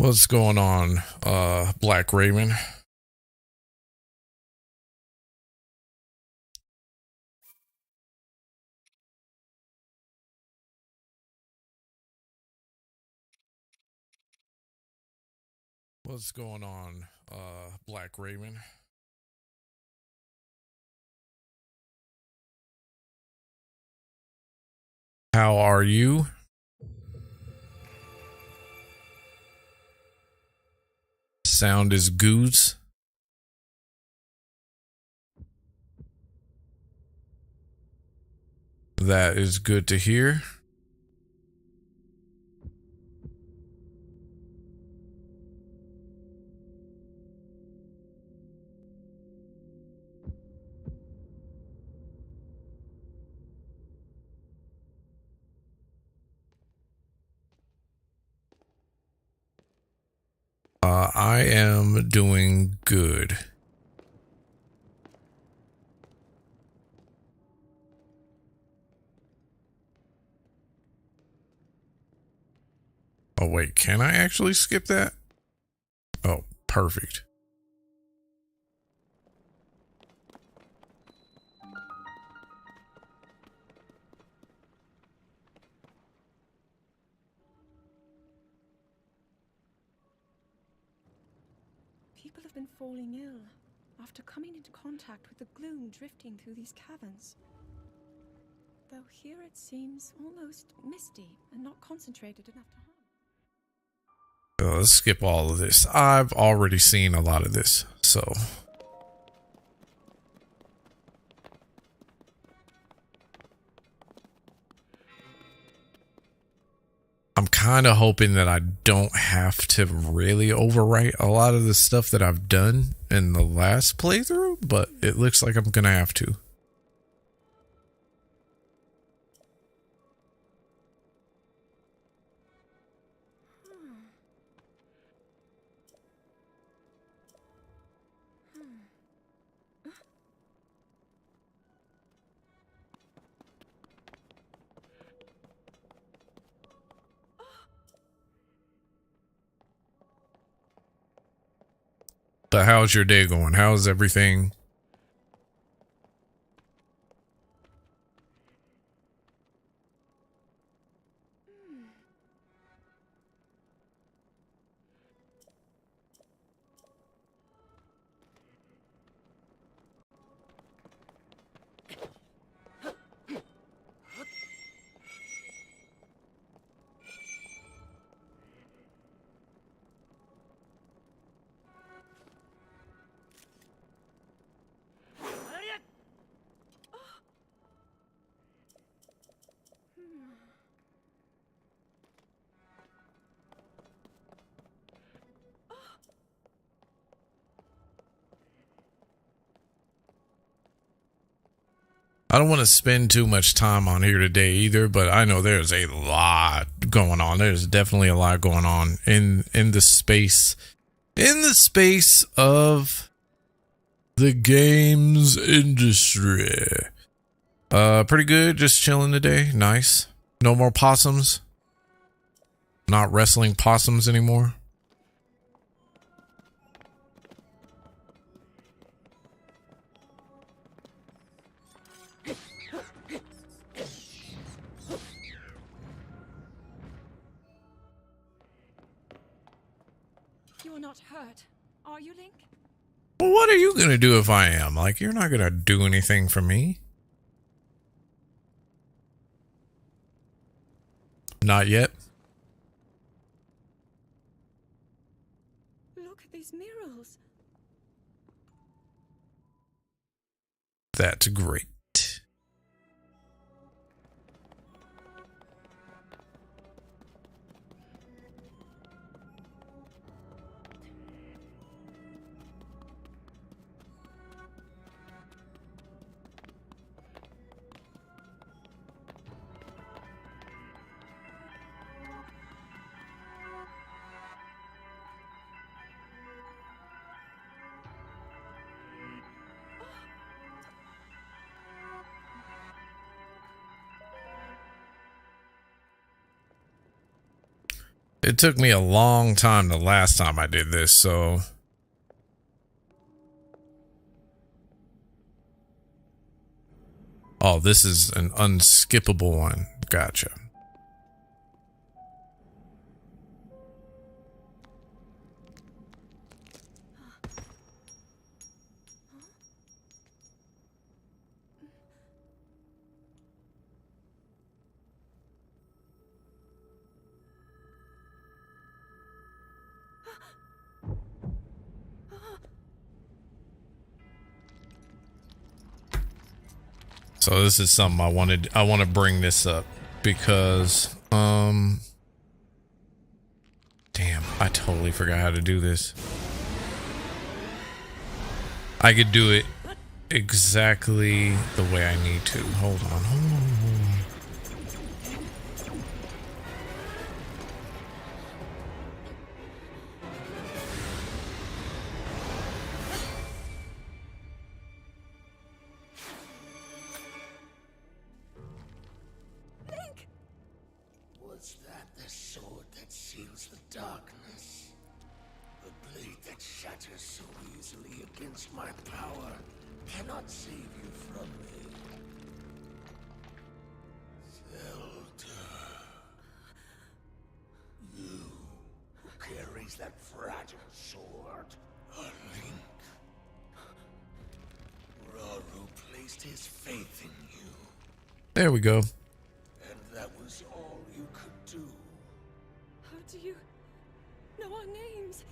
What's going on, Black Raven? What's going on, Black Raven? How are you? Sound is goose. That is good to hear. I am doing good. Oh, wait, can I actually skip that? Oh, perfect. People have been falling ill after coming into contact with the gloom drifting through these caverns. Though here it seems almost misty and not concentrated enough to harm. Let's skip all of this. I've already seen a lot of this, so. I'm kind of hoping that I don't have to really overwrite a lot of the stuff that I've done in the last playthrough, but it looks like I'm gonna have to. But how's your day going? How's everything? I don't want to spend too much time on here today either, but I know there's a lot going on. There's definitely a lot going on in the space of the games industry. Pretty good. Just chilling today. Nice. No more possums. Not wrestling possums anymore. You are not hurt, are you, Link? Well, what are you gonna do if I am? Like, you're not gonna do anything for me. Not yet. Look at these murals. That's great. It took me a long time the last time I did this, so... Oh, this is an unskippable one. Gotcha. So this is something I want to bring this up because damn, I totally forgot how to do this. I could do it exactly the way I need to. Hold on. Was that the sword that seals the darkness? The blade that shatters so easily against my power cannot save you from me. Zelda. You who carries that fragile sword. A link. Raru placed his faith in you. There we go. How do you know our names?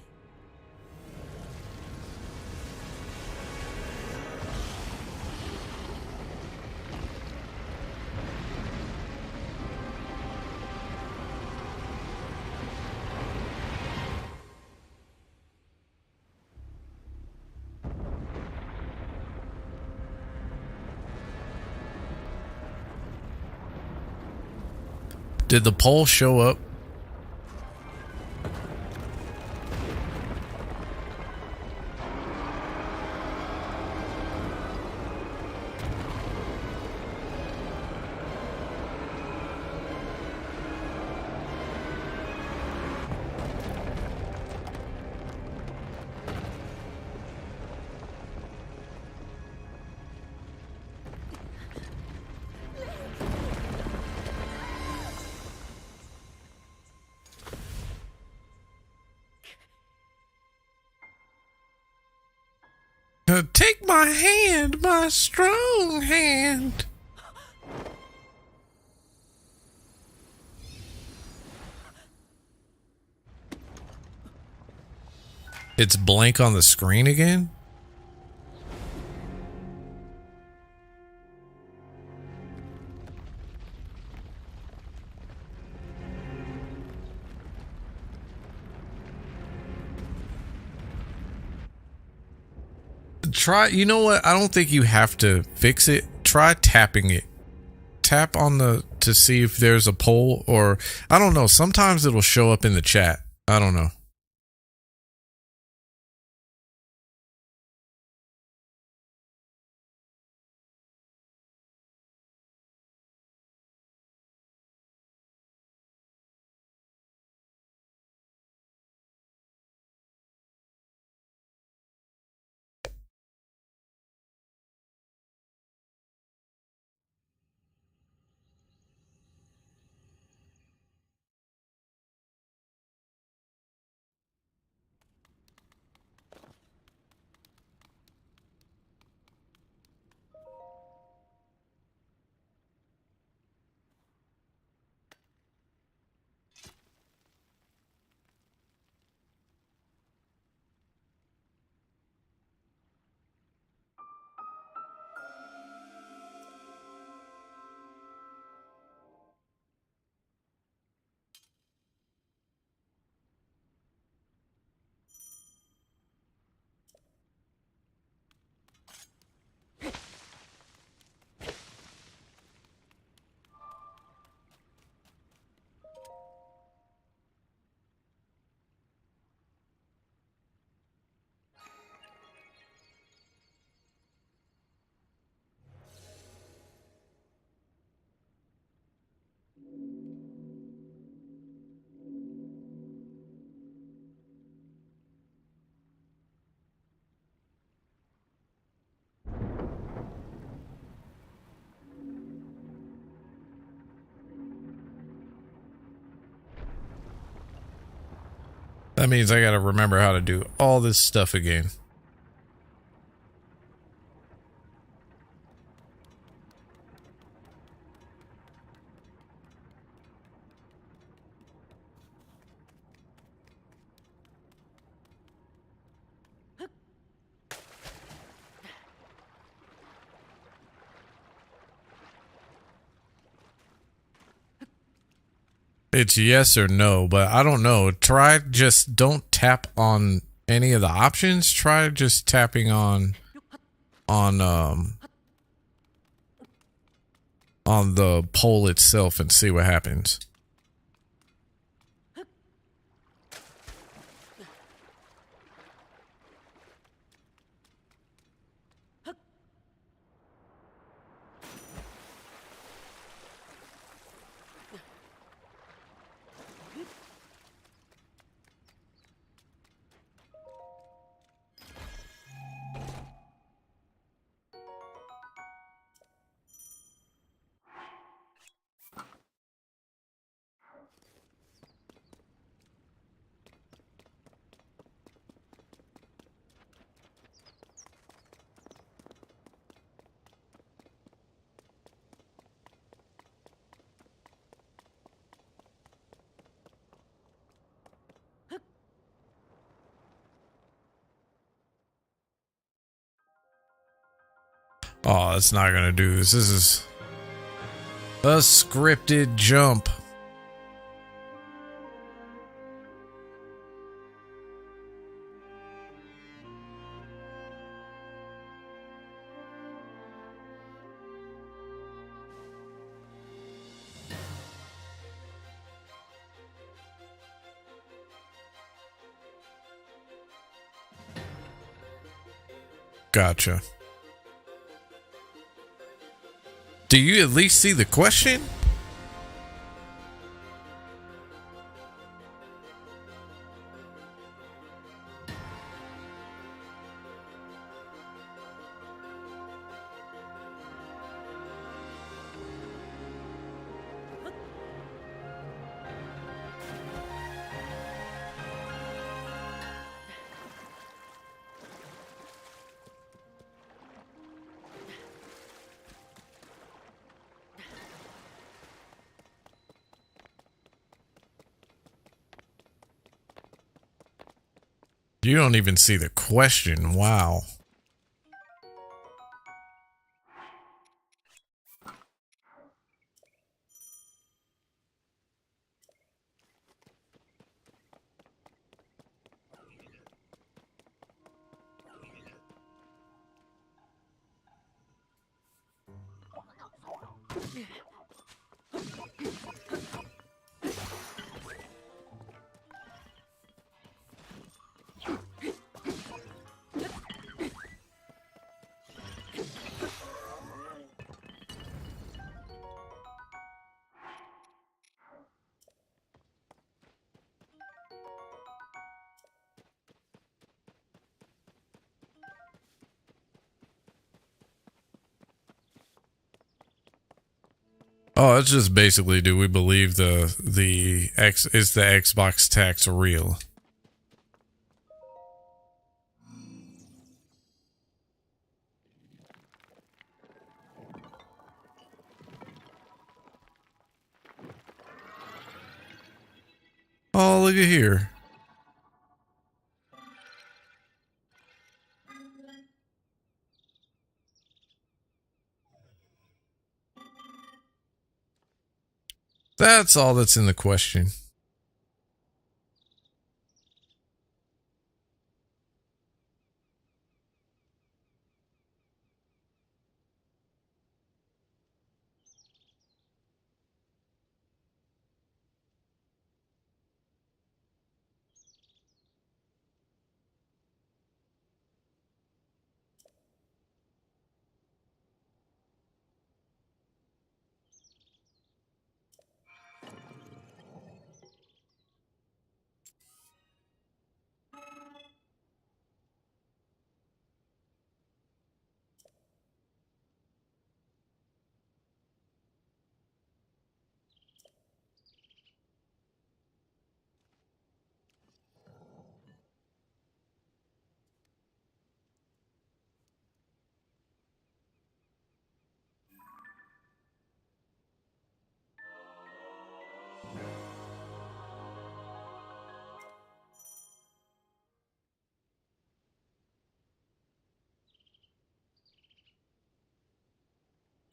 Did the poll show up? Take my hand, my strong hand. It's blank on the screen again? Try, you know what? I don't think you have to fix it. Try tapping it. Tap on the to see if there's a poll, or I don't know. Sometimes it'll show up in the chat. I don't know. That means I gotta remember how to do all this stuff again. It's yes or no, but I don't know. Try just don't tap on any of the options. Try just tapping on on the pole itself and see what happens. Oh, it's not gonna do this. This is a scripted jump. Gotcha. Do you at least see the question? You don't even see the question. Wow. Oh, it's just basically, do we believe the Xbox tax real? Oh, look at here. That's all that's in the question.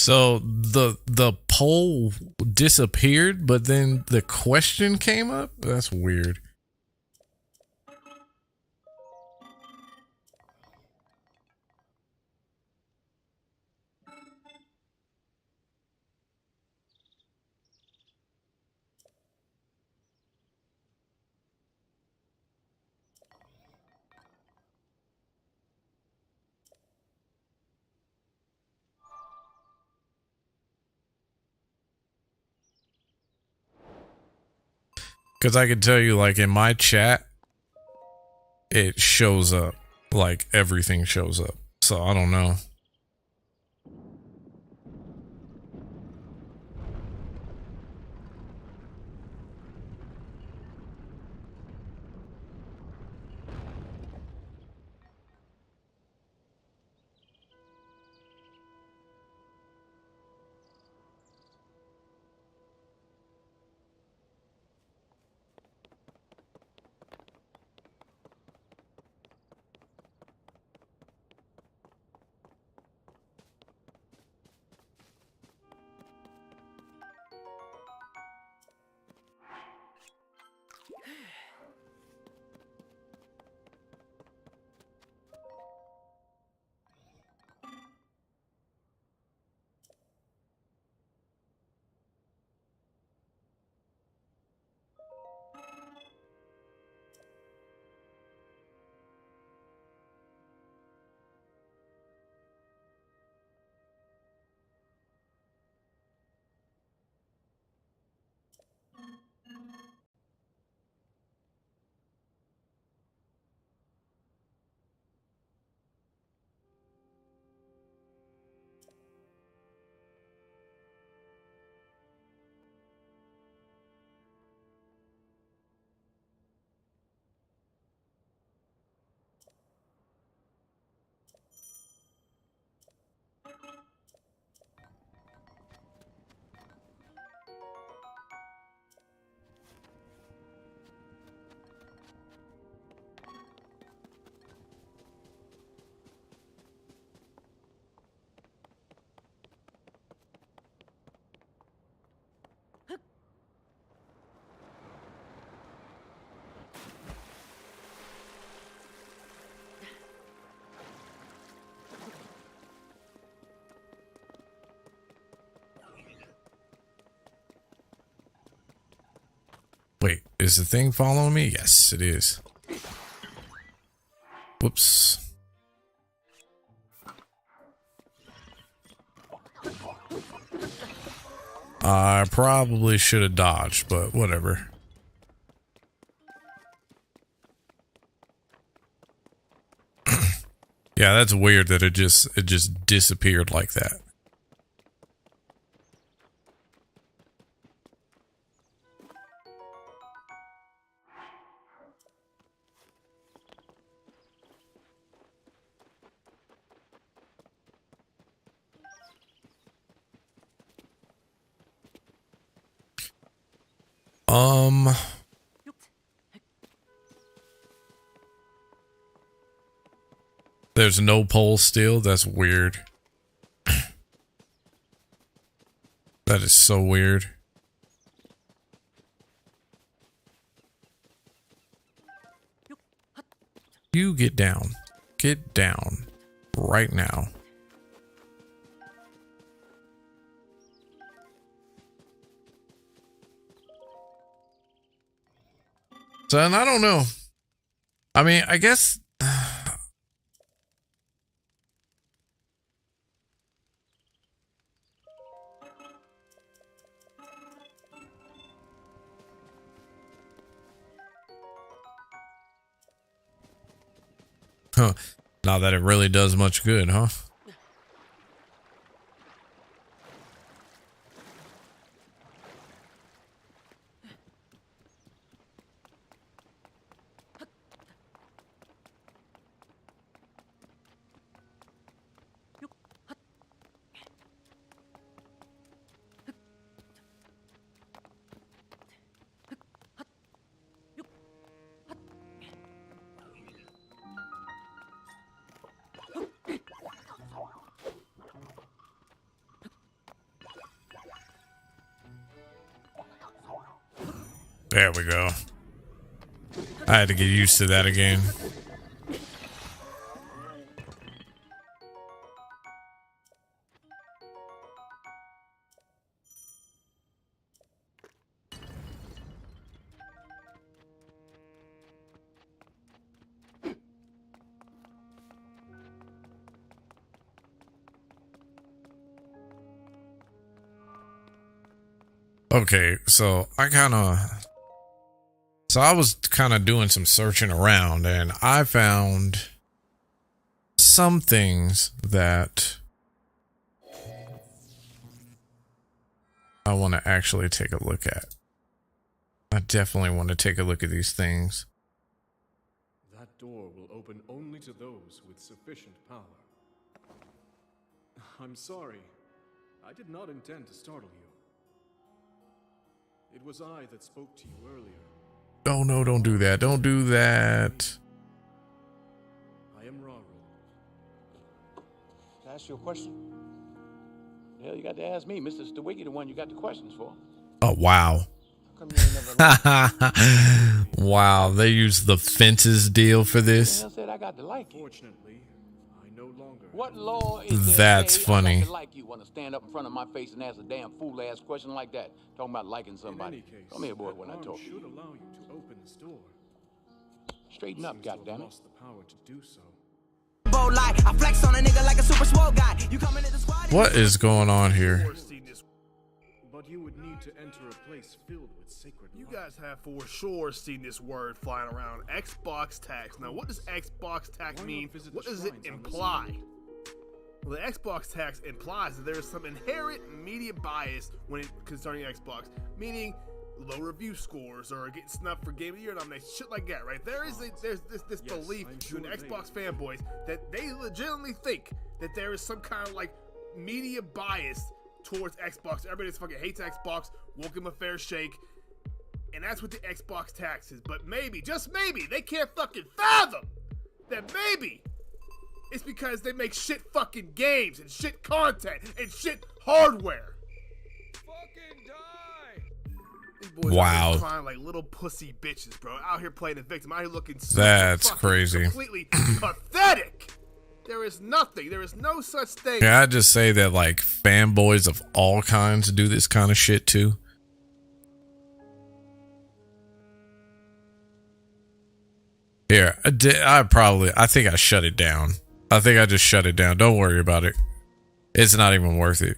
So the poll disappeared, but then the question came up? That's weird. Because I can tell you, like, in my chat, it shows up. Like, everything shows up. So, I don't know. Wait, is the thing following me? Yes, it is. Whoops. I probably should have dodged, but whatever. Yeah, that's weird that it just disappeared like that. There's no pole still. That's weird. That is so weird. You get down. Get down. Right now. So, and I don't know. I mean, I guess... Huh. Not that it really does much good, huh? There we go. I had to get used to that again. Okay, so I was kind of doing some searching around, and I found some things that I want to actually take a look at. I definitely want to take a look at these things. That door will open only to those with sufficient power. I'm sorry. I did not intend to startle you. It was I that spoke to you earlier. Oh no, don't do that. Don't do that. I am Raru. Can I ask you a question? Hell, you got to ask me, Mr. Stewiggy, the one you got the questions for. Oh, wow. How come you ain't never Wow, they used the fences deal for this. I said I got to like you. Fortunately, I no longer. What law is there? That's say funny. I got to like you. Want to stand up in front of my face and ask a damn fool-ass question like that? Talking about liking somebody. In any case, Come here, boy, that when I arm talk to should you. allow you to open this door. Straighten up, Seems to have goddammit. lost the power to do so. I flex on a nigga like a super swole guy. You come into the squad. What is going on here? But you would need to enter a place filled with sacred You light. guys have for sure seen this word flying around, Xbox tax. Now, what does Xbox tax Why mean? not visit What the does it shrines on this imply? island? Well, the Xbox tax implies that there is some inherent media bias when it concerning Xbox, meaning low review scores or getting snubbed for Game of the Year nominations, shit like that, right? There's this Yes, belief I'm between sure Xbox fanboys that they legitimately think that there is some kind of like media bias towards Xbox. Everybody just fucking hates Xbox, won't give them a fair shake, and that's what the Xbox tax is. But maybe, just maybe, they can't fucking fathom that maybe it's because they make shit fucking games and shit content and shit hardware. Fucking die! These boys Wow. out here crying like little pussy bitches, bro. Out here playing the victim. Out here looking so That's fucking crazy. completely pathetic. There is nothing. There is no such thing. Can I just say that like fanboys of all kinds do this kind of shit too? Here, I think I shut it down. I think I just shut it down. Don't worry about it. It's not even worth it.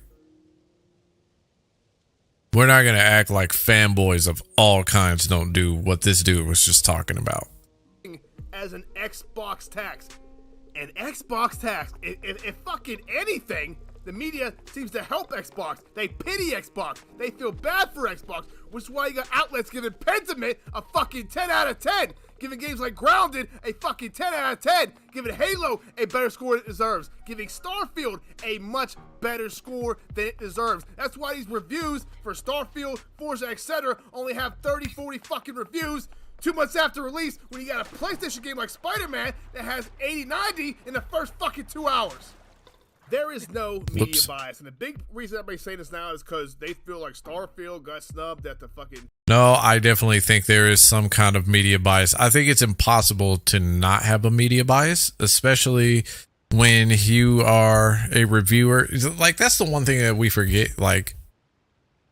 We're not going to act like fanboys of all kinds don't do what this dude was just talking about. As an Xbox tax. An Xbox tax. If fucking anything, the media seems to help Xbox. They pity Xbox. They feel bad for Xbox, which is why you got outlets giving Pentiment a fucking 10 out of 10. Giving games like Grounded a fucking 10 out of 10. Giving Halo a better score than it deserves. Giving Starfield a much better score than it deserves. That's why these reviews for Starfield, Forza, etc. only have 30, 40 fucking reviews 2 months after release, when you got a PlayStation game like Spider-Man that has 80, 90 in the first fucking 2 hours. There is no media Whoops. bias. And the big reason everybody's saying this now is because they feel like Starfield got snubbed at the fucking... No, I definitely think there is some kind of media bias. I think it's impossible to not have a media bias, especially when you are a reviewer. Like, that's the one thing that we forget. Like,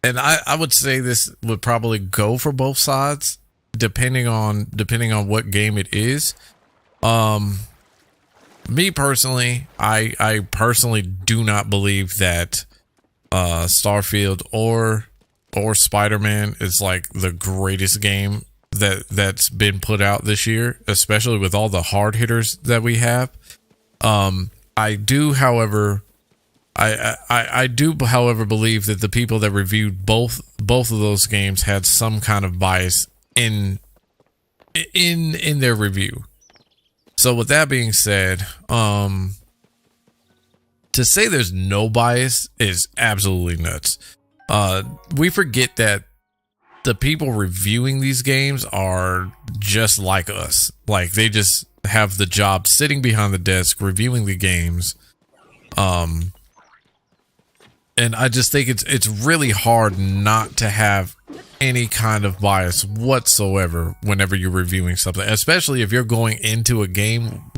and I would say this would probably go for both sides, depending on what game it is. Me personally, I personally do not believe that Starfield or Spider-Man is like the greatest game that's been put out this year, especially with all the hard hitters that we have. I do, however, I do, however, believe that the people that reviewed both of those games had some kind of bias in their review. So with that being said, to say there's no bias is absolutely nuts. We forget that the people reviewing these games are just like us. Like, they just have the job sitting behind the desk reviewing the games. And I just think it's really hard not to have any kind of bias whatsoever whenever you're reviewing something, especially if you're going into a game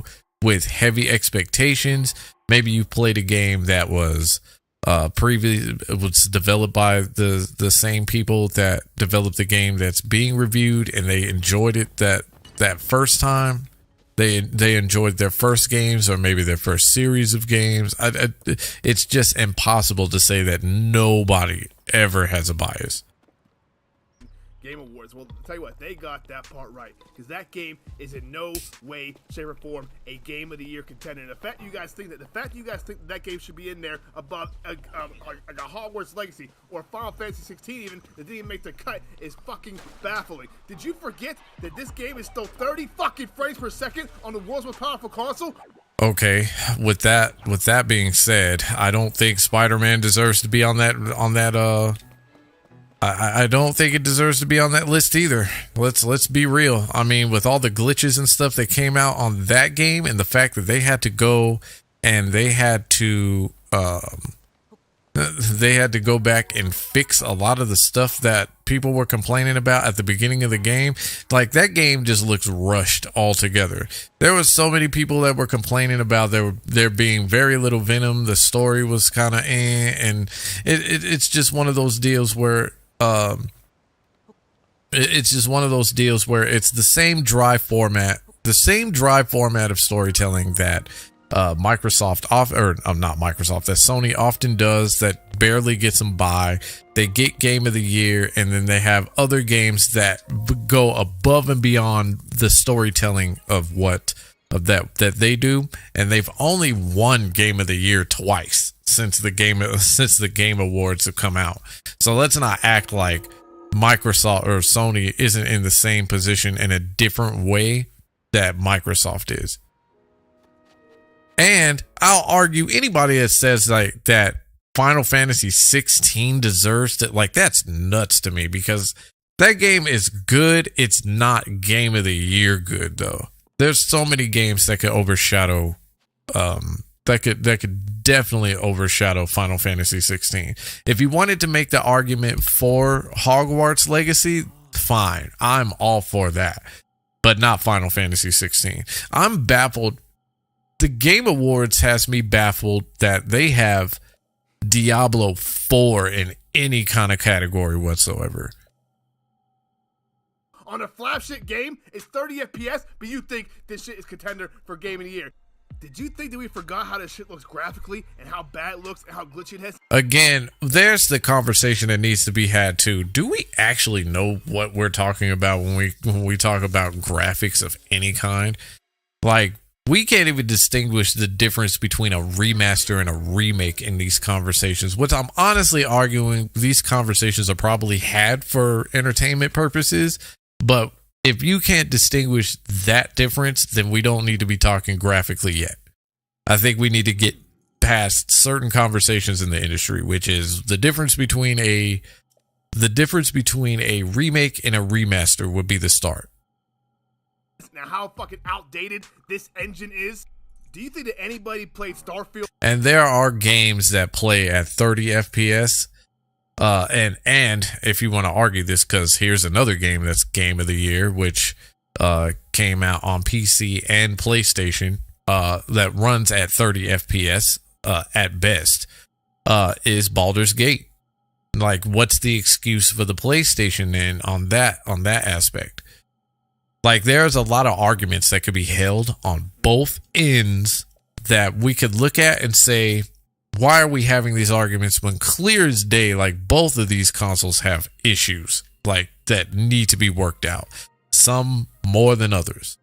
with heavy expectations. Maybe you played a game that was was developed by the same people that developed the game that's being reviewed, and they enjoyed it that first time. They enjoyed their first games, or maybe their first series of games. It's just impossible to say that nobody ever has a bias. Game Awards. Well, I'll tell you what, they got that part right, because that game is in no way, shape, or form a Game of the Year contender. And the fact you guys think that game should be in there above like a Hogwarts Legacy or Final Fantasy 16 even that didn't even make the cut is fucking baffling. Did you forget that this game is still 30 fucking frames per second on the world's most powerful console? Okay, with that being said, I don't think Spider-Man deserves to be on that. I don't think it deserves to be on that list either. Let's be real. I mean, with all the glitches and stuff that came out on that game, and the fact that they had to go and they had to go back and fix a lot of the stuff that people were complaining about at the beginning of the game. Like, that game just looks rushed altogether. There was so many people that were complaining about there being very little Venom. The story was kind of and it's just one of those deals where it's just one of those deals where it's the same dry format of storytelling that that Sony often does, that barely gets them by. They get Game of the Year, and then they have other games that go above and beyond the storytelling of that they do, and they've only won Game of the Year twice since the Game Awards have come out. So let's not act like Microsoft or Sony isn't in the same position in a different way that Microsoft is. And I'll argue anybody that says like that Final Fantasy 16 deserves to, like, that's nuts to me, because that game is good. It's not Game of the Year good though. There's so many games that could overshadow that could definitely overshadow Final Fantasy 16. If you wanted to make the argument for Hogwarts Legacy, fine. I'm all for that. But not Final Fantasy 16. I'm baffled. The Game Awards has me baffled that they have Diablo 4 in any kind of category whatsoever. On a flagship game, it's 30 FPS, but you think this shit is contender for Game of the Year. Did you think that we forgot how this shit looks graphically and how bad it looks and how glitchy it has? Again, there's the conversation that needs to be had too. Do we actually know what we're talking about when we talk about graphics of any kind? Like, we can't even distinguish the difference between a remaster and a remake in these conversations, which I'm honestly arguing these conversations are probably had for entertainment purposes. But if you can't distinguish that difference, then we don't need to be talking graphically yet. I think we need to get past certain conversations in the industry, which is the difference between a remake and a remaster would be the start. Now, how fucking outdated this engine is. Do you think that anybody played Starfield? And there are games that play at 30 FPS. And if you want to argue this, because here's another game that's Game of the Year, which came out on PC and PlayStation, that runs at 30 FPS at best, is Baldur's Gate. Like, what's the excuse for the PlayStation then on that aspect? Like, there's a lot of arguments that could be held on both ends that we could look at and say, why are we having these arguments when clear as day, like, both of these consoles have issues like that need to be worked out, some more than others.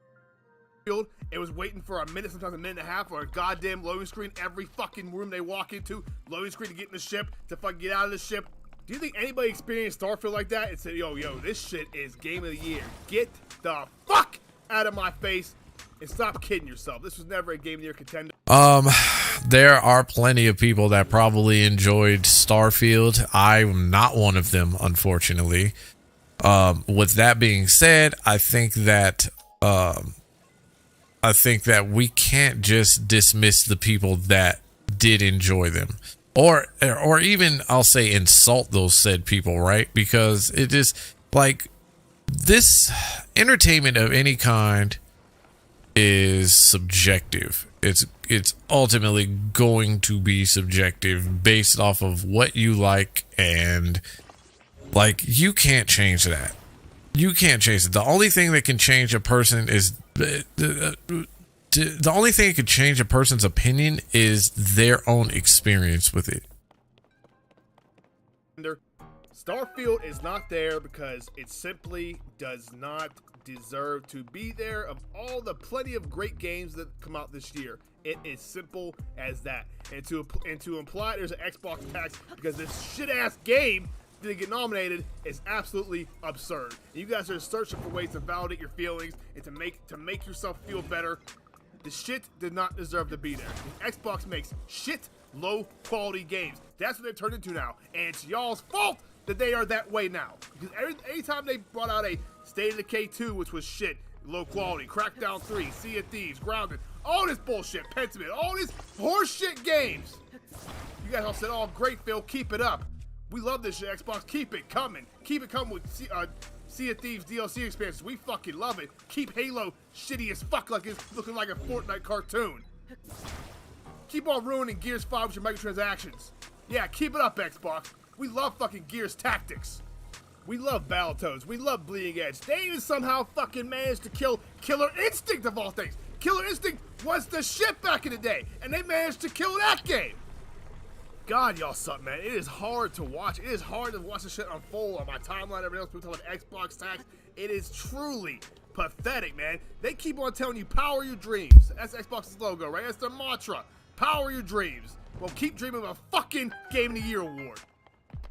It was waiting for a minute, sometimes a minute and a half, or a goddamn loading screen every fucking room they walk into. Loading screen to get in the ship, to fucking get out of the ship. Do you think anybody experienced Starfield like that and said, yo, this shit is Game of the Year? Get the fuck out of my face and stop kidding yourself. This was never a Game of the Year contender. There are plenty of people that probably enjoyed Starfield. I'm not one of them, unfortunately. With that being said, I think that we can't just dismiss the people that did enjoy them. or even I'll say insult those said people, right? Because it is like this entertainment of any kind is subjective. It's ultimately going to be subjective based off of what you like, and like you can't change that. You can't change it. The only thing that can change a person is the only thing that could change a person's opinion is their own experience with it. Starfield is not there because it simply does not deserve to be there. Of all the plenty of great games that come out this year, it is simple as that. And to imply there's an Xbox tax because this shit ass game didn't get nominated is absolutely absurd. And you guys are searching for ways to validate your feelings and to make yourself feel better. The shit did not deserve to be there. Xbox makes shit low quality games. That's what they've turned into now, and it's y'all's fault that they are that way now. Because anytime they brought out a State of Decay 2, which was shit, low quality, Crackdown 3, Sea of Thieves, Grounded, all this bullshit, Pentiment, all these horseshit games. You guys all said, "Oh, great, Phil, keep it up." We love this shit, Xbox. Keep it coming. Keep it coming with Sea of Thieves DLC expansions. We fucking love it. Keep Halo shitty as fuck, like it's looking like a Fortnite cartoon. Keep on ruining Gears 5 with your microtransactions. Yeah, keep it up, Xbox. We love fucking Gears Tactics. We love Battletoads. We love Bleeding Edge. They even somehow fucking managed to kill Killer Instinct of all things. Killer Instinct was the shit back in the day, and they managed to kill that game. God, y'all suck, man. It is hard to watch. It is hard to watch this shit unfold on my timeline. Everything else, people talking about Xbox tax. It is truly pathetic, man. They keep on telling you, power your dreams. That's Xbox's logo, right? That's their mantra. Power your dreams. Well, keep dreaming of a fucking Game of the Year award.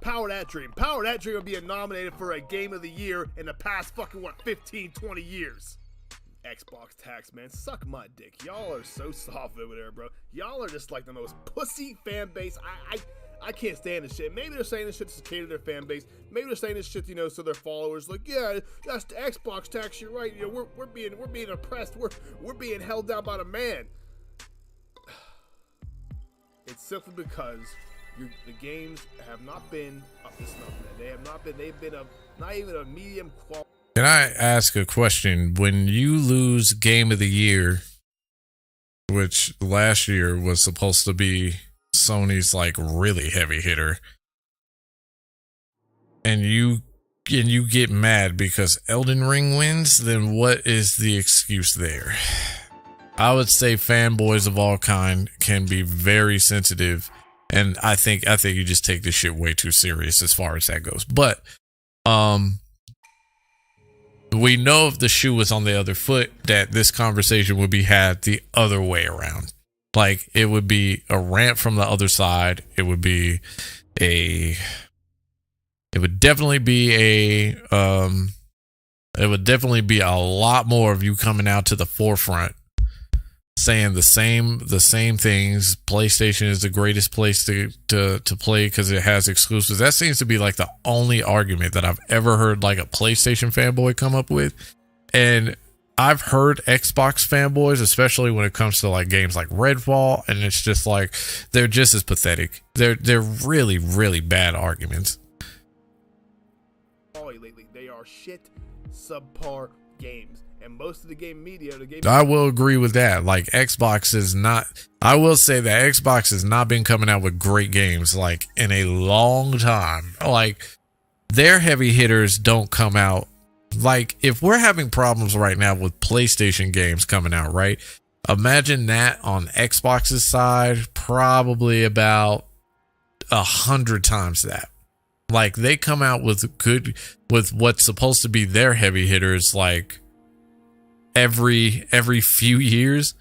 Power that dream. Power that dream of being nominated for a Game of the Year in the past fucking, 15, 20 years. Xbox tax, man. Suck my dick. Y'all are so soft over there, bro. Y'all are just like the most pussy fan base. I can't stand this shit. Maybe they're saying this shit to cater to their fan base. Maybe they're saying this shit, so their followers like, yeah, that's the Xbox tax. You're right. We're being oppressed. We're being held down by the man. It's simply because the games have not been up to snuff, man. They have not been. They've been not even a medium quality. Can I ask a question? When you lose Game of the Year, which last year was supposed to be Sony's like really heavy hitter, and you get mad because Elden Ring wins, then what is the excuse there? I would say fanboys of all kind can be very sensitive, and I think you just take this shit way too serious as far as that goes. But we know if the shoe was on the other foot, that this conversation would be had the other way around. Like, it would be a rant from the other side. It would definitely be a lot more of you coming out to the forefront saying the same things. PlayStation is the greatest place to play because it has exclusives. That seems to be like the only argument that I've ever heard like a PlayStation fanboy come up with. And I've heard Xbox fanboys, especially when it comes to like games like Redfall, and it's just like they're just as pathetic. They're really, really bad arguments. Lately, they are shit, subpar games. And most of the game media, I will agree with that. Like, Xbox is not, I will say that Xbox has not been coming out with great games like in a long time. Like, their heavy hitters don't come out. Like, if we're having problems right now with PlayStation games coming out, right? Imagine that on Xbox's side, probably about 100 times that. Like, they come out with what's supposed to be their heavy hitters, like, every few years.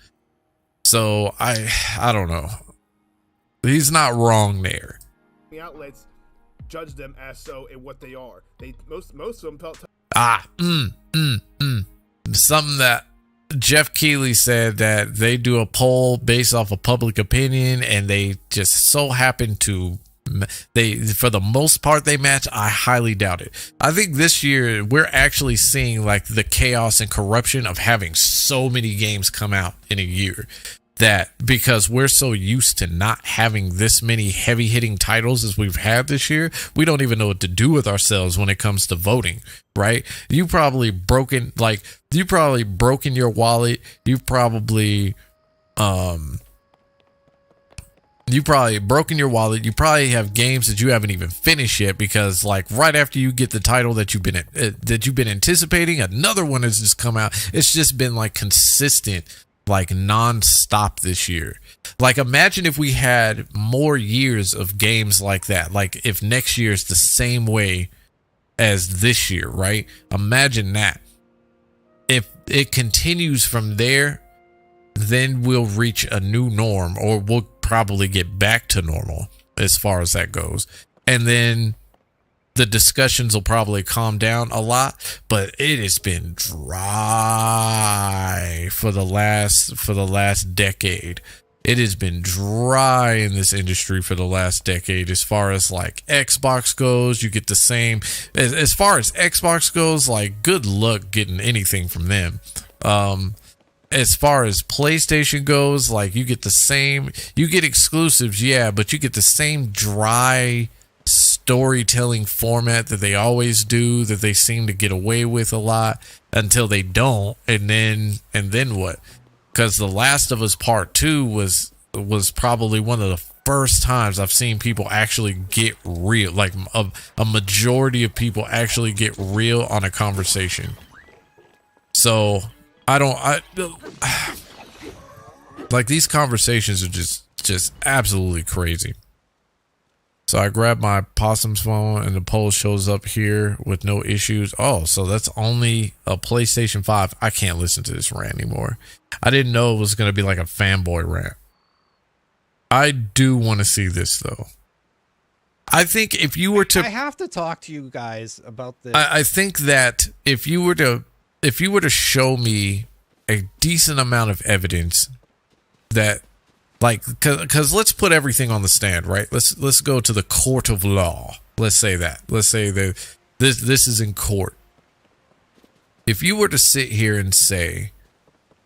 So I don't know. He's not wrong there. The outlets judge them as so and what they are. They most of them felt something that Jeff Keighley said, that they do a poll based off of public opinion, and they just so happen to for the most part they match. I highly doubt it. I think this year we're actually seeing like the chaos and corruption of having so many games come out in a year that because we're so used to not having this many heavy hitting titles as we've had this year, we don't even know what to do with ourselves when it comes to voting, right? You probably broken your wallet. You've probably broken your wallet. You probably have games that you haven't even finished yet because like right after you get the title that you've been anticipating, another one has just come out. It's just been like consistent, like non-stop this year. Like imagine if we had more years of games like that. Like if next year is the same way as this year, right? Imagine that. If it continues from there, then we'll reach a new norm, or we'll probably get back to normal as far as that goes. And then the discussions will probably calm down a lot, but it has been dry for the last decade. It has been dry in this industry for the last decade. As far as like Xbox goes, you get the same. As far as Xbox goes, like good luck getting anything from them. As far as PlayStation goes, like you get the same, you get exclusives, yeah, but you get the same dry storytelling format that they always do, that they seem to get away with a lot until they don't, and then what? Because The Last of Us Part 2 was probably one of the first times I've seen people actually get real, like a majority of people actually get real on a conversation. So like these conversations are just absolutely crazy. So I grab my possum's phone and the poll shows up here with no issues. Oh, so that's only a PlayStation 5. I can't listen to this rant anymore. I didn't know it was going to be like a fanboy rant. I do want to see this though. I think if you were to, I have to talk to you guys about this. I think that if you were to show me a decent amount of evidence that, like, because let's put everything on the stand, right? Let's go to the court of law. Let's say that. Let's say that this is in court. If you were to sit here and say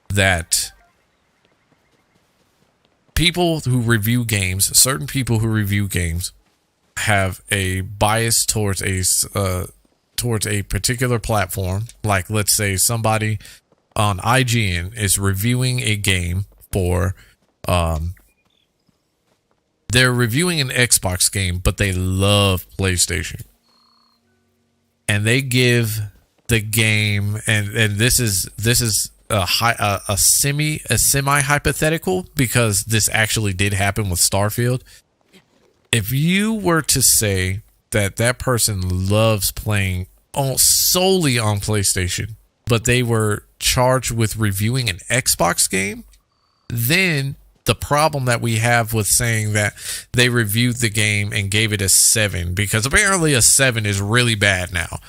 that people who review games, certain people who review games, have a bias towards a particular platform, like let's say somebody on IGN is reviewing a game for they're reviewing an Xbox game, but they love PlayStation, and they give the game, and this is a semi hypothetical because this actually did happen with Starfield. If you were to say that person loves playing solely on PlayStation, but they were charged with reviewing an Xbox game, then the problem that we have with saying that they reviewed the game and gave it a 7, because apparently a 7 is really bad now,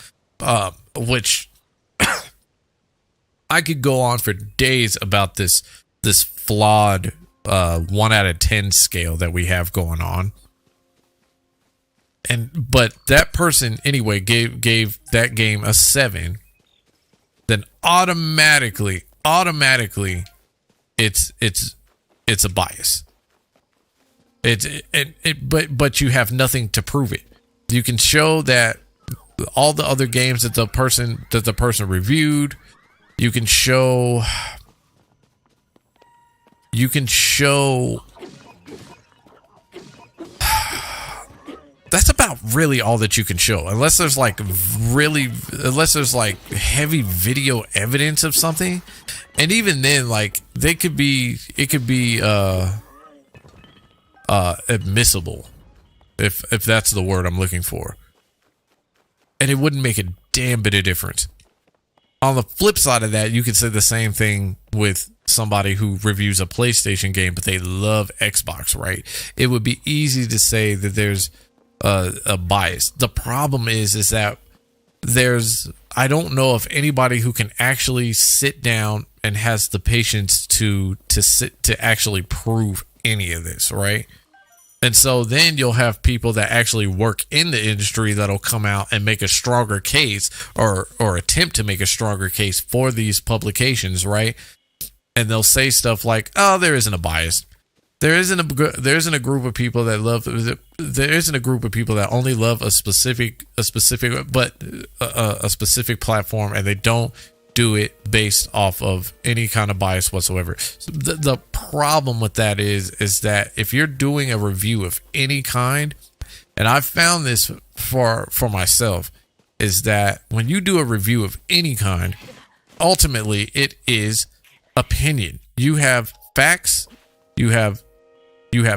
which I could go on for days about this flawed 1 out of 10 scale that we have going on. But that person anyway gave that game a 7, then automatically it's a bias. But you have nothing to prove it. You can show that all the other games that the person reviewed, you can show that's about really all that you can show, unless there's like heavy video evidence of something. And even then, like it could be admissible, if that's the word I'm looking for, and it wouldn't make a damn bit of difference. On the flip side of that, you could say the same thing with somebody who reviews a PlayStation game, but they love Xbox, right? It would be easy to say that there's a bias. The problem is that I don't know if anybody who can actually sit down and has the patience to actually prove any of this, right? And so then you'll have people that actually work in the industry that'll come out and make a stronger case or attempt to make a stronger case for these publications, right? and they'll say stuff like, "Oh, there isn't a bias. There isn't a group of people that love. There isn't a group of people that only love a specific platform, and they don't do it based off of any kind of bias whatsoever." So the problem with that is that if you're doing a review of any kind, and I've found this for myself, is that when you do a review of any kind, ultimately it is opinion. You have facts, you have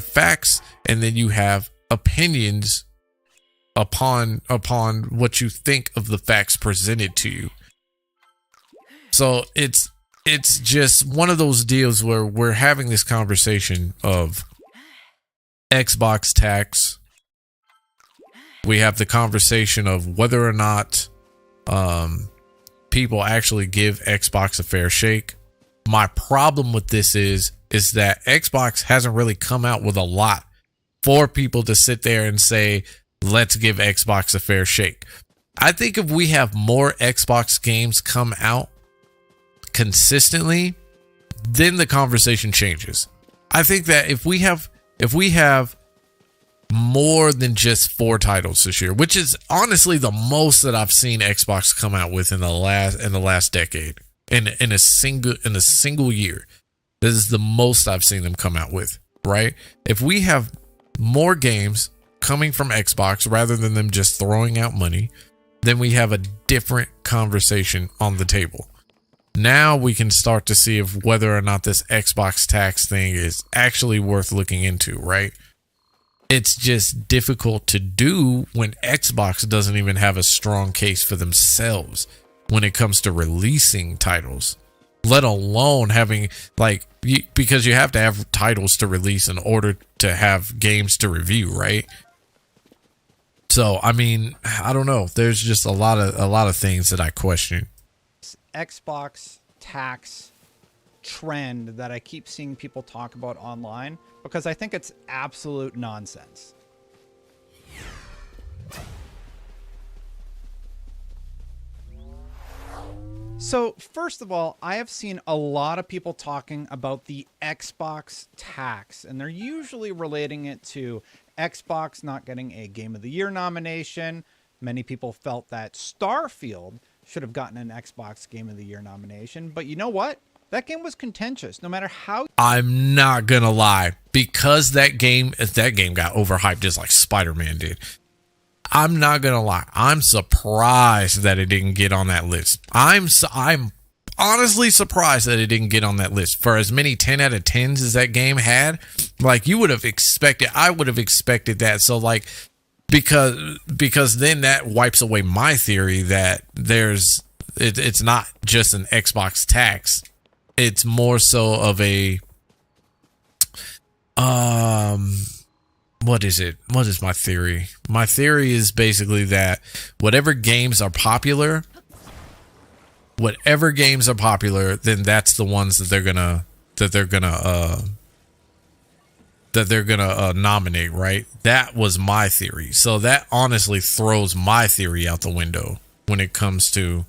facts, and then you have opinions upon what you think of the facts presented to you. So it's just one of those deals where we're having this conversation of Xbox tax. We have the conversation of whether or not people actually give Xbox a fair shake. My problem with this is that Xbox hasn't really come out with a lot for people to sit there and say, let's give Xbox a fair shake. I think if we have more Xbox games come out consistently, then the conversation changes. I think that if we have more than just 4 titles this year, which is honestly the most that I've seen Xbox come out with in the last decade, in a single year. This is the most I've seen them come out with, right? If we have more games coming from Xbox rather than them just throwing out money, then we have a different conversation on the table. Now we can start to see if whether or not this Xbox tax thing is actually worth looking into, right? It's just difficult to do when Xbox doesn't even have a strong case for themselves when it comes to releasing titles, let alone having because you have to have titles to release in order to have games to review, right? So, I mean, I don't know. There's just a lot of things that I question. Xbox tax trend that I keep seeing people talk about online, because I think it's absolute nonsense. So first of all, I have seen a lot of people talking about the Xbox tax, and they're usually relating it to Xbox not getting a Game of the Year nomination. Many people felt that Starfield should have gotten an Xbox Game of the Year nomination, but you know what? That game was contentious, no matter how. I'm not gonna lie, because that game got overhyped just like Spider-Man did. I'm not gonna lie, I'm surprised that it didn't get on that list. I'm honestly surprised that it didn't get on that list. For as many 10 out of 10s as that game had, like, you would have expected, I would have expected that. So like, because then that wipes away my theory that it's not just an Xbox tax. It's more so of a what is it? What is my theory? My theory is basically that whatever games are popular, then that's the ones that they're gonna nominate, right? That was my theory. So that honestly throws my theory out the window when it comes to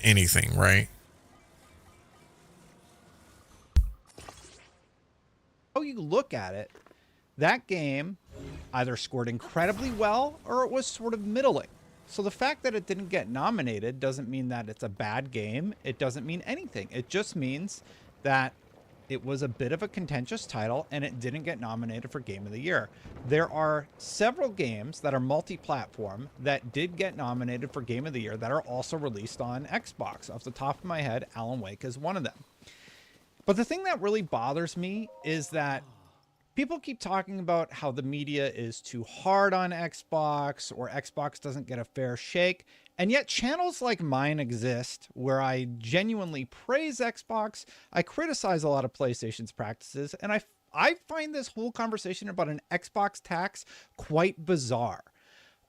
anything, right? How you look at it, that game either scored incredibly well or it was sort of middling. So the fact that it didn't get nominated doesn't mean that it's a bad game. It doesn't mean anything. It just means that it was a bit of a contentious title and it didn't get nominated for Game of the Year. There are several games that are multi-platform that did get nominated for Game of the Year that are also released on Xbox. Off the top of my head, Alan Wake is one of them. But the thing that really bothers me is that people keep talking about how the media is too hard on Xbox or Xbox doesn't get a fair shake. And yet channels like mine exist where I genuinely praise Xbox. I criticize a lot of PlayStation's practices. And I find this whole conversation about an Xbox tax quite bizarre.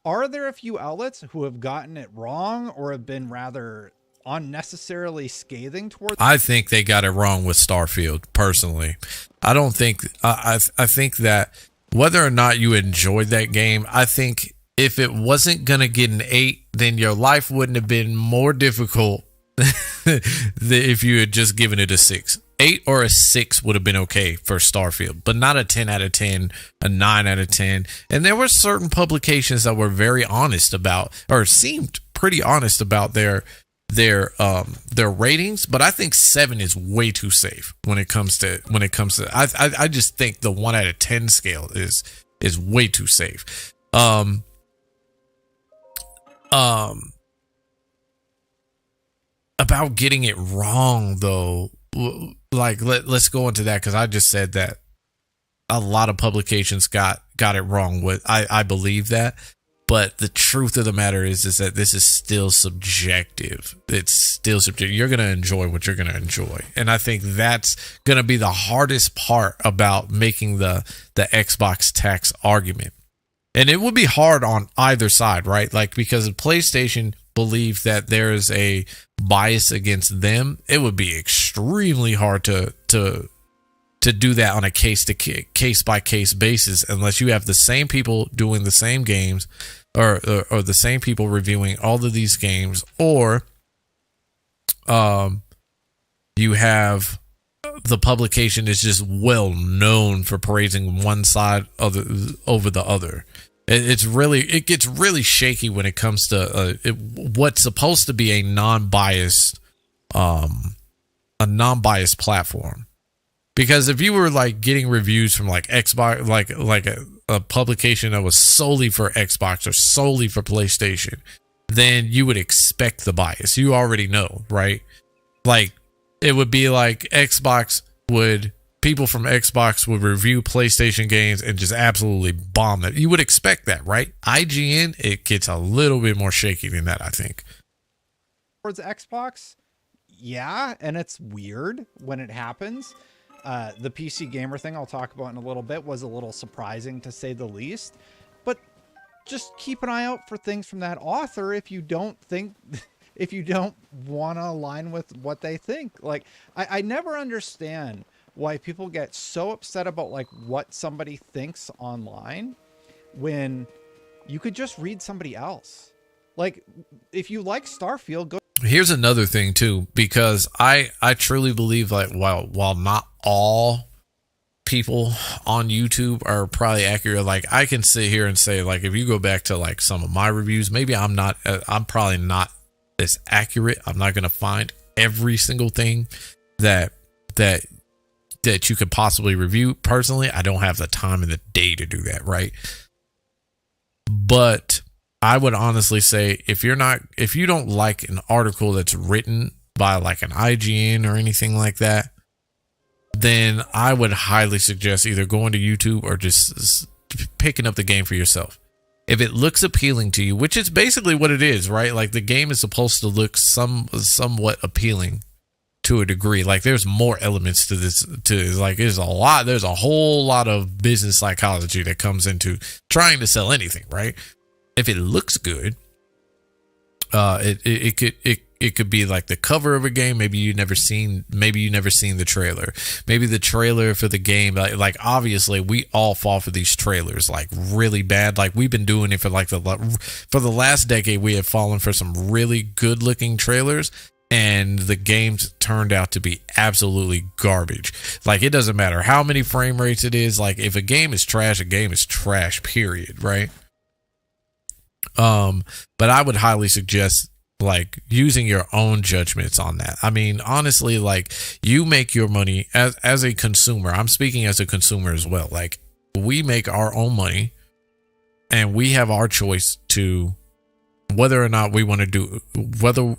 Are there a few outlets who have gotten it wrong or have been rather unnecessarily scathing towards? I think they got it wrong with Starfield, personally. I don't think I think that whether or not you enjoyed that game, I think if it wasn't gonna get an 8, then your life wouldn't have been more difficult than if you had just given it a 6. 8 or a 6 would have been okay for Starfield, but not a 10 out of 10, a 9 out of 10. And there were certain publications that were very honest about, or seemed pretty honest about their ratings, but I think 7 is way too safe when it comes to I just think the 1 out of 10 scale is way too safe. About getting it wrong though, like let's go into that, because I just said that a lot of publications got it wrong with I believe that, but the truth of the matter is that this is still subjective. It's still subjective. You're gonna enjoy what you're gonna enjoy, and I think that's gonna be the hardest part about making the Xbox tax argument. And it would be hard on either side, right? Like, because if PlayStation believes that there is a bias against them, it would be extremely hard to do that on a case by case basis, unless you have the same people doing the same games, or the same people reviewing all of these games, or you have the publication is just well known for praising one side over the other. It gets really shaky when it comes to what's supposed to be a non-biased platform. Because if you were like getting reviews from like Xbox, like a publication that was solely for Xbox or solely for PlayStation, then you would expect the bias. You already know, right? Like, it would be like people from Xbox would review PlayStation games and just absolutely bomb it. You would expect that, right? IGN, it gets a little bit more shaky than that, I think. Towards Xbox, yeah, and it's weird when it happens. The PC gamer thing I'll talk about in a little bit was a little surprising, to say the least. But just keep an eye out for things from that author if you don't want to align with what they think. Like, I never understand why people get so upset about like what somebody thinks online when you could just read somebody else. Like, if you like Starfield, go. Here's another thing too, because I truly believe, like, while not all people on YouTube are probably accurate, like, I can sit here and say, like, if you go back to like some of my reviews, maybe I'm probably not as accurate. I'm not going to find every single thing that you could possibly review. Personally, I don't have the time in the day to do that, right? But I would honestly say, if you don't like an article that's written by like an IGN or anything like that, then I would highly suggest either going to YouTube or just picking up the game for yourself. If it looks appealing to you, which is basically what it is, right? Like, the game is supposed to look somewhat appealing to a degree. Like, there's more elements to this, there's a whole lot of business psychology that comes into trying to sell anything, right? If it looks good, it could be like the cover of a game. Maybe you never seen the trailer. Maybe the trailer for the game, like obviously we all fall for these trailers like really bad. Like, we've been doing it for the last decade. We have fallen for some really good looking trailers, and the games turned out to be absolutely garbage. Like, it doesn't matter how many frame rates it is. Like, if a game is trash, period, right? But I would highly suggest like using your own judgments on that. I mean, honestly, like, you make your money as a consumer. I'm speaking as a consumer as well. Like, we make our own money, and we have our choice to whether or not we want to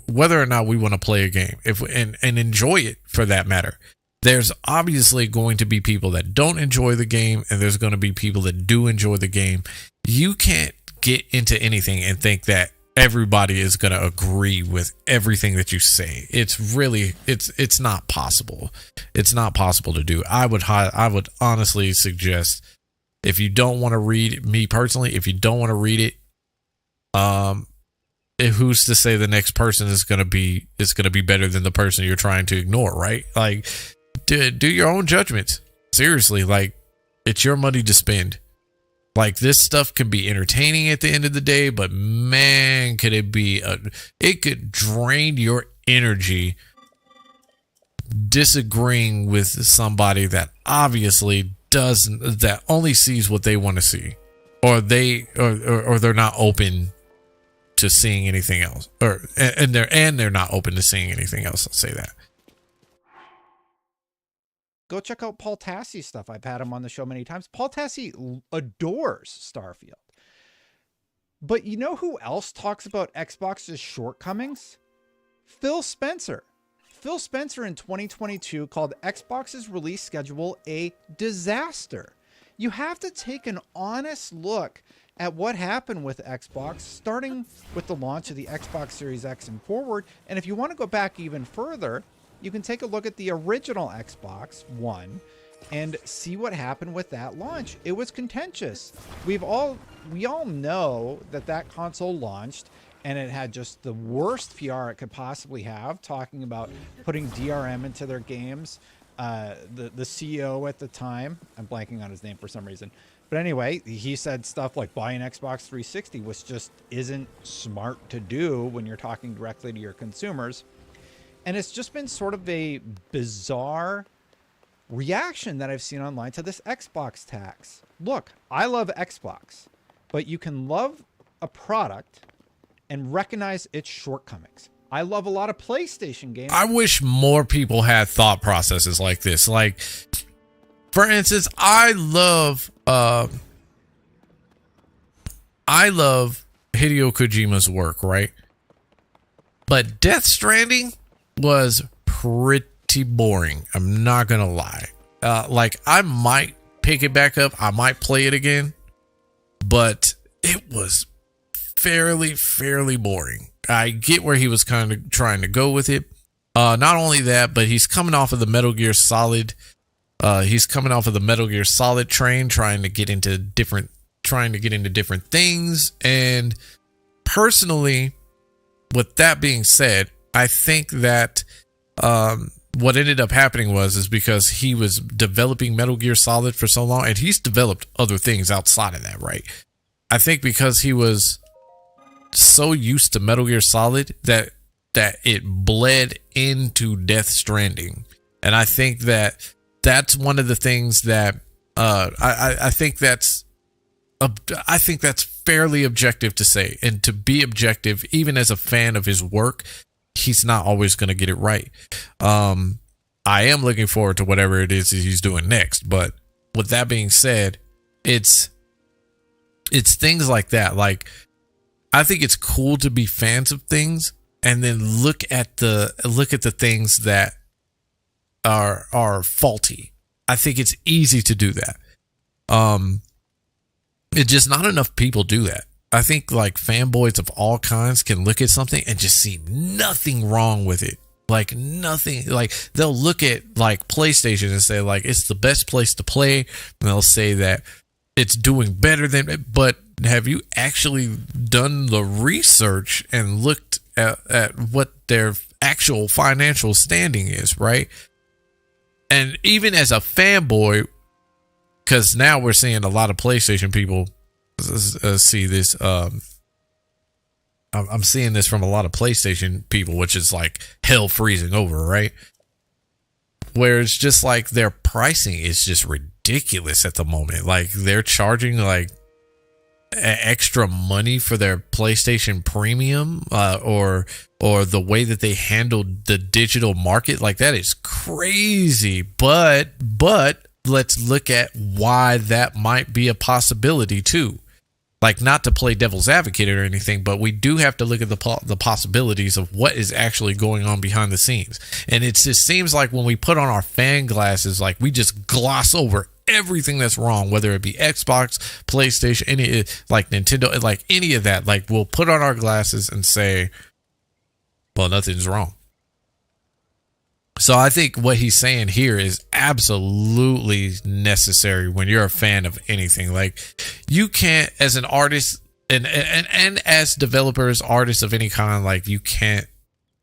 whether or not we want to play a game, and enjoy it for that matter. There's obviously going to be people that don't enjoy the game, and there's going to be people that do enjoy the game. You can't get into anything and think that everybody is going to agree with everything that you say. It's not possible. It's not possible to do. I would honestly suggest, if you don't want to read, me personally, if you don't want to read it, who's to say the next person is going to be better than the person you're trying to ignore, right? Like, do your own judgments. Seriously, like, it's your money to spend. Like, this stuff can be entertaining at the end of the day, but man, it could drain your energy disagreeing with somebody that obviously doesn't, that only sees what they want to see, or they're not open to seeing anything else, and they're not open to seeing anything else. I'll say that. Go check out Paul Tassie's stuff. I've had him on the show many times. Paul Tassie adores Starfield. But you know who else talks about Xbox's shortcomings? Phil Spencer. Phil Spencer in 2022 called Xbox's release schedule a disaster. You have to take an honest look at what happened with Xbox, starting with the launch of the Xbox Series X and forward. And if you want to go back even further, you can take a look at the original Xbox One and see what happened with that launch. It was contentious. We all know that console launched and it had just the worst PR it could possibly have, talking about putting DRM into their games. The CEO at the time, I'm blanking on his name for some reason, but anyway, he said stuff like buying Xbox 360 isn't smart to do when you're talking directly to your consumers. And it's just been sort of a bizarre reaction that I've seen online to this Xbox tax. Look, I love Xbox, but you can love a product and recognize its shortcomings. I love a lot of PlayStation games. I wish more people had thought processes like this. Like, for instance, I love Hideo Kojima's work, right? But Death Stranding was pretty boring. I'm not gonna lie. Like, I might pick it back up. I might play it again, but it was fairly boring. I get where he was kind of trying to go with it. Not only that, but he's coming off of the Metal Gear Solid. He's coming off of the Metal Gear Solid train, trying to get into different things. And personally, with that being said, I think that what ended up happening is because he was developing Metal Gear Solid for so long, and he's developed other things outside of that, right? I think because he was so used to Metal Gear Solid that it bled into Death Stranding. And I think that's one of the things that I think that's fairly objective to say. And to be objective, even as a fan of his work, he's not always going to get it right. I am looking forward to whatever it is he's doing next. But with that being said, it's things like that. Like, I think it's cool to be fans of things and then look at the things that are faulty. I think it's easy to do that. It's just not enough people do that. I think like fanboys of all kinds can look at something and just see nothing wrong with it. Like nothing, like they'll look at like PlayStation and say like it's the best place to play, and they'll say that it's doing better than, but have you actually done the research and looked at what their actual financial standing is, right? And even as a fanboy, because now we're seeing a lot of PlayStation people see this. I'm seeing this from a lot of PlayStation people, which is like hell freezing over, right? Where it's just like their pricing is just ridiculous at the moment. Like they're charging like extra money for their PlayStation Premium, or the way that they handled the digital market. Like that is crazy. But let's look at why that might be a possibility too. Like, not to play devil's advocate or anything, but we do have to look at the possibilities of what is actually going on behind the scenes. And it just seems like when we put on our fan glasses, like we just gloss over everything that's wrong, whether it be Xbox, PlayStation, any, like Nintendo, like any of that. Like we'll put on our glasses and say, well, nothing's wrong. So I think what he's saying here is absolutely necessary when you're a fan of anything. Like you can't, as an artist and as developers, artists of any kind, like you can't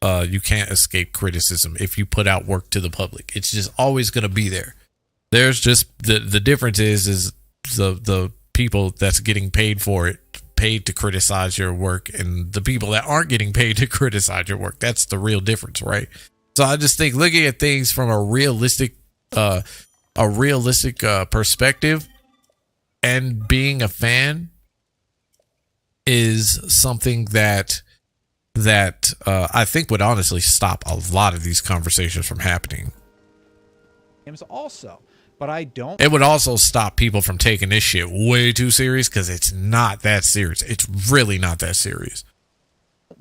escape criticism if you put out work to the public. It's just always going to be there. There's just the difference is the people that's getting paid for it, paid to criticize your work, and the people that aren't getting paid to criticize your work. That's the real difference, right? So I just think looking at things from a realistic perspective and being a fan is something that I think would honestly stop a lot of these conversations from happening. Games also, but I don't. It would also stop people from taking this shit way too serious, because it's not that serious. It's really not that serious.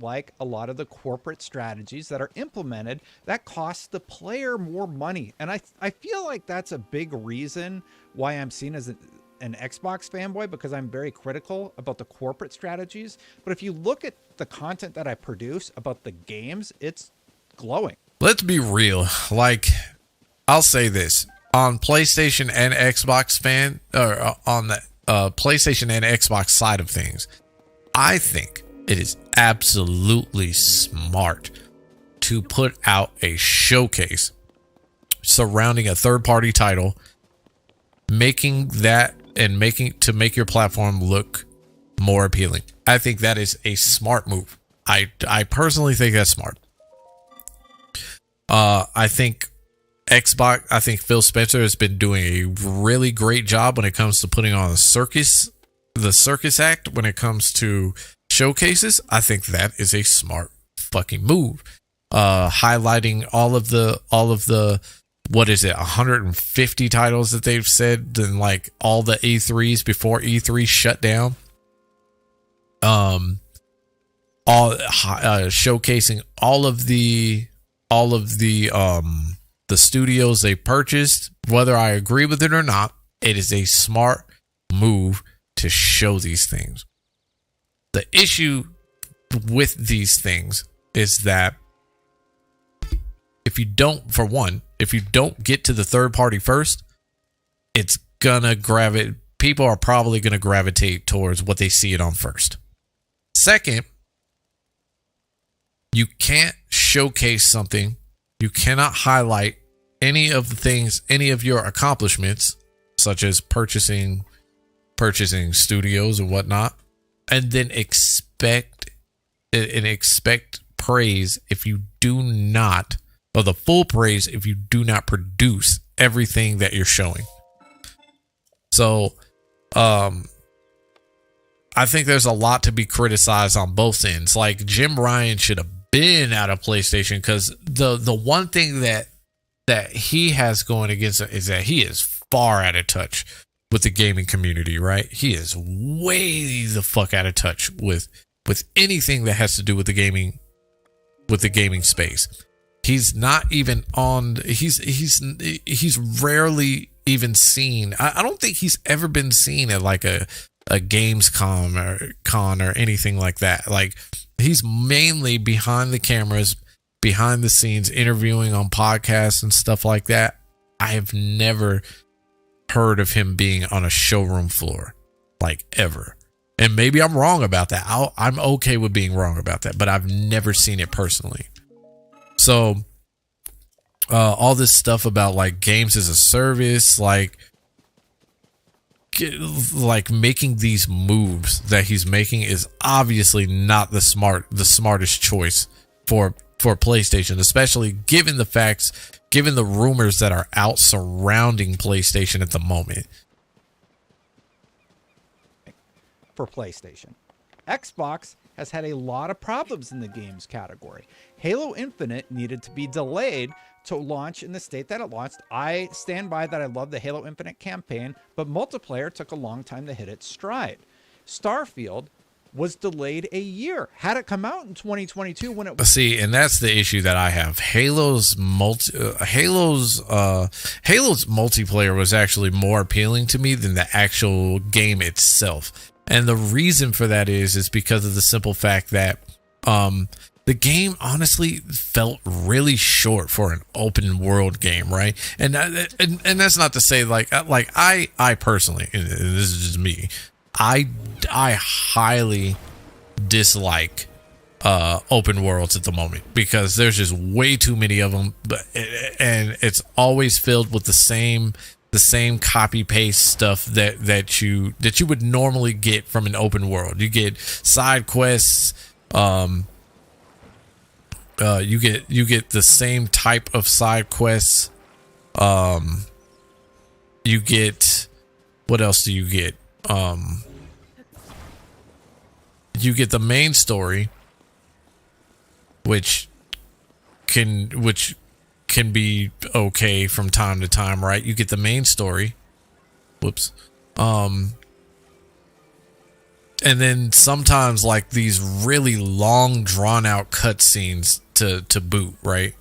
Like a lot of the corporate strategies that are implemented that cost the player more money. And I feel like that's a big reason why I'm seen as an Xbox fanboy, because I'm very critical about the corporate strategies. But if you look at the content that I produce about the games, it's glowing. Let's be real. Like, I'll say this on PlayStation and Xbox on the PlayStation and Xbox side of things, I think it is absolutely smart to put out a showcase surrounding a third-party title, making that and make your platform look more appealing. I think that is a smart move. I personally think that's smart. I think Phil Spencer has been doing a really great job when it comes to putting on the circus act when it comes to showcases. I think that is a smart fucking move. Highlighting all of the what is it, 150 titles that they've said in like all the E3s before E3 shut down. Showcasing all of the studios they purchased. Whether I agree with it or not, it is a smart move to show these things. The issue with these things is that if you don't get to the third party first, it's gonna gravitate. People are probably gonna gravitate towards what they see it on first. Second, you can't showcase something. You cannot highlight any of the things, any of your accomplishments, such as purchasing studios and whatnot, and then expect praise if you do not, or the full praise if you do not produce everything that you're showing. So, I think there's a lot to be criticized on both ends. Like, Jim Ryan should have been out of PlayStation, because the one thing that he has going against it is that he is far out of touch with the gaming community, right? He is way the fuck out of touch with anything that has to do with the gaming space. He's not even on. He's rarely even seen. I don't think he's ever been seen at like a Gamescom or con or anything like that. Like, he's mainly behind the cameras, behind the scenes, interviewing on podcasts and stuff like that. I have never heard of him being on a showroom floor, like, ever. And maybe I'm wrong about that. I'm okay with being wrong about that, but I've never seen it personally. So, all this stuff about like games as a service, like making these moves that he's making is obviously not the smartest choice for PlayStation, especially given the rumors that are out surrounding PlayStation at the moment. For PlayStation, Xbox has had a lot of problems in the games category. Halo Infinite needed to be delayed to launch in the state that it launched. I stand by that. I love the Halo Infinite campaign, but multiplayer took a long time to hit its stride. Starfield was delayed a year. Had it come out in 2022 when it was... See, and that's the issue that I have. Halo's multiplayer was actually more appealing to me than the actual game itself. And the reason for that is because of the simple fact that the game honestly felt really short for an open world game, right? And that's not to say like I personally, and this is just me, I highly dislike open worlds at the moment, because there's just way too many of them, and it's always filled with the same copy paste stuff that you would normally get from an open world. You get side quests, You get the same type of side quests. You get, what else do you get? You get the main story, which can be okay from time to time, right? You get the main story. Whoops. And then sometimes like these really long drawn out cutscenes to boot, right?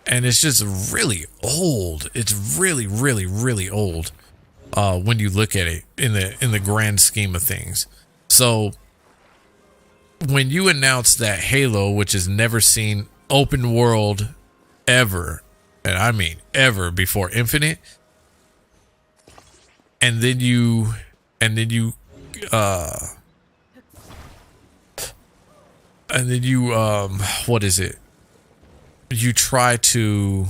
And it's just really old. It's really, really, really old when you look at it in the grand scheme of things. So when you announce that Halo, which has never seen open world ever, and I mean ever before Infinite, and then you what is it? You try to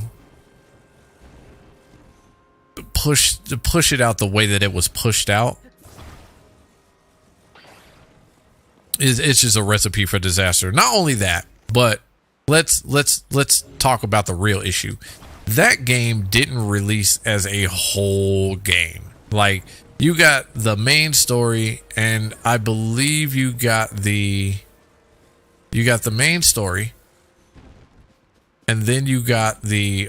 push it out the way that it was pushed out. It's just a recipe for disaster. Not only that, but let's talk about the real issue. That game didn't release as a whole game. Like, you got the main story, and I believe you got the main story, and then you got the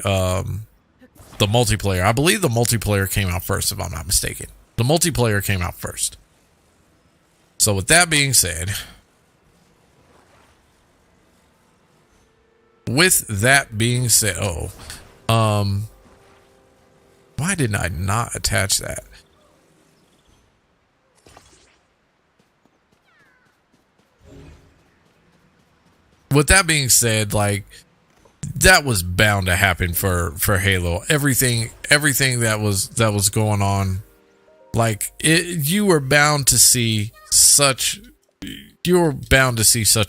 multiplayer. I believe the multiplayer came out first, if I'm not mistaken. The multiplayer came out first. So with that being said, why didn't I not attach that? With that being said, like, that was bound to happen for Halo. Everything that was going on, like, you were bound to see such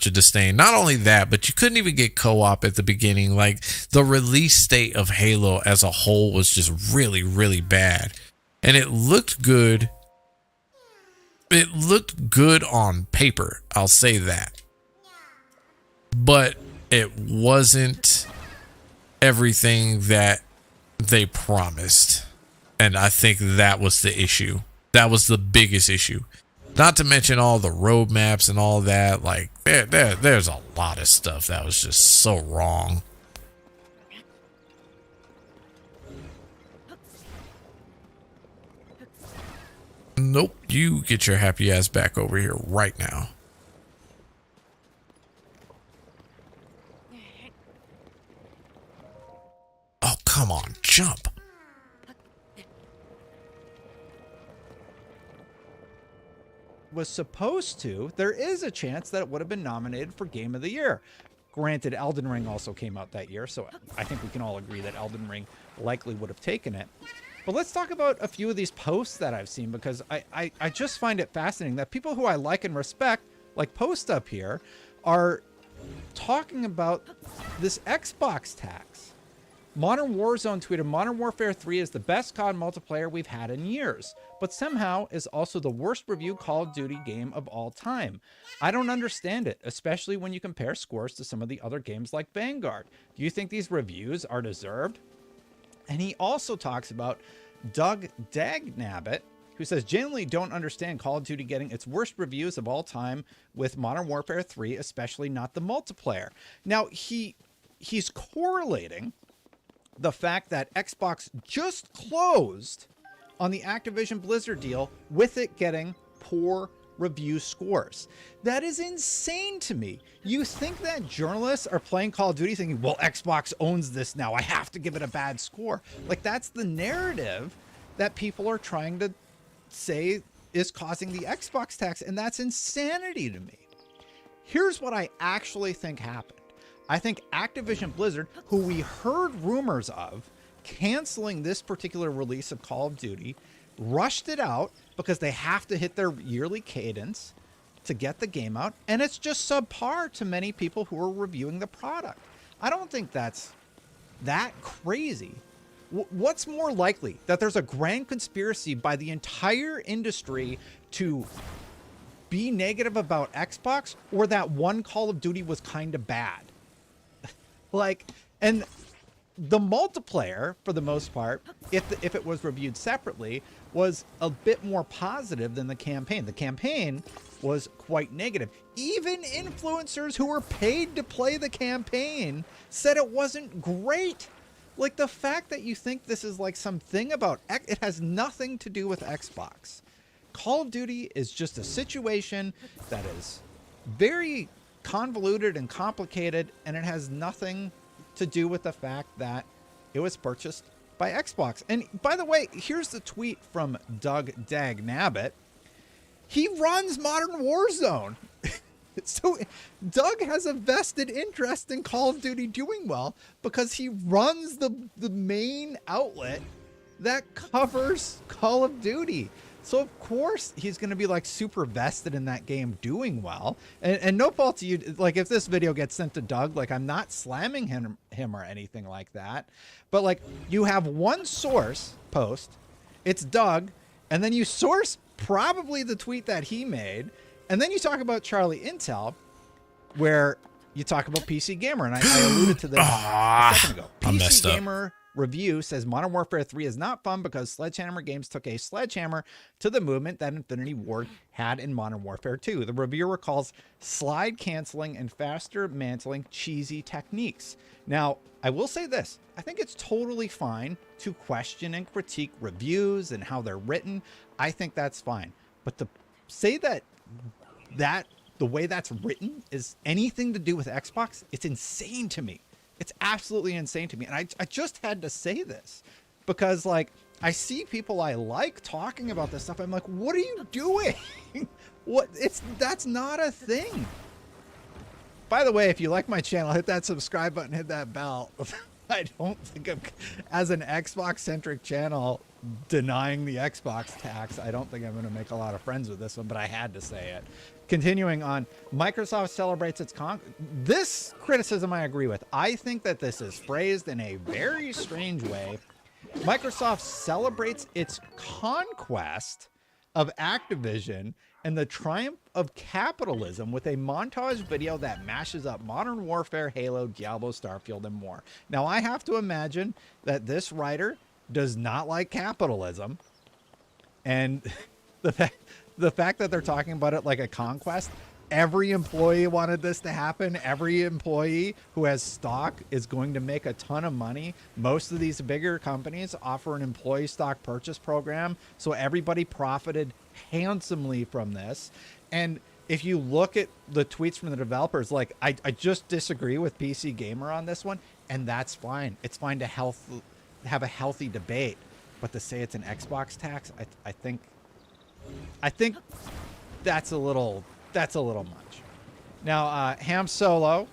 a disdain. Not only that, but you couldn't even get co-op at the beginning. Like, the release state of Halo as a whole was just really, really bad. And it looked good. It looked good on paper, I'll say that. But it wasn't everything that they promised. And I think that was the issue. That was the biggest issue. Not to mention all the roadmaps and all that. Like, there's a lot of stuff that was just so wrong. Nope, you get your happy ass back over here right now. Oh, come on, jump. Was supposed to, there is a chance that it would have been nominated for Game of the Year. Granted, Elden Ring also came out that year, so I think we can all agree that Elden Ring likely would have taken it. But let's talk about a few of these posts that I've seen, because I just find it fascinating that people who I like and respect, like Post Up here, are talking about this Xbox tax. Modern Warzone tweeted, Modern Warfare 3 is the best COD multiplayer we've had in years, but somehow is also the worst reviewed Call of Duty game of all time. I don't understand it, especially when you compare scores to some of the other games like Vanguard. Do you think these reviews are deserved? And he also talks about Doug Dagnabbit, who says, genuinely don't understand Call of Duty getting its worst reviews of all time with Modern Warfare 3, especially not the multiplayer. Now, he's correlating the fact that Xbox just closed on the Activision Blizzard deal with it getting poor review scores. That is insane to me. You think that journalists are playing Call of Duty thinking, well, Xbox owns this now, I have to give it a bad score. Like, that's the narrative that people are trying to say is causing the Xbox tax, and that's insanity to me. Here's what I actually think happened. I think Activision Blizzard, who we heard rumors of canceling this particular release of Call of Duty, rushed it out because they have to hit their yearly cadence to get the game out, and it's just subpar to many people who are reviewing the product. I don't think that's that crazy. What's more likely, that there's a grand conspiracy by the entire industry to be negative about Xbox, or that one Call of Duty was kind of bad? Like, and the multiplayer, for the most part, if it was reviewed separately, was a bit more positive than the campaign. The campaign was quite negative. Even influencers who were paid to play the campaign said it wasn't great. Like, the fact that you think this is like something about it has nothing to do with Xbox. Call of Duty is just a situation that is very convoluted and complicated, and it has nothing to do with the fact that it was purchased by Xbox. And by the way, here's the tweet from Doug Dagnabbit. He runs Modern Warzone. So Doug has a vested interest in Call of Duty doing well because he runs the main outlet that covers Call of Duty. So of course he's going to be like super vested in that game doing well. And no fault to you. Like, if this video gets sent to Doug, like, I'm not slamming him or anything like that. But like, you have one source post, it's Doug, and then you source probably the tweet that he made. And then you talk about Charlie Intel, where you talk about PC Gamer. And I alluded to this a second ago. PC Gamer Review says Modern Warfare 3 is not fun because Sledgehammer Games took a sledgehammer to the movement that Infinity Ward had in Modern Warfare 2. The reviewer recalls slide canceling and faster mantling cheesy techniques. Now, I will say this. I think it's totally fine to question and critique reviews and how they're written. I think that's fine. But to say that the way that's written is anything to do with Xbox, it's insane to me. It's absolutely insane to me. And I just had to say this because, like, I see people I like talking about this stuff. I'm like, what are you doing? That's not a thing. By the way, if you like my channel, hit that subscribe button, hit that bell. I don't think I'm, as an Xbox-centric channel, denying the Xbox tax. I don't think I'm going to make a lot of friends with this one, but I had to say it. Continuing on, Microsoft celebrates its this criticism I agree with. I think that this is phrased in a very strange way. Microsoft celebrates its conquest of Activision and the triumph of capitalism with a montage video that mashes up Modern Warfare, Halo, Diablo, Starfield, and more. Now, I have to imagine that this writer does not like capitalism, and the fact that they're talking about it like a conquest, every employee wanted this to happen. Every employee who has stock is going to make a ton of money. Most of these bigger companies offer an employee stock purchase program, so everybody profited handsomely from this. And if you look at the tweets from the developers, like, I just disagree with PC Gamer on this one, and that's fine. It's fine to have a healthy debate, but to say it's an Xbox tax, I think that's a little much. Now, Ham Solo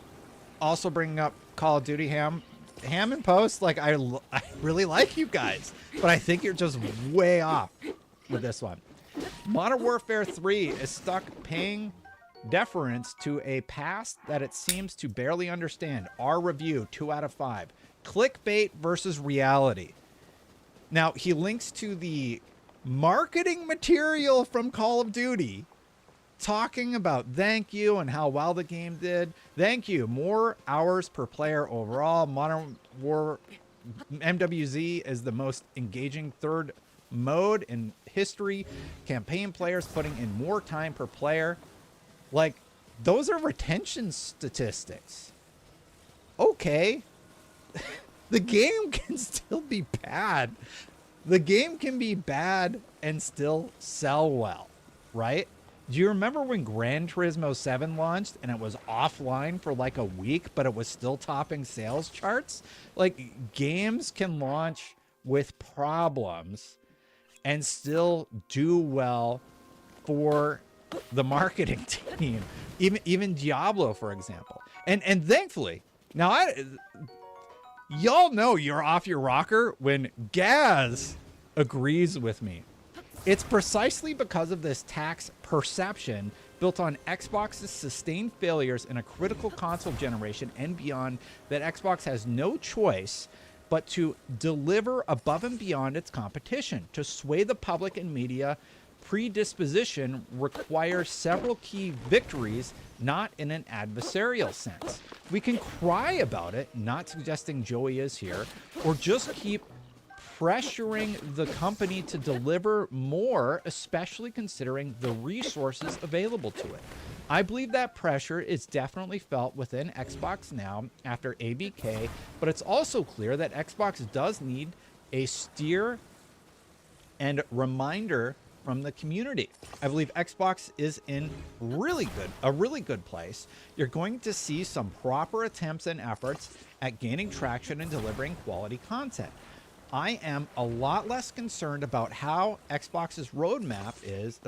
also bringing up Call of Duty. Ham in post, like, I really like you guys, but I think you're just way off with this one. Modern Warfare 3 is stuck paying deference to a past that it seems to barely understand. Our review, 2 out of 5. Clickbait versus reality. Now, he links to the marketing material from Call of Duty talking about thank you and how well the game did. Thank you. More hours per player overall. Modern War MWZ is the most engaging third mode in history. Campaign players putting in more time per player. Like, those are retention statistics. Okay. The game can still be bad. The game can be bad and still sell well, right? Do you remember when Gran Turismo 7 launched and it was offline for like a week, but it was still topping sales charts? Like, games can launch with problems and still do well for the marketing team. Even Diablo, for example. And thankfully, now y'all know you're off your rocker when Gaz agrees with me. It's precisely because of this tax perception built on Xbox's sustained failures in a critical console generation and beyond that Xbox has no choice but to deliver above and beyond its competition to sway the public and media predisposition requires several key victories, not in an adversarial sense. We can cry about it, not suggesting Joey is here, or just keep pressuring the company to deliver more, especially considering the resources available to it. I believe that pressure is definitely felt within Xbox now after ABK, but it's also clear that Xbox does need a steer and reminder from the community. I believe Xbox is in a really good place. You're going to see some proper attempts and efforts at gaining traction and delivering quality content. I am a lot less concerned about how Xbox's roadmap is.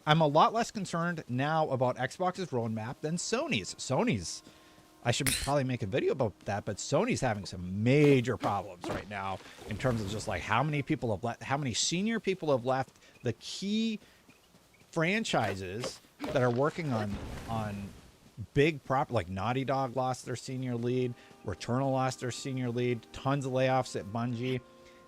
I'm a lot less concerned now about Xbox's roadmap than Sony's. I should probably make a video about that, but Sony's having some major problems right now in terms of just like how many people have left, how many senior people have left the key franchises that are working on big like Naughty Dog lost their senior lead, Returnal lost their senior lead, tons of layoffs at Bungie.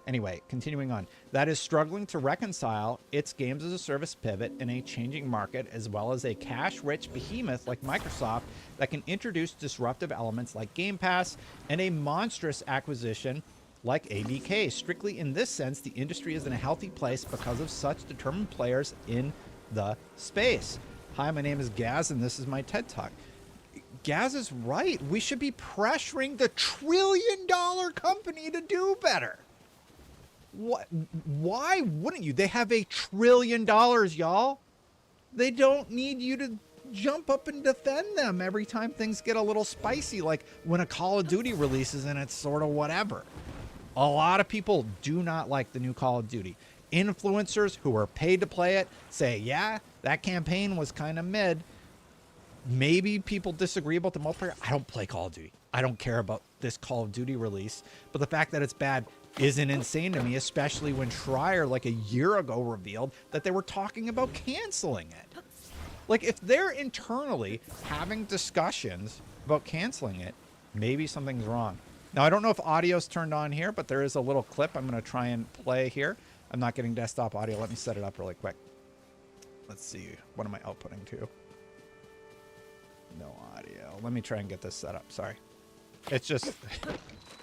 Anyway, continuing on, that is struggling to reconcile its games as a service pivot in a changing market, as well as a cash-rich behemoth like Microsoft that can introduce disruptive elements like Game Pass and a monstrous acquisition like ABK. Strictly in this sense, the industry is in a healthy place because of such determined players in the space. Hi, my name is Gaz, and this is my TED Talk. Gaz is right. We should be pressuring the trillion-dollar company to do better. What? Why wouldn't you? They have $1 trillion, y'all. They don't need you to jump up and defend them every time things get a little spicy, like when a Call of Duty releases and it's sort of whatever. A lot of people do not like the new Call of Duty. Influencers who are paid to play it say, yeah, that campaign was kind of mid. Maybe people disagree about the multiplayer. I don't play Call of Duty. I don't care about this Call of Duty release. But the fact that it's bad isn't insane to me, especially when Schreier, like a year ago, revealed that they were talking about canceling it. Like, if they're internally having discussions about canceling it, maybe something's wrong. Now, I don't know if audio's turned on here, but there is a little clip I'm going to try and play here. I'm not getting desktop audio. Let me set it up really quick. Let's see. What am I outputting to? No audio. Let me try and get this set up. Sorry. It's just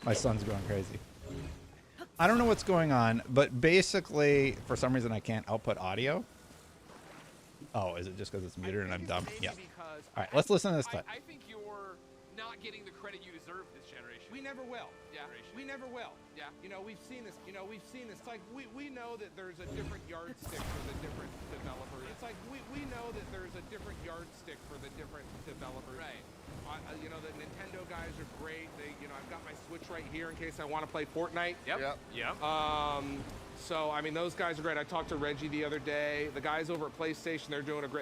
my son's going crazy. I don't know what's going on, but basically, for some reason, I can't output audio. Oh, is it just because it's muted and I'm dumb? Yeah. All right, let's listen to this clip. I think you're not getting the credit you deserve this generation. We never will. Yeah. We never will. Yeah. You know, we've seen this. It's like we know that there's a different yardstick for the different developers. It's like we know that there's a different yardstick for the different developers. Right. You know, the Nintendo guys are great. I've got my Switch right here in case I want to play Fortnite. Yep. So, I mean, those guys are great. I talked to Reggie the other day. The guys over at PlayStation,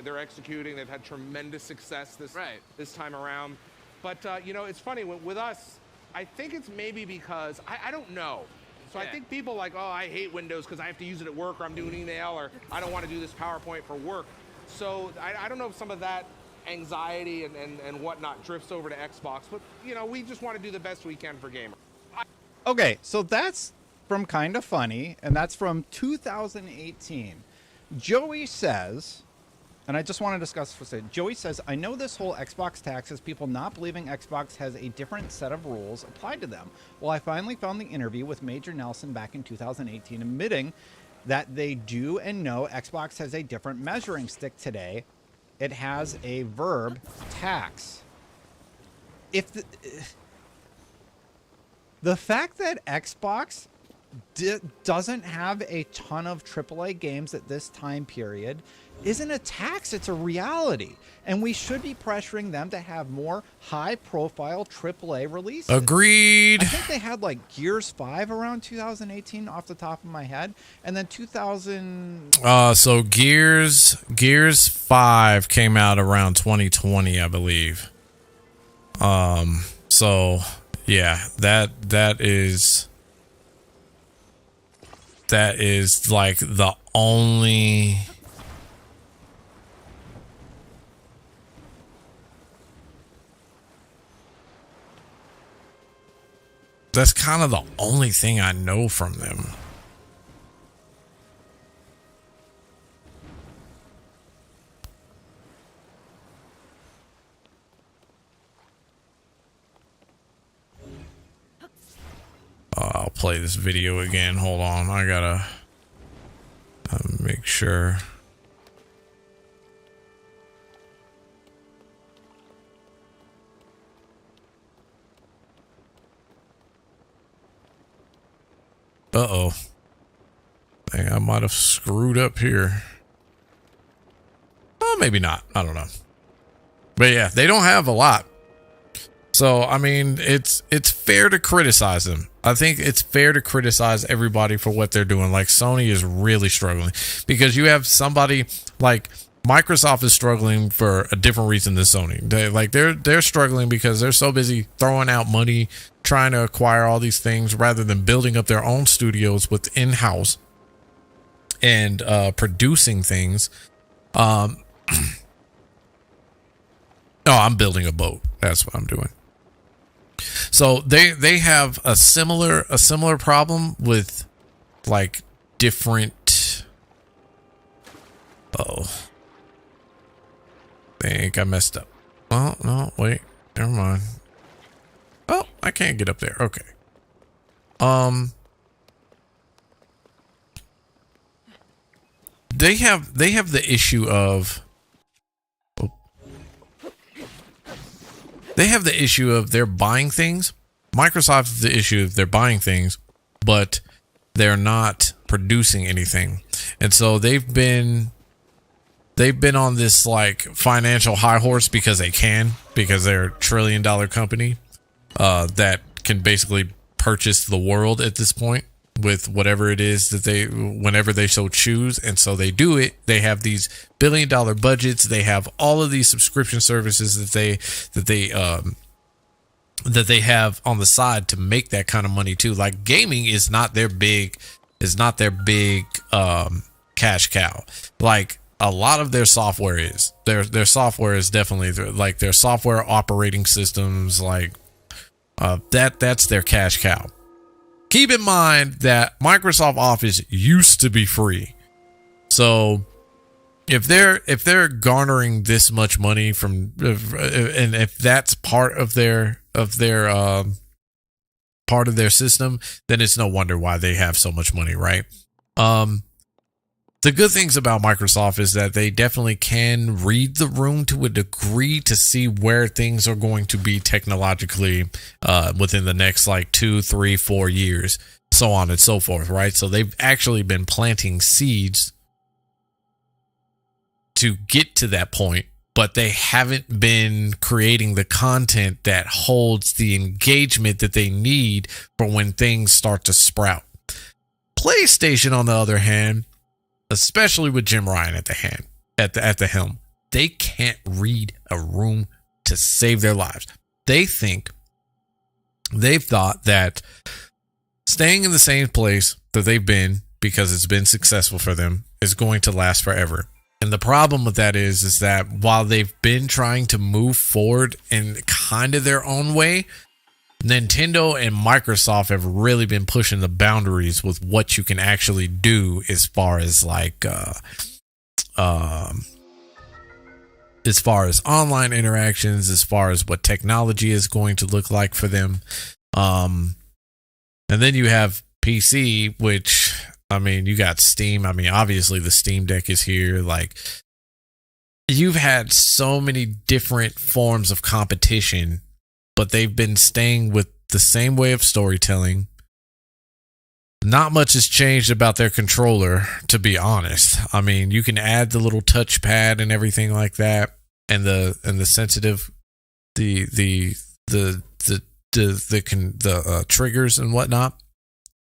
they're executing. They've had tremendous success this time around. But, it's funny. With us, I think it's maybe because, I don't know. So I think people like, oh, I hate Windows because I have to use it at work, or I'm doing email, or I don't want to do this PowerPoint for work. So I don't know if some of that anxiety and whatnot drifts over to Xbox. But, we just want to do the best we can for gamers. Okay, so that's from Kinda Funny, and that's from 2018. Joey says, and I just want to discuss for a second. Joey says, I know this whole Xbox tax is people not believing Xbox has a different set of rules applied to them. Well, I finally found the interview with Major Nelson back in 2018 admitting that they do and know Xbox has a different measuring stick today. It has a verb, tax. If the fact that Xbox doesn't have a ton of AAA games at this time period isn't a tax, it's a reality. And we should be pressuring them to have more high-profile AAA releases. Agreed. I think they had like Gears 5 around 2018 off the top of my head. And then 2000... So Gears 5 came out around 2020, I believe. So yeah, that is like the only that's kind of the only thing I know from them. play this video again. Hold on. I gotta make sure. Uh-oh. I might have screwed up here. Oh, maybe not. I don't know. But yeah, they don't have a lot. So, I mean, it's fair to criticize them. I think it's fair to criticize everybody for what they're doing. Like, Sony is really struggling because you have somebody like Microsoft is struggling for a different reason than Sony. They're struggling because they're so busy throwing out money, trying to acquire all these things rather than building up their own studios with in-house and producing things. Oh, I'm building a boat. That's what I'm doing. So they have a similar problem with like different. Oh, I think I messed up. Oh no, wait, never mind. Oh, I can't get up there. Okay. They have the issue of. They have the issue of they're buying things. Microsoft is the issue of they're buying things, but they're not producing anything. And so they've been on this like financial high horse because they're a $1 trillion company that can basically purchase the world at this point with whatever it is that whenever they so choose. And so they do it. They have these $1 billion budgets. They have all of these subscription services that they have on the side to make that kind of money too. Like, gaming is not their big cash cow. Like, a lot of their software is their software is definitely like their software operating systems, like that's their cash cow. Keep in mind that Microsoft Office used to be free. So if they're garnering this much money from, and if that's part of their system, then it's no wonder why they have so much money, right? The good things about Microsoft is that they definitely can read the room to a degree to see where things are going to be technologically within the next like 2, 3, 4 years, so on and so forth, right? So they've actually been planting seeds to get to that point, but they haven't been creating the content that holds the engagement that they need for when things start to sprout. PlayStation, on the other hand, especially with Jim Ryan at the helm, they can't read a room to save their lives. They've thought that staying in the same place that they've been because it's been successful for them is going to last forever. And the problem with that is that while they've been trying to move forward in kind of their own way, Nintendo and Microsoft have really been pushing the boundaries with what you can actually do as far as like as far as online interactions, as far as what technology is going to look like for them. And then you have PC, which, I mean, you got Steam. I mean, obviously the Steam Deck is here. Like, you've had so many different forms of competition, but they've been staying with the same way of storytelling. Not much has changed about their controller, to be honest. I mean, you can add the little touchpad and everything like that, and the sensitive, the triggers and whatnot.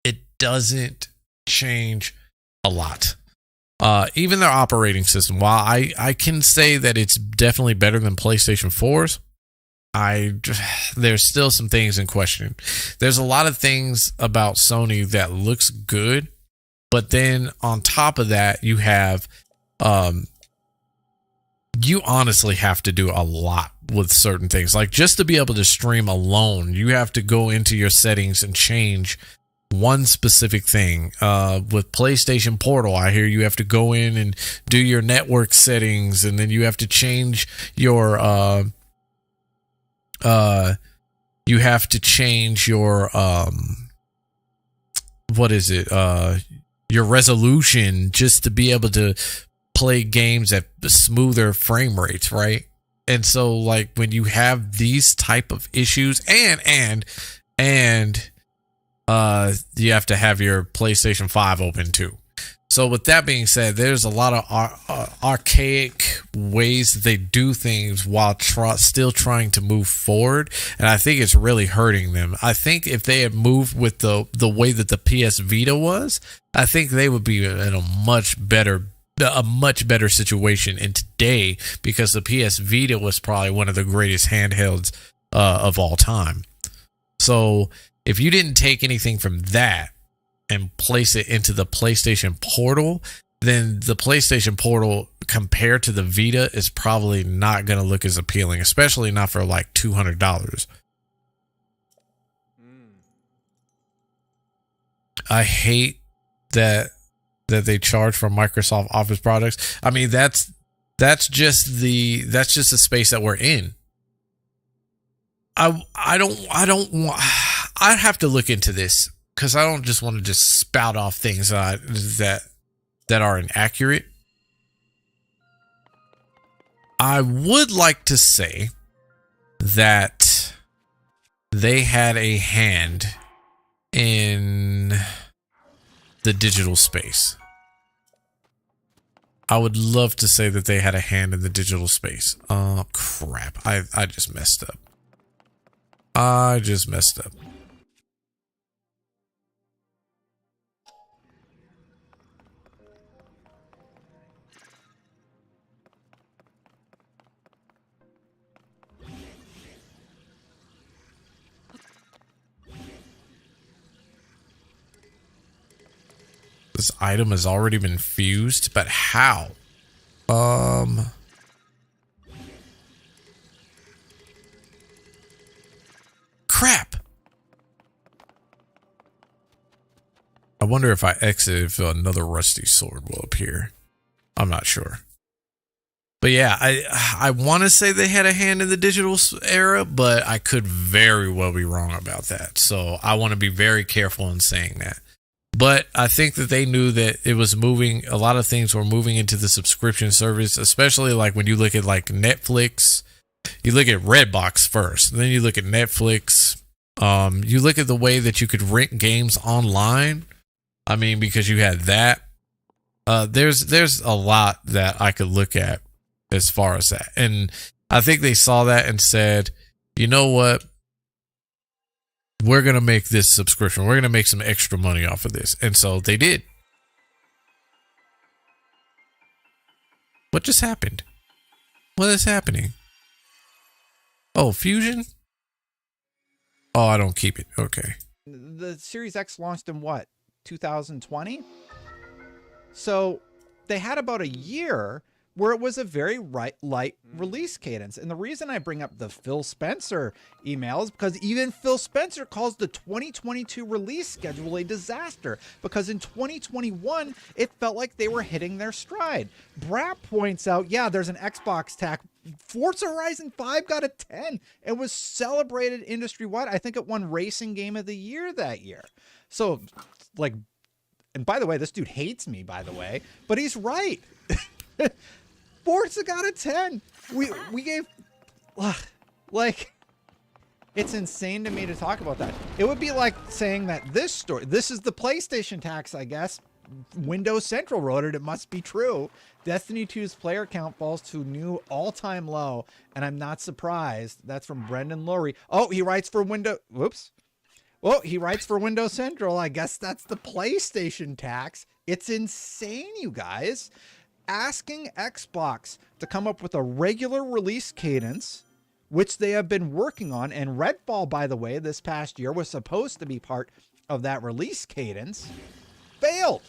It doesn't change a lot. Even their operating system, while I can say that it's definitely better than PlayStation 4's, there's still some things in question. There's a lot of things about Sony that looks good, but then on top of that, you have you honestly have to do a lot with certain things. Like, just to be able to stream alone, you have to go into your settings and change one specific thing. With PlayStation Portal, I hear you have to go in and do your network settings, and then you have to change your what is it? Your resolution just to be able to play games at smoother frame rates, right? And so like when you have these type of issues and you have to have your PlayStation 5 open too. So with that being said, there's a lot of archaic ways that they do things while still trying to move forward, and I think it's really hurting them. I think if they had moved with the way that the PS Vita was, I think they would be in a much better situation in today, because the PS Vita was probably one of the greatest handhelds of all time. So if you didn't take anything from that and place it into the PlayStation Portal, then the PlayStation Portal compared to the Vita is probably not going to look as appealing, especially not for like $200. I hate that they charge for Microsoft Office products. I mean, that's just the space that we're in. I'd have to look into this, because I don't just want to just spout off things that are inaccurate. I would like to say that they had a hand in the digital space. I would love to say that they had a hand in the digital space. Oh, crap. I just messed up. This item has already been fused, but how? Crap. I wonder if I exit if another rusty sword will appear. I'm not sure. But yeah, I want to say they had a hand in the digital era, but I could very well be wrong about that. So I want to be very careful in saying that. But I think that they knew that it was moving. A lot of things were moving into the subscription service, especially like when you look at like Netflix. You look at Redbox first, then you look at Netflix. You look at the way that you could rent games online. I mean, because you had that. There's a lot that I could look at as far as that. And I think they saw that and said, you know what? We're going to make this subscription. We're going to make some extra money off of this. And so they did. What just happened? What is happening? Oh, Fusion? Oh, I don't keep it. Okay. The Series X launched in what? 2020? So they had about a year where it was a very light release cadence. And the reason I bring up the Phil Spencer email is because even Phil Spencer calls the 2022 release schedule a disaster, because in 2021, it felt like they were hitting their stride. Brap points out, yeah, there's an Xbox tax. Forza Horizon 5 got a 10. It was celebrated industry-wide. I think it won Racing Game of the Year that year. So, like, and by the way, this dude hates me, by the way, but he's right. Forza got a 10. We gave, like, it's insane to me to talk about that. It would be like saying that this is the PlayStation tax, I guess. Windows Central wrote it. It must be true. Destiny 2's player count falls to new all-time low, and I'm not surprised. That's from Brendan Lowry. Oh, he writes for Whoops. Well, he writes for Windows Central. I guess that's the PlayStation tax. It's insane, you guys. Asking Xbox to come up with a regular release cadence, which they have been working on. And Redfall, by the way, this past year was supposed to be part of that release cadence, failed.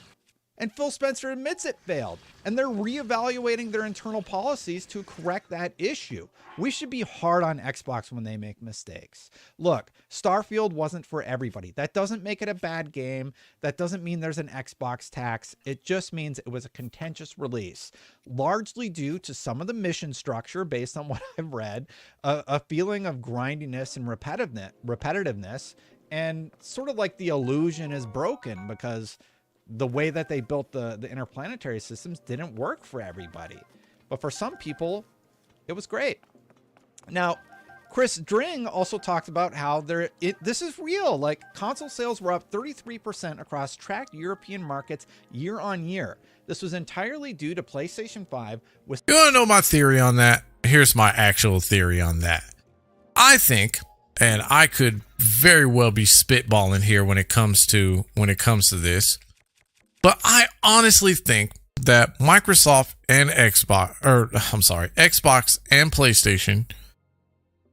And Phil Spencer admits it failed. And they're reevaluating their internal policies to correct that issue. We should be hard on Xbox when they make mistakes. Look, Starfield wasn't for everybody. That doesn't make it a bad game. That doesn't mean there's an Xbox tax. It just means it was a contentious release, largely due to some of the mission structure based on what I've read, a feeling of grindiness and repetitiveness, And sort of like the illusion is broken because the way that they built the interplanetary systems didn't work for everybody. But for some people, it was great. Now, Chris Dring also talked about how this is real. Like, console sales were up 33% across tracked European markets year on year. This was entirely due to PlayStation 5. You want to know my theory on that? Here's my actual theory on that. I think, and I could very well be spitballing here when it comes to this, but I honestly think that Microsoft and Xbox and PlayStation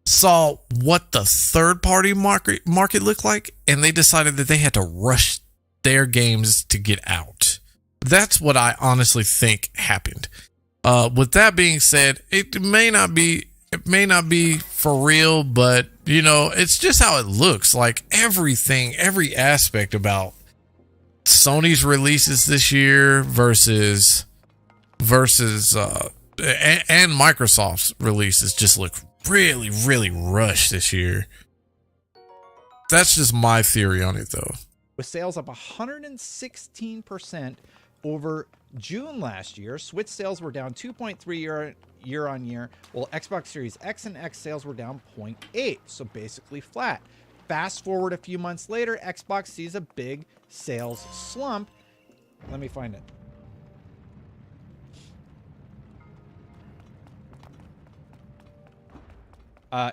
saw what the third-party market looked like, and they decided that they had to rush their games to get out. That's what I honestly think happened. With that being said, it may not be for real, but you know, it's just how it looks. Like every aspect about Sony's releases this year versus and Microsoft's releases just look really, really rushed this year. That's just my theory on it, though. With sales up 116% over June last year, Switch sales were down 2.3 year on year, while Xbox Series X and X sales were down 0.8, so basically flat. Fast forward a few months later, Xbox sees a big sales slump. Let me find it.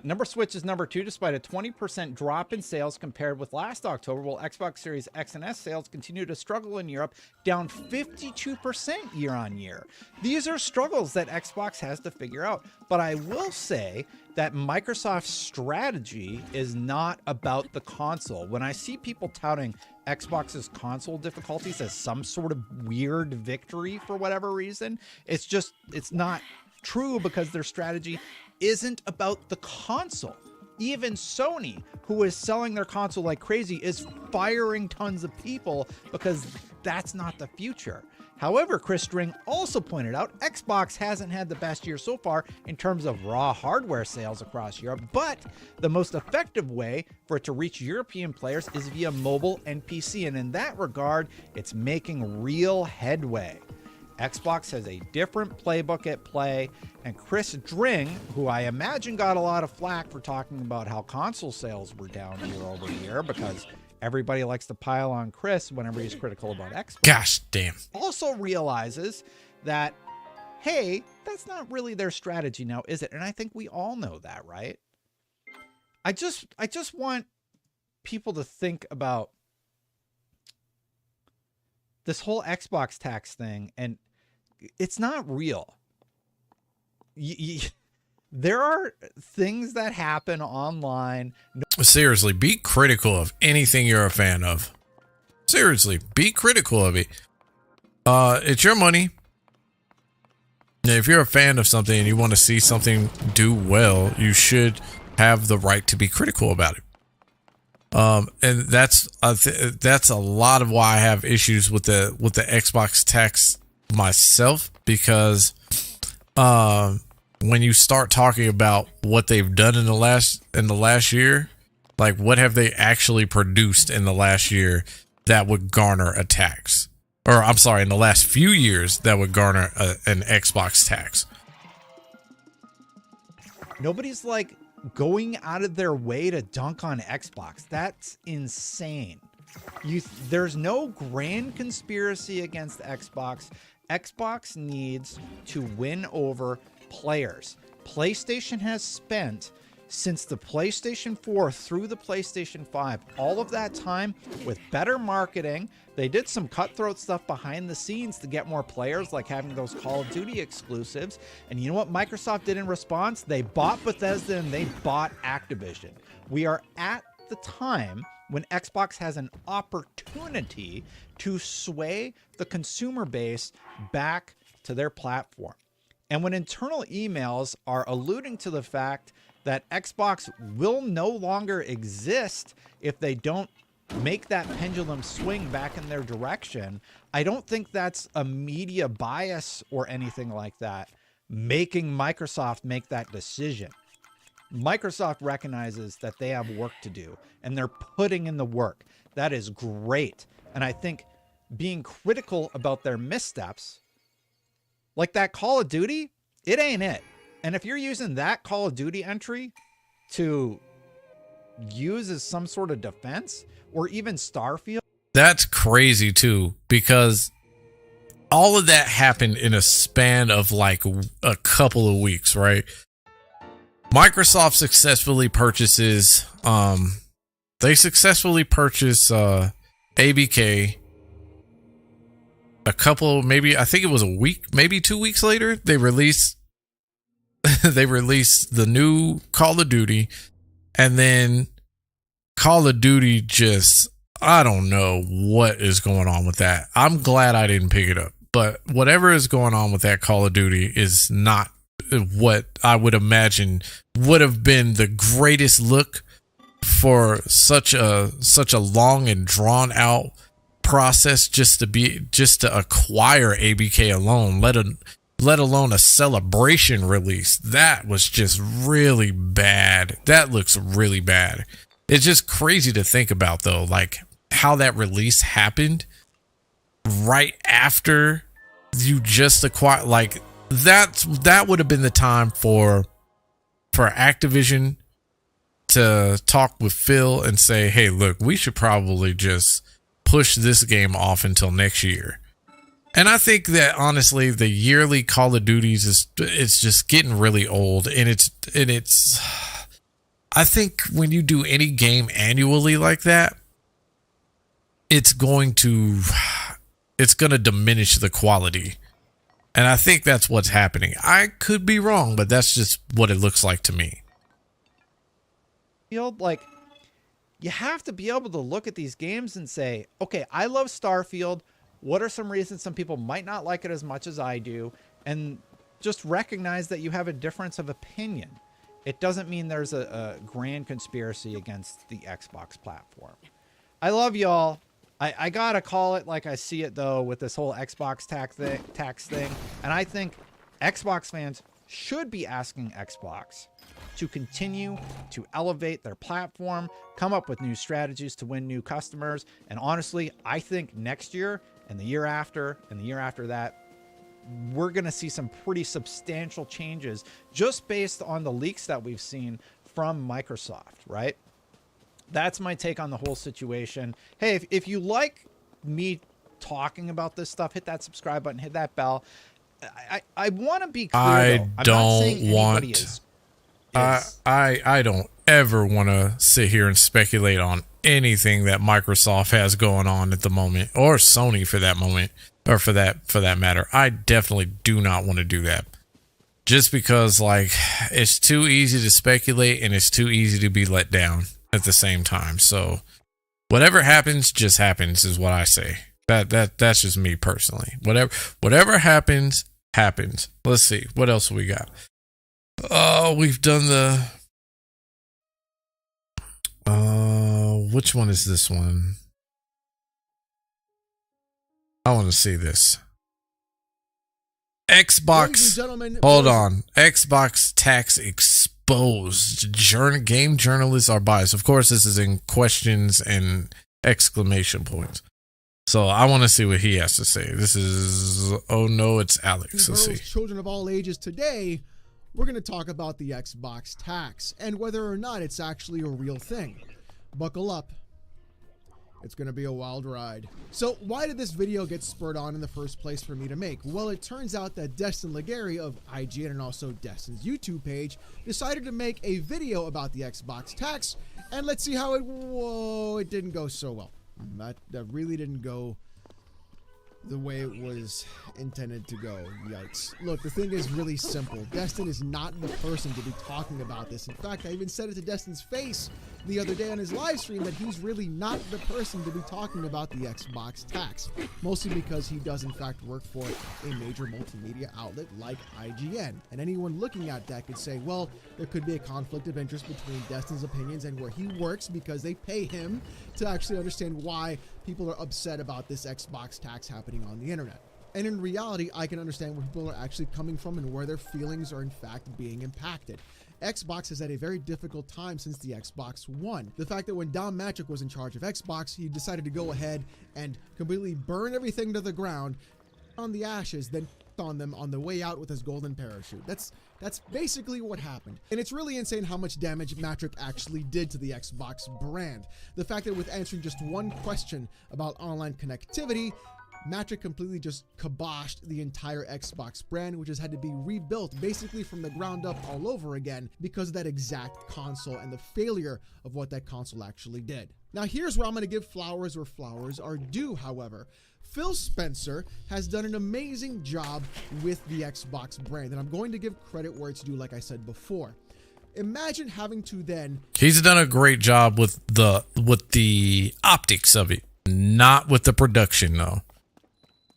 Number Switch is number 2 despite a 20% drop in sales compared with last October, while Xbox Series X and S sales continue to struggle in Europe, down 52% year on year. These are struggles that Xbox has to figure out, but I will say that Microsoft's strategy is not about the console. When I see people touting Xbox's console difficulties as some sort of weird victory for whatever reason, it's not true, because their strategy isn't about the console. Even Sony, who is selling their console like crazy, is firing tons of people because that's not the future. However, Chris String also pointed out Xbox hasn't had the best year so far in terms of raw hardware sales across Europe, but the most effective way for it to reach European players is via mobile and PC, and in that regard, it's making real headway. Xbox has a different playbook at play, and Chris Dring, who I imagine got a lot of flack for talking about how console sales were down year over year because everybody likes to pile on Chris whenever he's critical about Xbox. Gosh damn. Also realizes that, hey, that's not really their strategy now, is it? And I think we all know that, right? I just want people to think about this whole Xbox tax thing, and it's not real. There are things that happen online. Seriously, be critical of anything you're a fan of. Seriously, be critical of it. It's your money. If you're a fan of something and you want to see something do well, you should have the right to be critical about it. And that's a lot of why I have issues with the Xbox tax myself, because when you start talking about what they've done in the last year, like what have they actually produced in the last year that would garner a tax? Or I'm sorry, in the last few years that would garner an Xbox tax. Nobody's like going out of their way to dunk on Xbox. That's insane. There's no grand conspiracy against Xbox. Xbox needs to win over players. PlayStation has spent, since the PlayStation 4 through the PlayStation 5, all of that time with better marketing. They did some cutthroat stuff behind the scenes to get more players, like having those Call of Duty exclusives. And you know what Microsoft did in response? They bought Bethesda and they bought Activision. We are at the time when Xbox has an opportunity to sway the consumer base back to their platform. And when internal emails are alluding to the fact that Xbox will no longer exist if they don't make that pendulum swing back in their direction, I don't think that's a media bias or anything like that making Microsoft make that decision. Microsoft recognizes that they have work to do and they're putting in the work. That is great. And I think being critical about their missteps, like that Call of Duty, it ain't it. And if you're using that Call of Duty entry to use as some sort of defense, or even Starfield, that's crazy too, because all of that happened in a span of like a couple of weeks, right? Microsoft successfully purchases they successfully purchase ABK. A couple, maybe, I think it was a week, maybe 2 weeks later, they released the new Call of Duty, and then Call of Duty just, I don't know what is going on with that. I'm glad I didn't pick it up, but whatever is going on with that Call of Duty is not what I would imagine would have been the greatest look for such a long and drawn out process just to acquire ABK alone, let alone a celebration release. That was just really bad. That looks really bad. It's just crazy to think about though, like how that release happened right after you just acquired. Like that would have been the time for Activision to talk with Phil and say, hey, look, we should probably just push this game off until next year. And I think that honestly, the yearly Call of Duties it's just getting really old, and it's I think when you do any game annually like that, it's going to diminish the quality. And I think that's what's happening. I could be wrong, but that's just what it looks like to me. Like, you have to be able to look at these games and say, okay, I love Starfield. What are some reasons some people might not like it as much as I do? And just recognize that you have a difference of opinion. It doesn't mean there's a grand conspiracy against the Xbox platform. I love y'all. I gotta call it like I see it though, with this whole Xbox tax thing. And I think Xbox fans should be asking Xbox to continue to elevate their platform, come up with new strategies to win new customers. And honestly, I think next year and the year after and the year after that, we're going to see some pretty substantial changes just based on the leaks that we've seen from Microsoft, right? That's my take on the whole situation. Hey, if you like me talking about this stuff, hit that subscribe button, hit that bell. I want to be clear, I don't ever want to sit here and speculate on anything that Microsoft has going on at the moment, or Sony for that moment, or for that matter. I definitely do not want to do that, just because like it's too easy to speculate and it's too easy to be let down at the same time. So whatever happens just happens is what I say. That's just me personally. Whatever happens. Let's see what else we got. We've done the which one is this one? I want to see this. Xbox. Hold on. Xbox tax exposed. Game journalists are biased. Of course, this is in questions and exclamation points. So I want to see what he has to say. This is, oh no, it's Alex. Let's see. Children of all ages today, we're going to talk about the Xbox tax and whether or not it's actually a real thing. Buckle up. It's going to be a wild ride. So why did this video get spurred on in the first place for me to make? Well, it turns out that Destin Legary of IGN and also Destin's YouTube page decided to make a video about the Xbox tax, and let's see how it didn't go so well. That really didn't go the way it was intended to go. Yikes. Look, the thing is really simple. Destin is not the person to be talking about this. In fact, I even said it to Destin's face the other day on his live stream that he's really not the person to be talking about the Xbox tax. Mostly because he does in fact work for a major multimedia outlet like IGN. And anyone looking at that could say, well, there could be a conflict of interest between Destin's opinions and where he works because they pay him to actually understand why people are upset about this Xbox tax happening on the internet. And in reality, I can understand where people are actually coming from and where their feelings are in fact being impacted. Xbox has had a very difficult time since the Xbox One. The fact that when Don Matrick was in charge of Xbox, he decided to go ahead and completely burn everything to the ground on the ashes, then on them on the way out with his golden parachute. That's basically what happened. And it's really insane how much damage Matrick actually did to the Xbox brand. The fact that with answering just one question about online connectivity, Matrick completely just kiboshed the entire Xbox brand, which has had to be rebuilt basically from the ground up all over again because of that exact console and the failure of what that console actually did. Now here's where I'm going to give flowers where flowers are due, however. Phil Spencer has done an amazing job with the Xbox brand, and I'm going to give credit where it's due, like I said before. Imagine having to then... He's done a great job with the optics of it, not with the production though.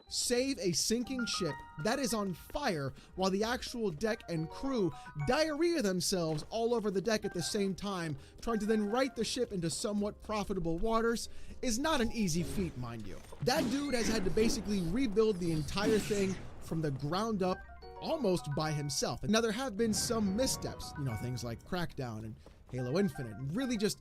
Save a sinking ship that is on fire while the actual deck and crew diarrhea themselves all over the deck at the same time, trying to then right the ship into somewhat profitable waters is not an easy feat, mind you. That dude has had to basically rebuild the entire thing from the ground up almost by himself. Now there have been some missteps, you know, things like Crackdown and Halo Infinite, really just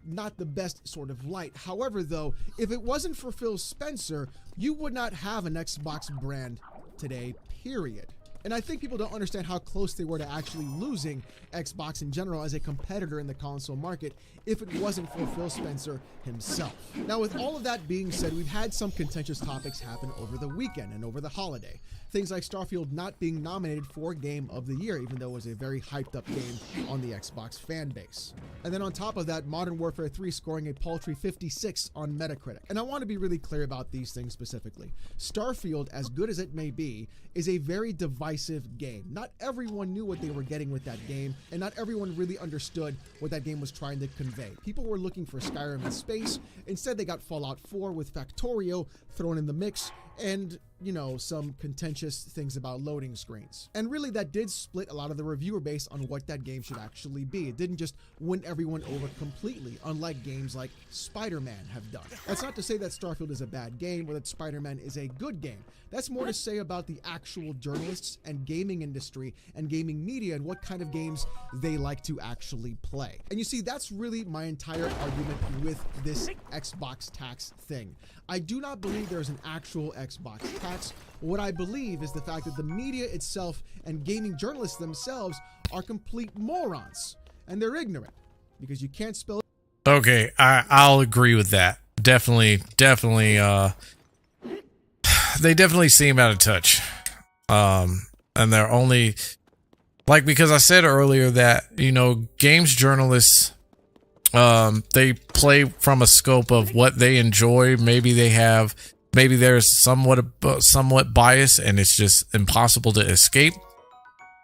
not the best sort of light. However, though, if it wasn't for Phil Spencer, you would not have an Xbox brand today, period. And I think people don't understand how close they were to actually losing Xbox in general as a competitor in the console market if it wasn't for Phil Spencer himself. Now, with all of that being said, we've had some contentious topics happen over the weekend and over the holiday. Things like Starfield not being nominated for Game of the Year, even though it was a very hyped up game on the Xbox fan base. And then on top of that, Modern Warfare 3 scoring a paltry 56 on Metacritic. And I want to be really clear about these things specifically. Starfield, as good as it may be, is a very divisive game. Not everyone knew what they were getting with that game, and not everyone really understood what that game was trying to convey. People were looking for Skyrim in space. Instead, they got Fallout 4 with Factorio thrown in the mix, and, you know, some contentious things about loading screens. And really, that did split a lot of the reviewer base on what that game should actually be. It didn't just win everyone over completely, unlike games like Spider-Man have done. That's not to say that Starfield is a bad game or that Spider-Man is a good game. That's more to say about the actual journalists and gaming industry and gaming media and what kind of games they like to actually play. And you see, that's really my entire argument with this Xbox tax thing. I do not believe there's an actual Xbox tax. What I believe is the fact that the media itself and gaming journalists themselves are complete morons, and they're ignorant because you can't spell it. Okay, I'll agree with that. Definitely, they definitely seem out of touch. And they're only, like, because I said earlier that, you know, games journalists, they play from a scope of what they enjoy. Maybe there's somewhat bias and it's just impossible to escape.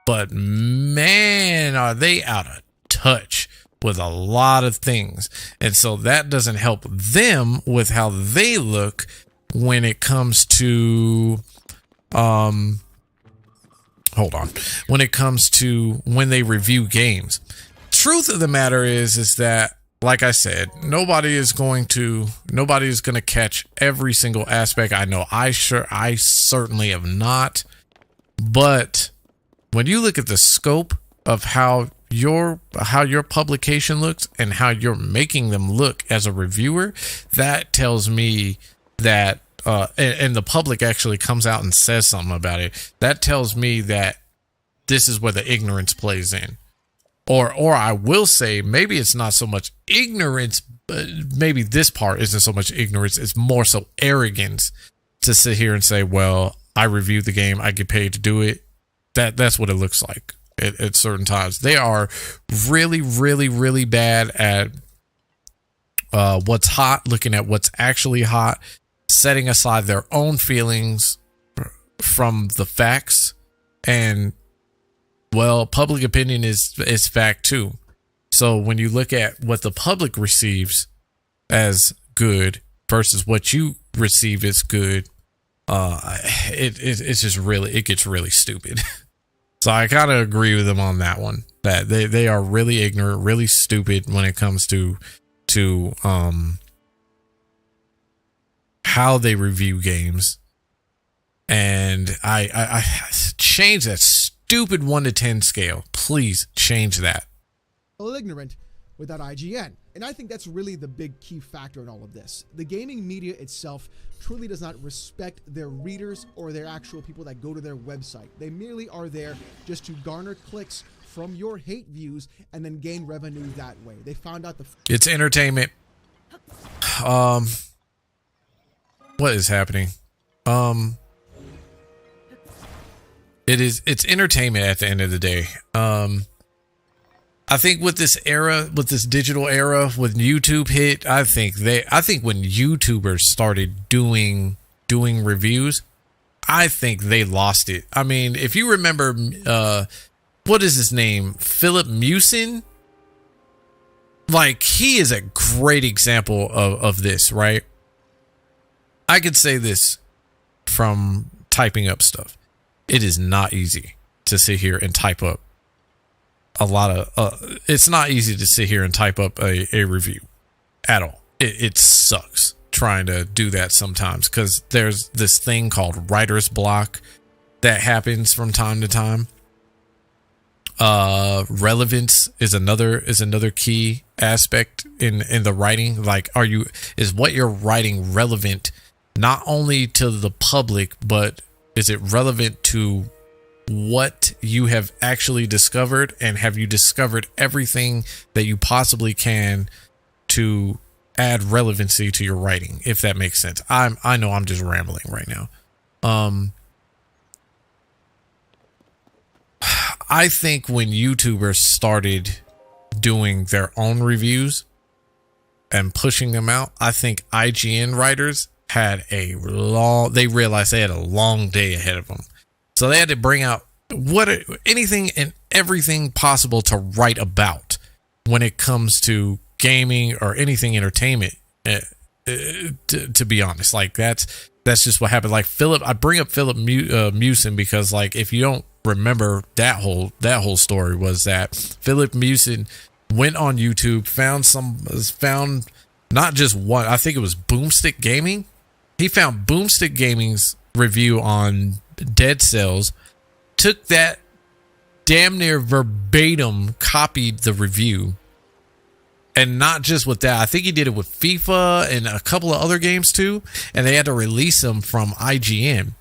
But man, are they out of touch with a lot of things. And so that doesn't help them with how they look when it comes to, when it comes to when they review games. Truth of the matter is that, like I said, nobody is going to catch every single aspect. I know I certainly have not. But when you look at the scope of how your publication looks and how you're making them look as a reviewer, that tells me that and the public actually comes out and says something about it. That tells me that this is where the ignorance plays in. Or I will say, maybe it's not so much ignorance, but maybe this part isn't so much ignorance. It's more so arrogance to sit here and say, well, I reviewed the game, I get paid to do it. That's what it looks like at certain times. They are really, really, really bad at what's hot, looking at what's actually hot, setting aside their own feelings from the facts. And, well, public opinion is fact too. So when you look at what the public receives as good versus what you receive as good, it's just really, it gets really stupid. So I kind of agree with them on that one, that they are really ignorant, really stupid when it comes to how they review games. And I change that stupid 1 to 10 scale. Please change that. Ignorant without IGN. And I think that's really the big key factor in all of this. The gaming media itself truly does not respect their readers or their actual people that go to their website. They merely are there just to garner clicks from your hate views and then gain revenue that way. They found out it's entertainment. What is happening? It's entertainment at the end of the day. I think with this era, with this digital era, with YouTube hit, I think when YouTubers started doing reviews, I think they lost it. I mean, if you remember, what is his name? Philip Mewson? Like, he is a great example of this, right? I could say this from typing up stuff. It is not easy to sit here and type up a lot of it's not easy to sit here and type up a review at all. It sucks trying to do that sometimes, because there's this thing called writer's block that happens from time to time. Relevance is another key aspect in the writing. Like, is what you're writing relevant not only to the public, but is it relevant to what you have actually discovered, and have you discovered everything that you possibly can to add relevancy to your writing, if that makes sense. I know I'm just rambling right now. I think when YouTubers started doing their own reviews and pushing them out, I think IGN writers they realized they had a long day ahead of them. So they had to bring out anything and everything possible to write about when it comes to gaming or anything entertainment. To be honest, like that's just what happened. Like I bring up Philip Mewson because, like, if you don't remember, that whole story was that Philip Mewson went on YouTube, found not just one. I think it was Boomstick Gaming. He found Boomstick Gaming's review on Dead Cells, took that damn near verbatim, copied the review, and not just with that. I think he did it with FIFA and a couple of other games too, and they had to release them from IGN.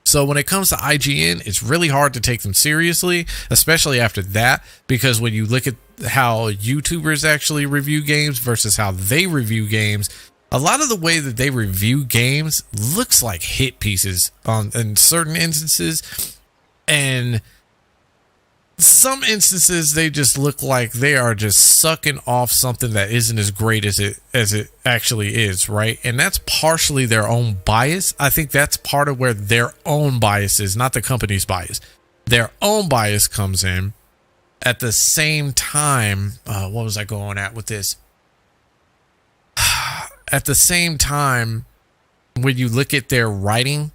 So when it comes to IGN, it's really hard to take them seriously, especially after that, because when you look at how YouTubers actually review games versus how they review games, a lot of the way that they review games looks like hit pieces in certain instances, and some instances they just look like they are just sucking off something that isn't as great as it actually is, right? And that's partially their own bias. I think that's part of where their own bias is, not the company's bias. Their own bias comes in. At the same time, what was I going at with this? At the same time, when you look at their writing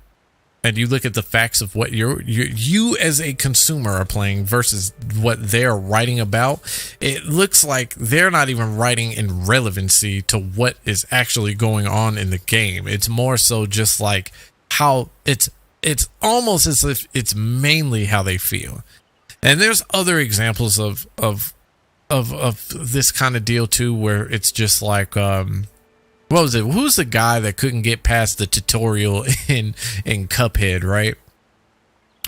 and you look at the facts of what you as a consumer are playing versus what they're writing about, it looks like they're not even writing in relevancy to what is actually going on in the game. It's more so just like how it's almost as if it's mainly how they feel. And there's other examples of this kind of deal too, where it's just like, what was it? Who's the guy that couldn't get past the tutorial in Cuphead, right?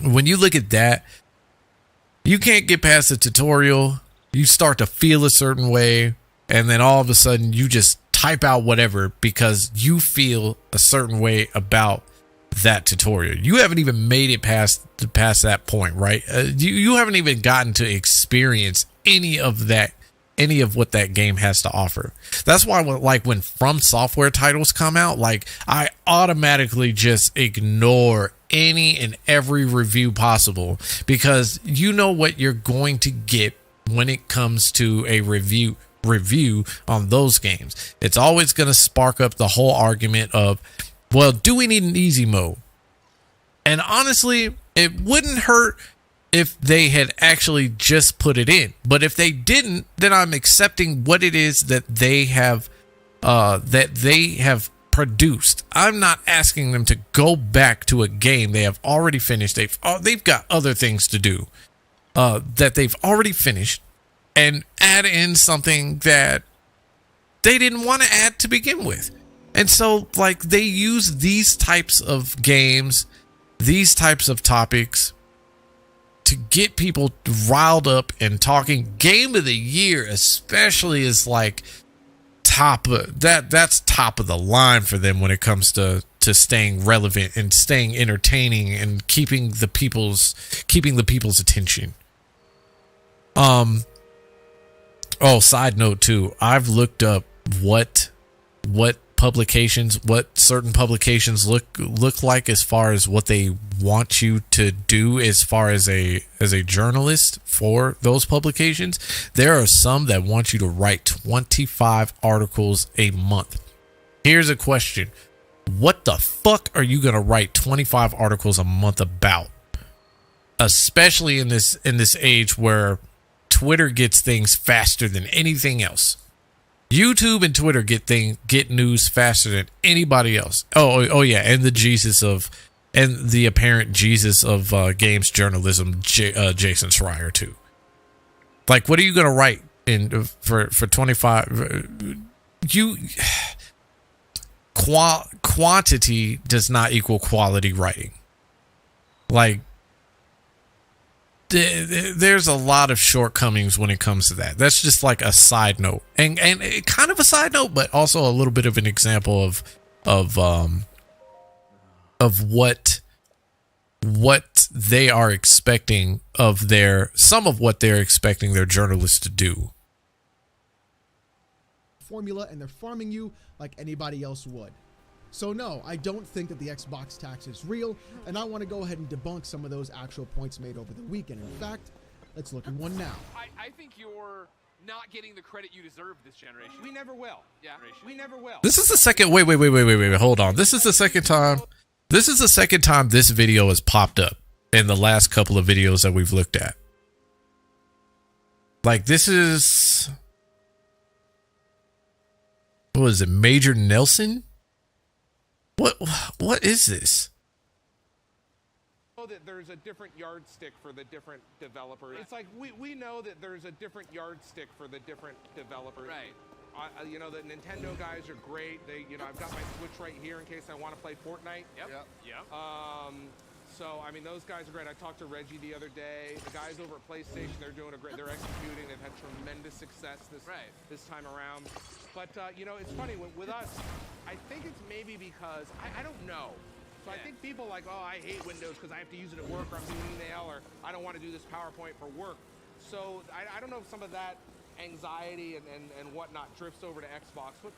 When you look at that, you can't get past the tutorial. You start to feel a certain way, and then all of a sudden you just type out whatever because you feel a certain way about that tutorial. You haven't even made it past that point, right? You haven't even gotten to experience any of what that game has to offer. That's why, like, when From Software titles come out, like, I automatically just ignore any and every review possible, because you know what you're going to get when it comes to a review on those games. It's always going to spark up the whole argument of, well, do we need an easy mode? And honestly, it wouldn't hurt if they had actually just put it in. But if they didn't, then I'm accepting what it is that they have produced. I'm not asking them to go back to a game they have already finished. They've got other things to do that they've already finished, and add in something that they didn't want to add to begin with. And so, like, they use these types of games, these types of topics to get people riled up and talking. Game of the year especially is like that's top of the line for them when it comes to staying relevant and staying entertaining and keeping the people's attention. Side note too, I've looked up what certain publications look like as far as what they want you to do as far as a journalist for those publications. There are some that want you to write 25 articles a month. Here's a question. What the fuck are you going to write 25 articles a month about? Especially in this age where Twitter gets things faster than anything else. YouTube and Twitter get news faster than anybody else. Oh yeah, and the apparent Jesus of games journalism, Jason Schreier too. Like, what are you gonna write for 25? Quantity does not equal quality writing. Like, there's a lot of shortcomings when it comes to that. That's just like a side note, and kind of a side note, but also a little bit of an example of what they are expecting of what they're expecting their journalists to do. Formula, and they're farming you like anybody else would. So no, I don't think that the Xbox tax is real, and I want to go ahead and debunk some of those actual points made over the weekend. In fact, let's look at one now. I think you're not getting the credit you deserve this generation. We never will. Yeah, we never will. This is the second. Wait. Hold on. This is the second time. This is the second time this video has popped up in the last couple of videos that we've looked at. Like, this is, what is it? Major Nelson? What is this? Know that there's a different yardstick for the different developers. It's like we know that there's a different yardstick for the different developers. Right. You know, the Nintendo guys are great. I've got my Switch right here in case I want to play Fortnite. Yep. So, I mean, those guys are great. I talked to Reggie the other day. The guys over at PlayStation, they're executing. They've had tremendous success this time around. But, it's funny, with us, I think it's maybe because, I don't know. So I think people like, oh, I hate Windows because I have to use it at work, or I'm doing email, or I don't want to do this PowerPoint for work. So I don't know if some of that anxiety and whatnot drifts over to Xbox, but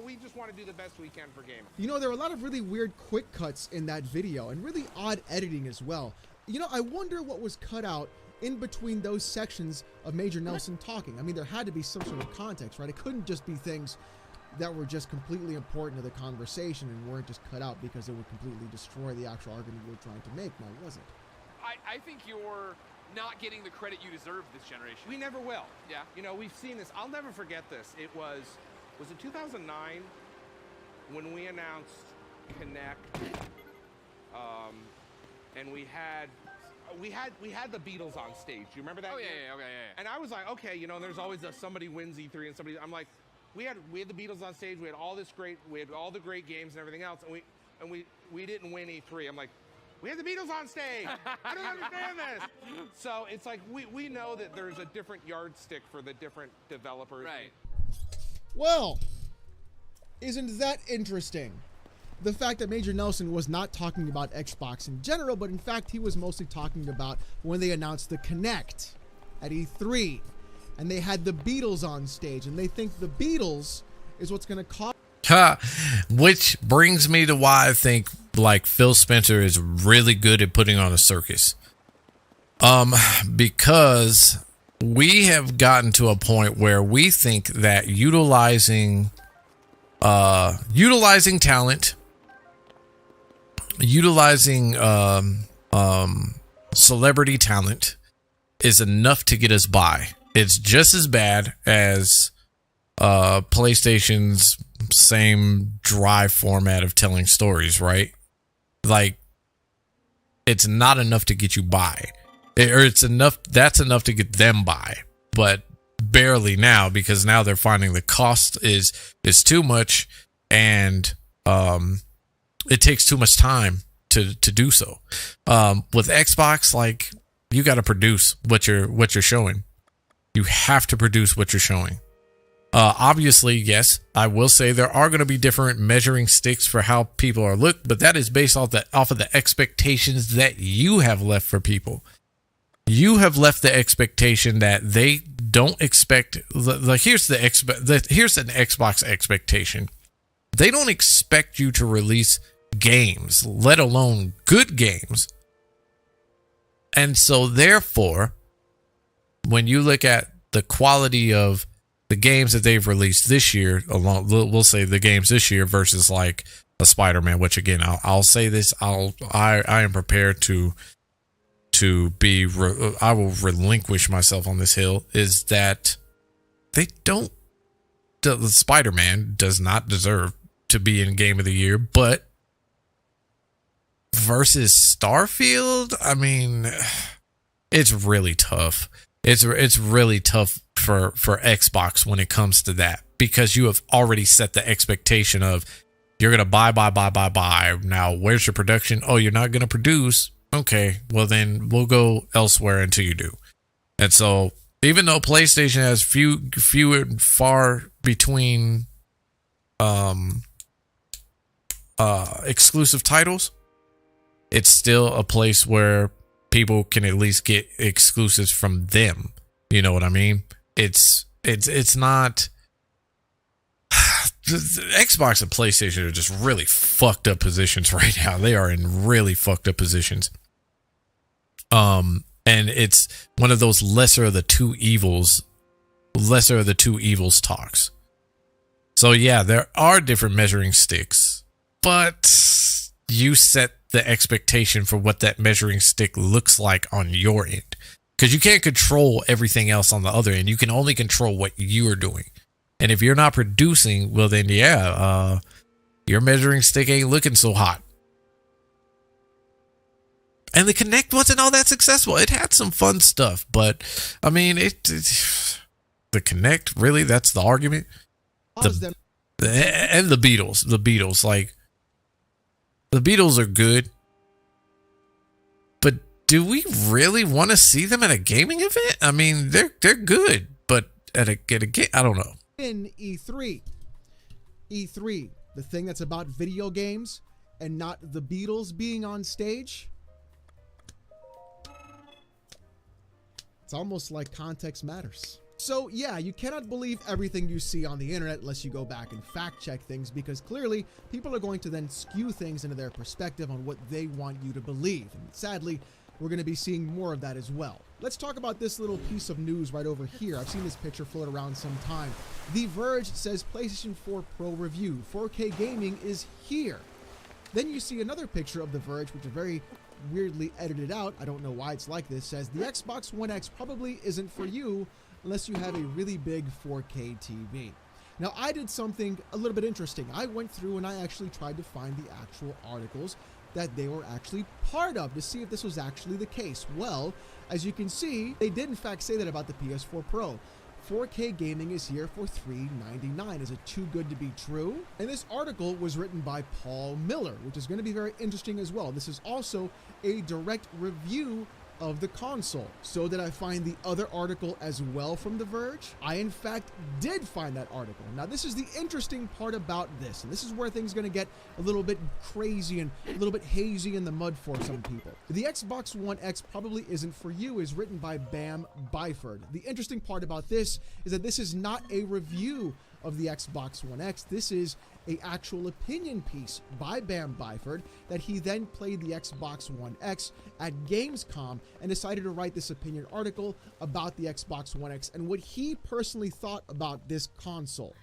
we just want to do the best we can for gaming. There are a lot of really weird quick cuts in that video and really odd editing as well. I wonder what was cut out in between those sections of Major Nelson talking. I mean, there had to be some sort of context, right? It couldn't just be things that were just completely important to the conversation and weren't just cut out because it would completely destroy the actual argument we were trying to make. Now, was it? I think you're not getting the credit you deserve this generation. We never will. Yeah. We've seen this. I'll never forget this. It was it 2009 when we announced Kinect, and we had the Beatles on stage. Do you remember that? Oh yeah. And I was like, okay, there's always somebody wins E3 and somebody. I'm like, we had the Beatles on stage. We had all the great games and everything else, and we didn't win E3. I'm like, we had the Beatles on stage. I don't understand this. So it's like we know that there's a different yardstick for the different developers. Right. Well, isn't that interesting? The fact that Major Nelson was not talking about Xbox in general, but in fact he was mostly talking about when they announced the Kinect at E3, and they had the Beatles on stage, and they think the Beatles is what's going to cause. Which brings me to why I think like Phil Spencer is really good at putting on a circus. Because we have gotten to a point where we think that utilizing talent, utilizing celebrity talent is enough to get us by. It's just as bad as PlayStation's same dry format of telling stories, right? Like, it's not enough to get you by, or it's enough. That's enough to get them by, but barely now, because now they're finding the cost is too much, and it takes too much time to do so. With Xbox, like, you got to produce what you're showing. You have to produce what you're showing. Obviously, yes, I will say there are going to be different measuring sticks for how people are looked, but that is based off of the expectations that you have left for people. You have left the expectation that they don't expect. Here's an Xbox expectation. They don't expect you to release games, let alone good games. And so therefore, when you look at the quality of the games that they've released this year, we'll say the games this year versus like a Spider-Man, which again, I'll say this, I am prepared to be, I will relinquish myself on this hill, is that the Spider-Man does not deserve to be in Game of the Year, but versus Starfield, I mean, it's really tough. It's really tough for Xbox when it comes to that, because you have already set the expectation of you're going to buy. Now, where's your production? Oh, you're not going to produce. Okay, well then we'll go elsewhere until you do. And so even though PlayStation has few and far between exclusive titles, it's still a place where people can at least get exclusives from them. You know what I mean? It's not Xbox and PlayStation are just really fucked up positions right now. They are in really fucked up positions. And it's one of those lesser of the two evils talks. So yeah, there are different measuring sticks, but you set the expectation for what that measuring stick looks like on your end, because you can't control everything else on the other end. You can only control what you're doing. And if you're not producing, well then yeah, your measuring stick ain't looking so hot. And the Kinect wasn't all that successful. It had some fun stuff, but I mean, the Kinect, really, that's the argument. And the Beatles, like, the Beatles are good, but do we really want to see them at a gaming event? I mean, they're good, but at a game, I don't know. In E3, the thing that's about video games and not the Beatles being on stage. It's almost like context matters. So yeah, you cannot believe everything you see on the internet unless you go back and fact check things, because clearly people are going to then skew things into their perspective on what they want you to believe. And sadly, we're going to be seeing more of that as well. Let's talk about this little piece of news right over here. I've seen this picture float around some time. The Verge says PlayStation 4 Pro review. 4K gaming is here. Then you see another picture of The Verge, which is very weirdly edited out. I don't know why it's like this. Says the Xbox One X probably isn't for you unless you have a really big 4K TV. Now, I did something a little bit interesting. I went through and I actually tried to find the actual articles that they were actually part of to see if this was actually the case. Well, as you can see, they did in fact say that about the PS4 Pro. 4K gaming is here for $399. Is it too good to be true? And this article was written by Paul Miller, which is going to be very interesting as well. This is also a direct review of the console. So did I find the other article as well from The Verge? I in fact did find that article. Now this is the interesting part about this, and this is where things are going to get a little bit crazy and a little bit hazy in the mud for some people. The Xbox One X probably isn't for you is written by Bam Byford. The interesting part about this is that this is not a review of the Xbox One X. This is an actual opinion piece by Bam Byford that he then played the Xbox One X at Gamescom and decided to write this opinion article about the Xbox One X and what he personally thought about this console.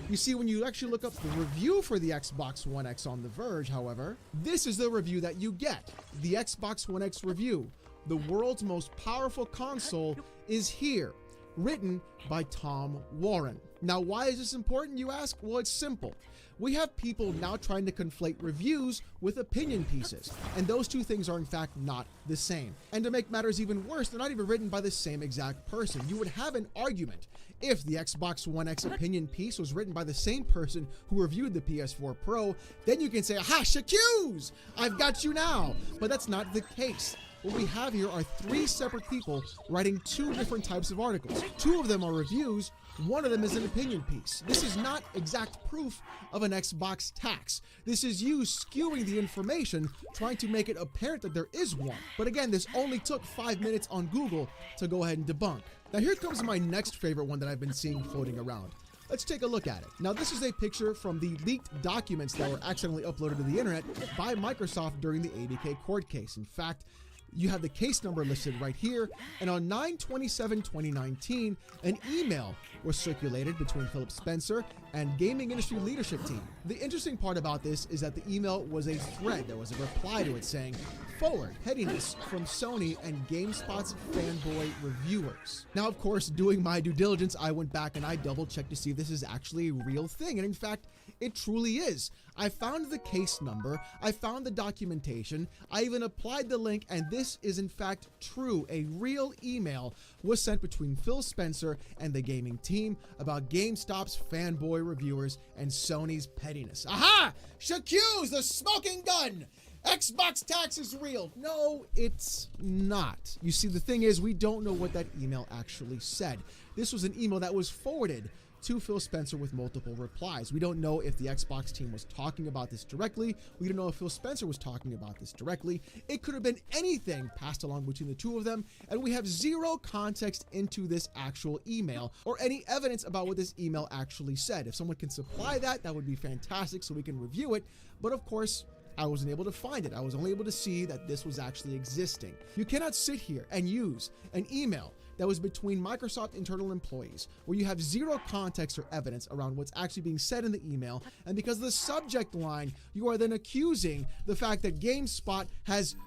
You see, when you actually look up the review for the Xbox One X on The Verge, however, this is the review that you get. The Xbox One X review. The world's most powerful console is here. Written by Tom Warren. Now, why is this important, you ask? Well, it's simple. We have people now trying to conflate reviews with opinion pieces, and those two things are in fact not the same. And to make matters even worse, they're not even written by the same exact person. You would have an argument if the Xbox One X opinion piece was written by the same person who reviewed the PS4 Pro. Then you can say, aha, Shakuse, I've got you now. But that's not the case. What we have here are three separate people writing two different types of articles. Two of them are reviews, one of them is an opinion piece. This is not exact proof of an Xbox tax. This is you skewing the information, trying to make it apparent that there is one. But again, this only took 5 minutes on Google to go ahead and debunk. Now here comes my next favorite one that I've been seeing floating around. Let's take a look at it. Now this is a picture from the leaked documents that were accidentally uploaded to the internet by Microsoft during the ADK court case. In fact, you have the case number listed right here, and on 9/27/2019, an email was circulated between Philip Spencer and gaming industry leadership team. The interesting part about this is that the email was a thread. There was a reply to it saying, "Forward headiness from Sony and GameSpot's fanboy reviewers." Now, of course, doing my due diligence, I went back and I double-checked to see if this is actually a real thing, and in fact, it truly is. I found the case number, I found the documentation, I even applied the link, and this is in fact true. A real email was sent between Phil Spencer and the gaming team about GameStop's fanboy reviewers and Sony's pettiness. Aha! Shakuse, the smoking gun! Xbox tax is real. No, it's not. You see, the thing is, we don't know what that email actually said. This was an email that was forwarded to Phil Spencer with multiple replies. We don't know if the Xbox team was talking about this directly. We don't know if Phil Spencer was talking about this directly. It could have been anything passed along between the two of them, and we have zero context into this actual email or any evidence about what this email actually said. If someone can supply that, that would be fantastic so we can review it. But of course, I wasn't able to find it. I was only able to see that this was actually existing. You cannot sit here and use an email that was between Microsoft internal employees, where you have zero context or evidence around what's actually being said in the email, and because of the subject line, you are then accusing the fact that GameSpot has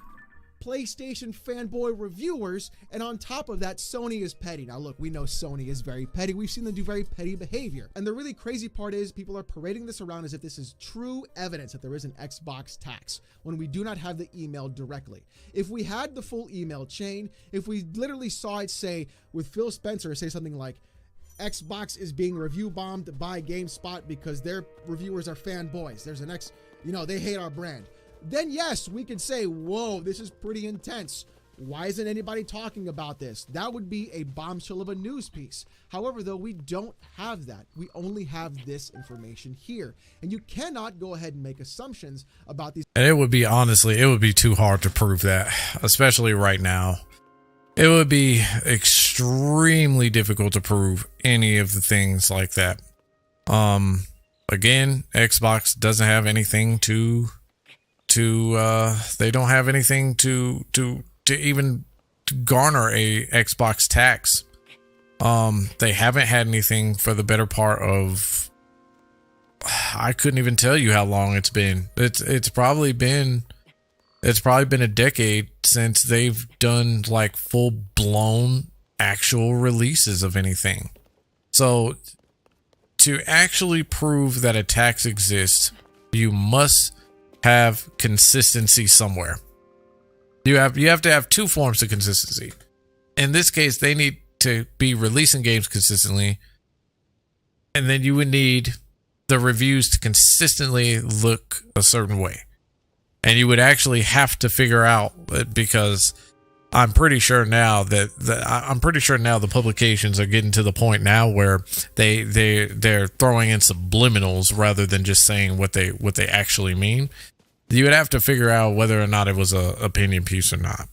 PlayStation fanboy reviewers, and on top of that, Sony is petty. Now look, we know Sony is very petty. We've seen them do very petty behavior. And the really crazy part is people are parading this around as if this is true evidence that there is an Xbox tax, when we do not have the email directly. If we had the full email chain, if we literally saw it say, with Phil Spencer, say something like, Xbox is being review bombed by GameSpot because their reviewers are fanboys. There's an they hate our brand. Then yes, we could say, whoa, this is pretty intense. Why isn't anybody talking about this? That would be a bombshell of a news piece. However, though, we don't have that. We only have this information here. And you cannot go ahead and make assumptions about these. And it would be too hard to prove that, especially right now. It would be extremely difficult to prove any of the things like that. Again, Xbox doesn't have anything they don't have anything to even garner a Xbox tax. They haven't had anything for the better part of, I couldn't even tell you how long it's been. It's probably been a decade since they've done like full-blown actual releases of anything. So to actually prove that a tax exists, you must have consistency somewhere. You have to have two forms of consistency. In this case, they need to be releasing games consistently, and then you would need the reviews to consistently look a certain way. And you would actually have to figure out, because I'm pretty sure now the publications are getting to the point now where they're throwing in subliminals rather than just saying what they actually mean. You would have to figure out whether or not it was a opinion piece or not.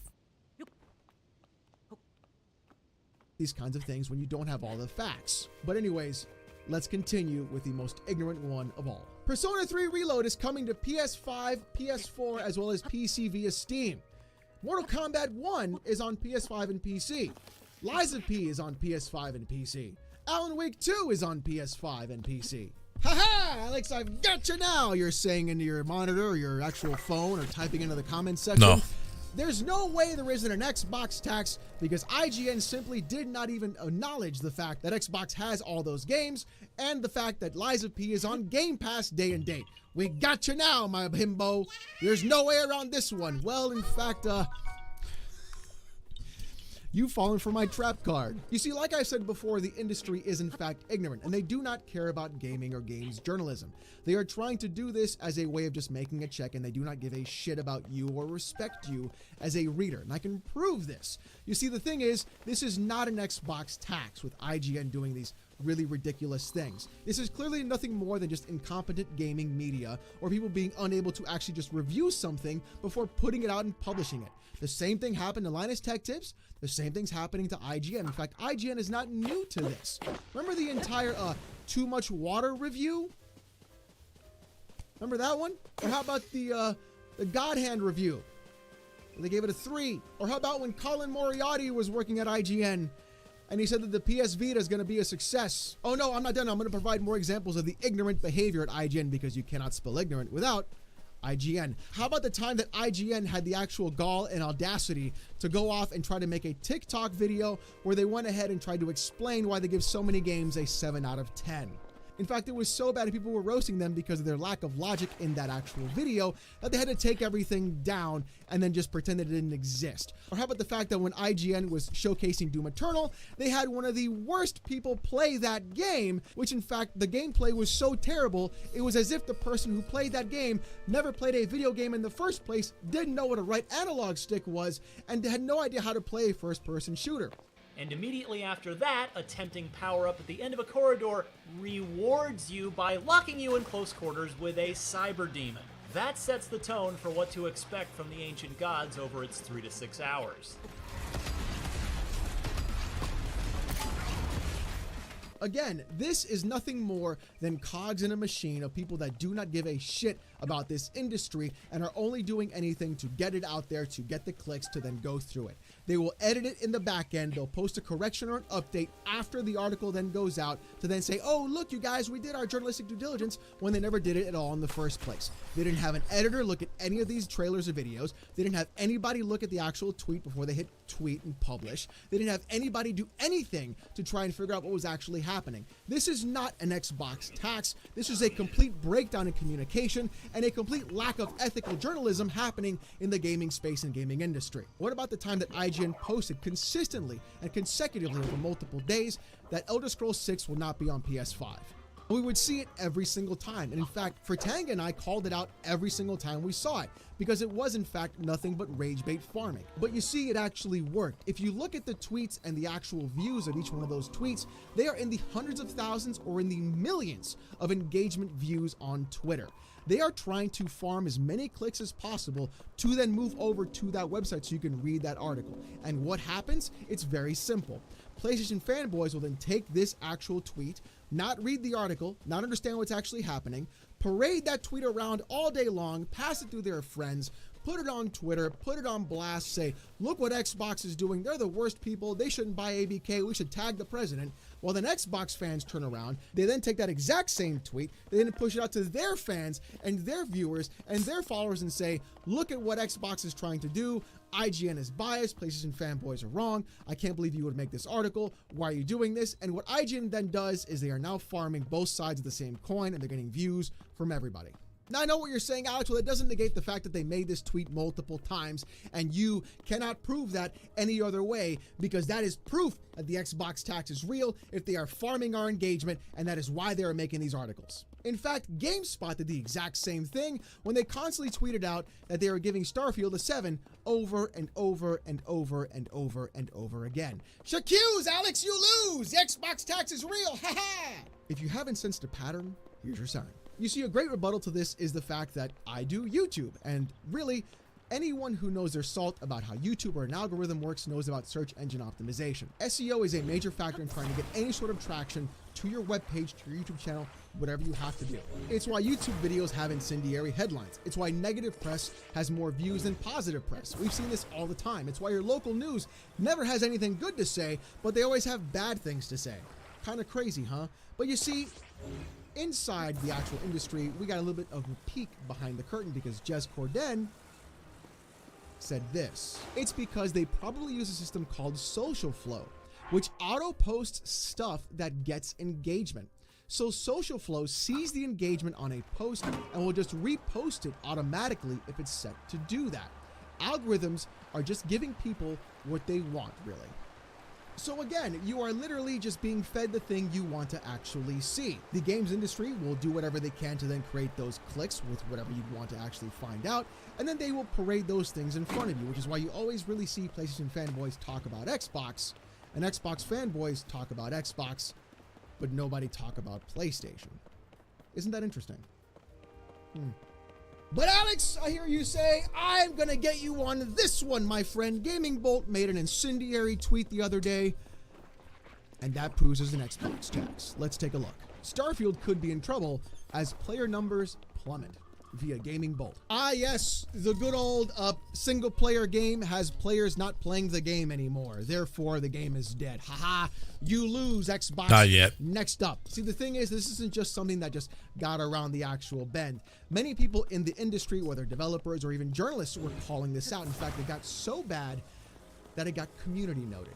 These kinds of things when you don't have all the facts. But anyways, let's continue with the most ignorant one of all. Persona 3 Reload is coming to PS5, PS4, as well as PC via Steam. Mortal Kombat 1 is on PS5 and PC. Lies of P is on PS5 and PC. Alan Wake 2 is on PS5 and PC. Haha, Alex, I've got you now, you're saying into your monitor or your actual phone or typing into the comments section. No. There's no way there isn't an Xbox tax because IGN simply did not even acknowledge the fact that Xbox has all those games and the fact that Liza P is on Game Pass day and date. We got you now, my himbo. There's no way around this one. Well, in fact, you've fallen for my trap card. You see, like I said before, the industry is in fact ignorant, and they do not care about gaming or games journalism. They are trying to do this as a way of just making a check, and they do not give a shit about you or respect you as a reader. And I can prove this. You see, the thing is, this is not an Xbox tax with IGN doing these really ridiculous things. This is clearly nothing more than just incompetent gaming media or people being unable to actually just review something before putting it out and publishing it. The same thing happened to Linus Tech Tips. The same thing's happening to IGN. In fact, IGN is not new to this. Remember the entire Too Much Water review? Remember that one? Or how about the God Hand review? They gave it a 3. Or how about when Colin Moriarty was working at IGN and he said that the PS Vita is going to be a success? Oh no, I'm not done. I'm going to provide more examples of the ignorant behavior at IGN because you cannot spell ignorant without IGN. How about the time that IGN had the actual gall and audacity to go off and try to make a TikTok video where they went ahead and tried to explain why they give so many games a 7 out of 10. In fact, it was so bad people were roasting them because of their lack of logic in that actual video that they had to take everything down and then just pretend that it didn't exist. Or how about the fact that when IGN was showcasing Doom Eternal, they had one of the worst people play that game, which in fact, the gameplay was so terrible, it was as if the person who played that game never played a video game in the first place, didn't know what a right analog stick was, and had no idea how to play a first-person shooter. And immediately after that, a tempting power-up at the end of a corridor rewards you by locking you in close quarters with a cyber demon. That sets the tone for what to expect from the ancient gods over its 3 to 6 hours. Again, this is nothing more than cogs in a machine of people that do not give a shit about this industry and are only doing anything to get it out there, to get the clicks, to then go through it. They will edit it in the back end. They'll post a correction or an update after the article then goes out to then say, oh, look, you guys, we did our journalistic due diligence, when they never did it at all in the first place. They didn't have an editor look at any of these trailers or videos. They didn't have anybody look at the actual tweet before they hit tweet and publish. They didn't have anybody do anything to try and figure out what was actually happening. This is not an Xbox tax. This is a complete breakdown in communication and a complete lack of ethical journalism happening in the gaming space and gaming industry. What about the time that IGN posted consistently and consecutively over multiple days that Elder Scrolls 6 will not be on PS5? We would see it every single time. And in fact, Fratanga and I called it out every single time we saw it because it was in fact nothing but rage bait farming. But you see, it actually worked. If you look at the tweets and the actual views of each one of those tweets, they are in the hundreds of thousands or in the millions of engagement views on Twitter. They are trying to farm as many clicks as possible to then move over to that website so you can read that article. And what happens? It's very simple. PlayStation fanboys will then take this actual tweet, not read the article, not understand what's actually happening, parade that tweet around all day long, pass it through their friends, put it on Twitter, put it on blast, say, look what Xbox is doing. They're the worst people. They shouldn't buy ABK. We should tag the president. Well, then Xbox fans turn around. They then take that exact same tweet. They then push it out to their fans and their viewers and their followers and say, look at what Xbox is trying to do. IGN is biased. PlayStation fanboys are wrong. I can't believe you would make this article. Why are you doing this? And what IGN then does is they are now farming both sides of the same coin and they're getting views from everybody. Now, I know what you're saying, Alex. Well, that doesn't negate the fact that they made this tweet multiple times, and you cannot prove that any other way because that is proof that the Xbox tax is real if they are farming our engagement, and that is why they are making these articles. In fact, GameSpot did the exact same thing when they constantly tweeted out that they were giving Starfield a 7 over and over and over and over and over again. Shakuse, Alex, you lose! The Xbox tax is real! Ha ha! If you haven't sensed a pattern, here's your sign. You see, a great rebuttal to this is the fact that I do YouTube, and really, anyone who knows their salt about how YouTube or an algorithm works knows about search engine optimization. SEO is a major factor in trying to get any sort of traction to your webpage, to your YouTube channel, whatever you have to do. It's why YouTube videos have incendiary headlines. It's why negative press has more views than positive press. We've seen this all the time. It's why your local news never has anything good to say, but they always have bad things to say. Kind of crazy, huh? But you see, inside the actual industry, we got a little bit of a peek behind the curtain because Jez Corden said this. It's because they probably use a system called social flow, which auto-posts stuff that gets engagement. So social flow sees the engagement on a post and will just repost it automatically if it's set to do that. Algorithms are just giving people what they want, really. So again, you are literally just being fed the thing you want to actually see. The games industry will do whatever they can to then create those clicks with whatever you want to actually find out, and then they will parade those things in front of you, which is why you always really see PlayStation fanboys talk about Xbox, and Xbox fanboys talk about Xbox, but nobody talk about PlayStation. Isn't that interesting? But Alex, I hear you say, I'm gonna get you on this one, my friend. Gaming Bolt made an incendiary tweet the other day, and that proves as an Xbox tax. Let's take a look. Starfield could be in trouble as player numbers plummet via Gaming Bolt. Ah, yes, the good old single player game has players not playing the game anymore. Therefore, the game is dead. Haha, you lose, Xbox. Not yet. Next up. See, the thing is, this isn't just something that just got around the actual bend. Many people in the industry, whether developers or even journalists, were calling this out. In fact, it got so bad that it got community noted.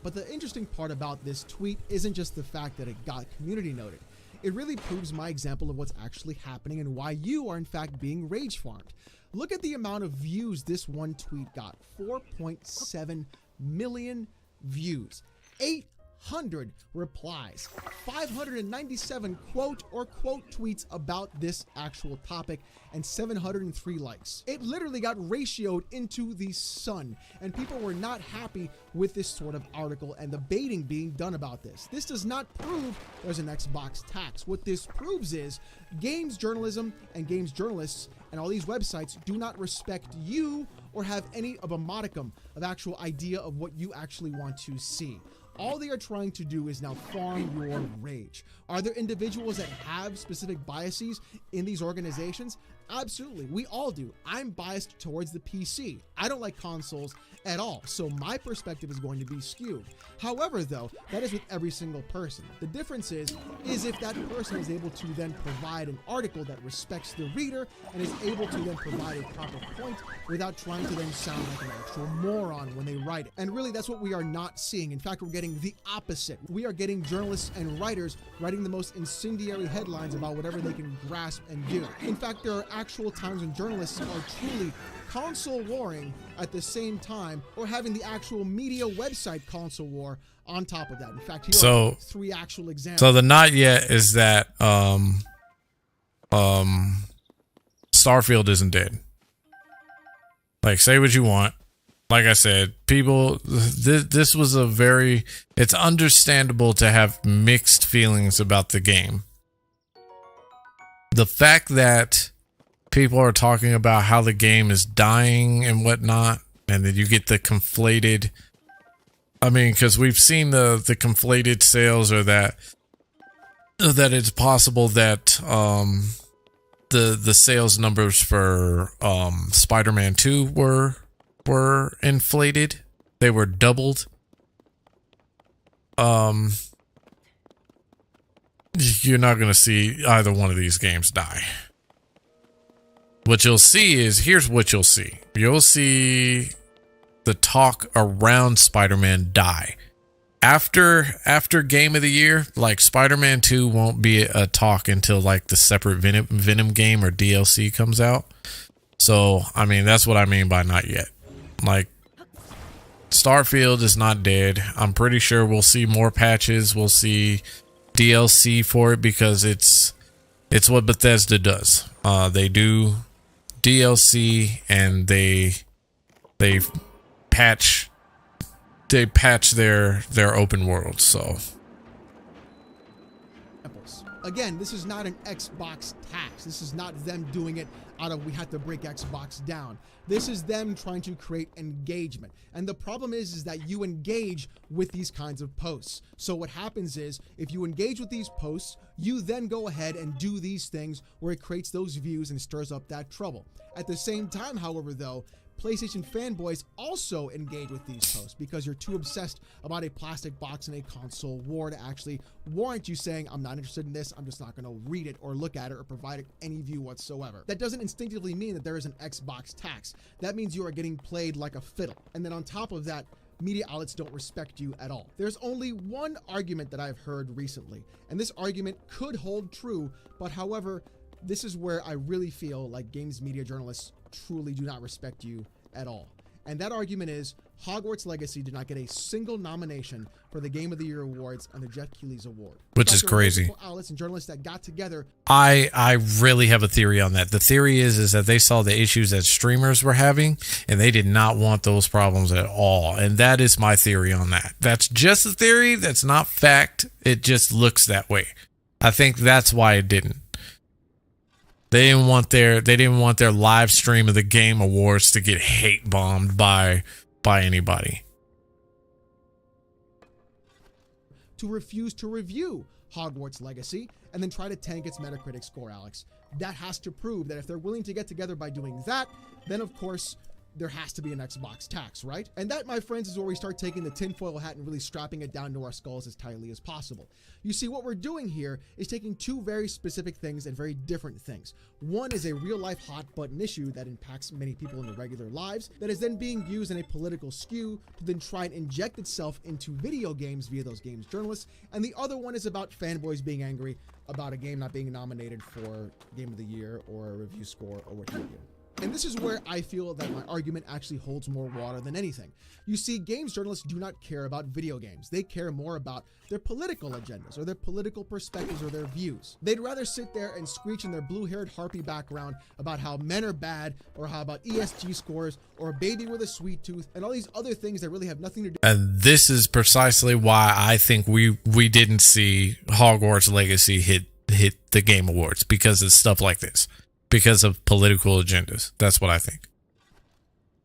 But the interesting part about this tweet isn't just the fact that it got community noted. It really proves my example of what's actually happening and why you are in fact being rage farmed. Look at the amount of views this one tweet got. 4.7 million views. 800 replies. 597 quote or quote tweets about this actual topic, and 703 likes. It literally got ratioed into the sun, and people were not happy with this sort of article and the baiting being done about this. This does not prove there's an Xbox tax. What this proves is games journalism and games journalists and all these websites do not respect you or have any of a modicum of actual idea of what you actually want to see. All they are trying to do is now farm your rage. Are there individuals that have specific biases in these organizations? Absolutely, we all do. I'm biased towards the PC. I don't like consoles at all, so my perspective is going to be skewed. However, though, that is with every single person. The difference is if that person is able to then provide an article that respects the reader and is able to then provide a proper point without trying to then sound like an actual moron when they write it. And really, that's what we are not seeing. In fact, we're getting the opposite. We are getting journalists and writers writing the most incendiary headlines about whatever they can grasp and do. In fact, there are actual times when journalists are truly console warring at the same time, or having the actual media website console war on top of that. In fact, here are 3 actual examples. So the not yet is that Starfield isn't dead. Like, say what you want. Like I said, people, this was a very, it's understandable to have mixed feelings about the game. The fact that people are talking about how the game is dying and whatnot, and then you get the conflated, I mean, because we've seen the conflated sales, or that it's possible that the sales numbers for Spider-Man 2 were inflated. They were doubled. You're not going to see either one of these games die. What you'll see is, here's what you'll see. You'll see the talk around Spider-Man die. After Game of the Year, like, Spider-Man 2 won't be a talk until like the separate Venom game or DLC comes out. So, I mean, that's what I mean by not yet. Like, Starfield is not dead. I'm pretty sure we'll see more patches. We'll see DLC for it, because it's what Bethesda does. They do DLC, and they patch their open world. So again, this is not an Xbox tax. This is not them doing it out of we have to break Xbox down. This is them trying to create engagement. And the problem is that you engage with these kinds of posts. So what happens is, if you engage with these posts, you then go ahead and do these things where it creates those views and stirs up that trouble. At the same time, however, though, PlayStation fanboys also engage with these posts because you're too obsessed about a plastic box and a console war to actually warrant you saying, I'm not interested in this, I'm just not going to read it or look at it or provide any view whatsoever. That doesn't instinctively mean that there is an Xbox tax. That means you are getting played like a fiddle. And then on top of that, media outlets don't respect you at all. There's only one argument that I've heard recently, and this argument could hold true, but however, this is where I really feel like games media journalists truly do not respect you at all. And that argument is Hogwarts Legacy did not get a single nomination for the Game of the Year awards on the Jeff Keighley's award. Which is crazy. Outlets and journalists that got together. I really have a theory on that. The theory is that they saw the issues that streamers were having and they did not want those problems at all. And that is my theory on that. That's just a theory. That's not fact. It just looks that way. I think that's why it didn't. They didn't want their live stream of the Game Awards to get hate bombed by anybody. To refuse to review Hogwarts Legacy and then try to tank its Metacritic score, Alex. That has to prove that if they're willing to get together by doing that, then of course there has to be an Xbox tax, right? And that, my friends, is where we start taking the tinfoil hat and really strapping it down to our skulls as tightly as possible. You see, what we're doing here is taking two very specific things and very different things. One is a real-life hot-button issue that impacts many people in their regular lives that is then being used in a political skew to then try and inject itself into video games via those games journalists. And the other one is about fanboys being angry about a game not being nominated for Game of the Year or a review score or what have you. And this is where I feel that my argument actually holds more water than anything. You see, games journalists do not care about video games. They care more about their political agendas or their political perspectives or their views. They'd rather sit there and screech in their blue-haired harpy background about how men are bad or how about ESG scores or a baby with a sweet tooth and all these other things that really have nothing to do. And this is precisely why I think we didn't see Hogwarts Legacy hit the Game Awards, because of stuff like this. Because of political agendas. That's what I think.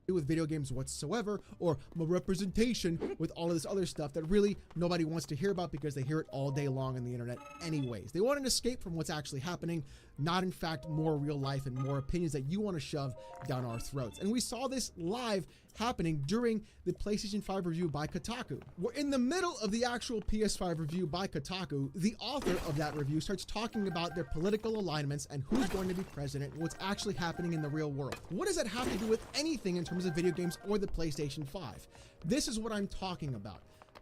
With video games whatsoever, or representation with all of this other stuff that really nobody wants to hear about because they hear it all day long on the internet anyways. They want an escape from what's actually happening, not in fact more real life and more opinions that you want to shove down our throats. And we saw this live happening during the PlayStation 5 review by Kotaku. We're in the middle of the actual PS5 review by Kotaku. The author of that review starts talking about their political alignments and who's going to be president and what's actually happening in the real world. What does that have to do with anything in terms of video games or the PlayStation 5? This is what I'm talking about.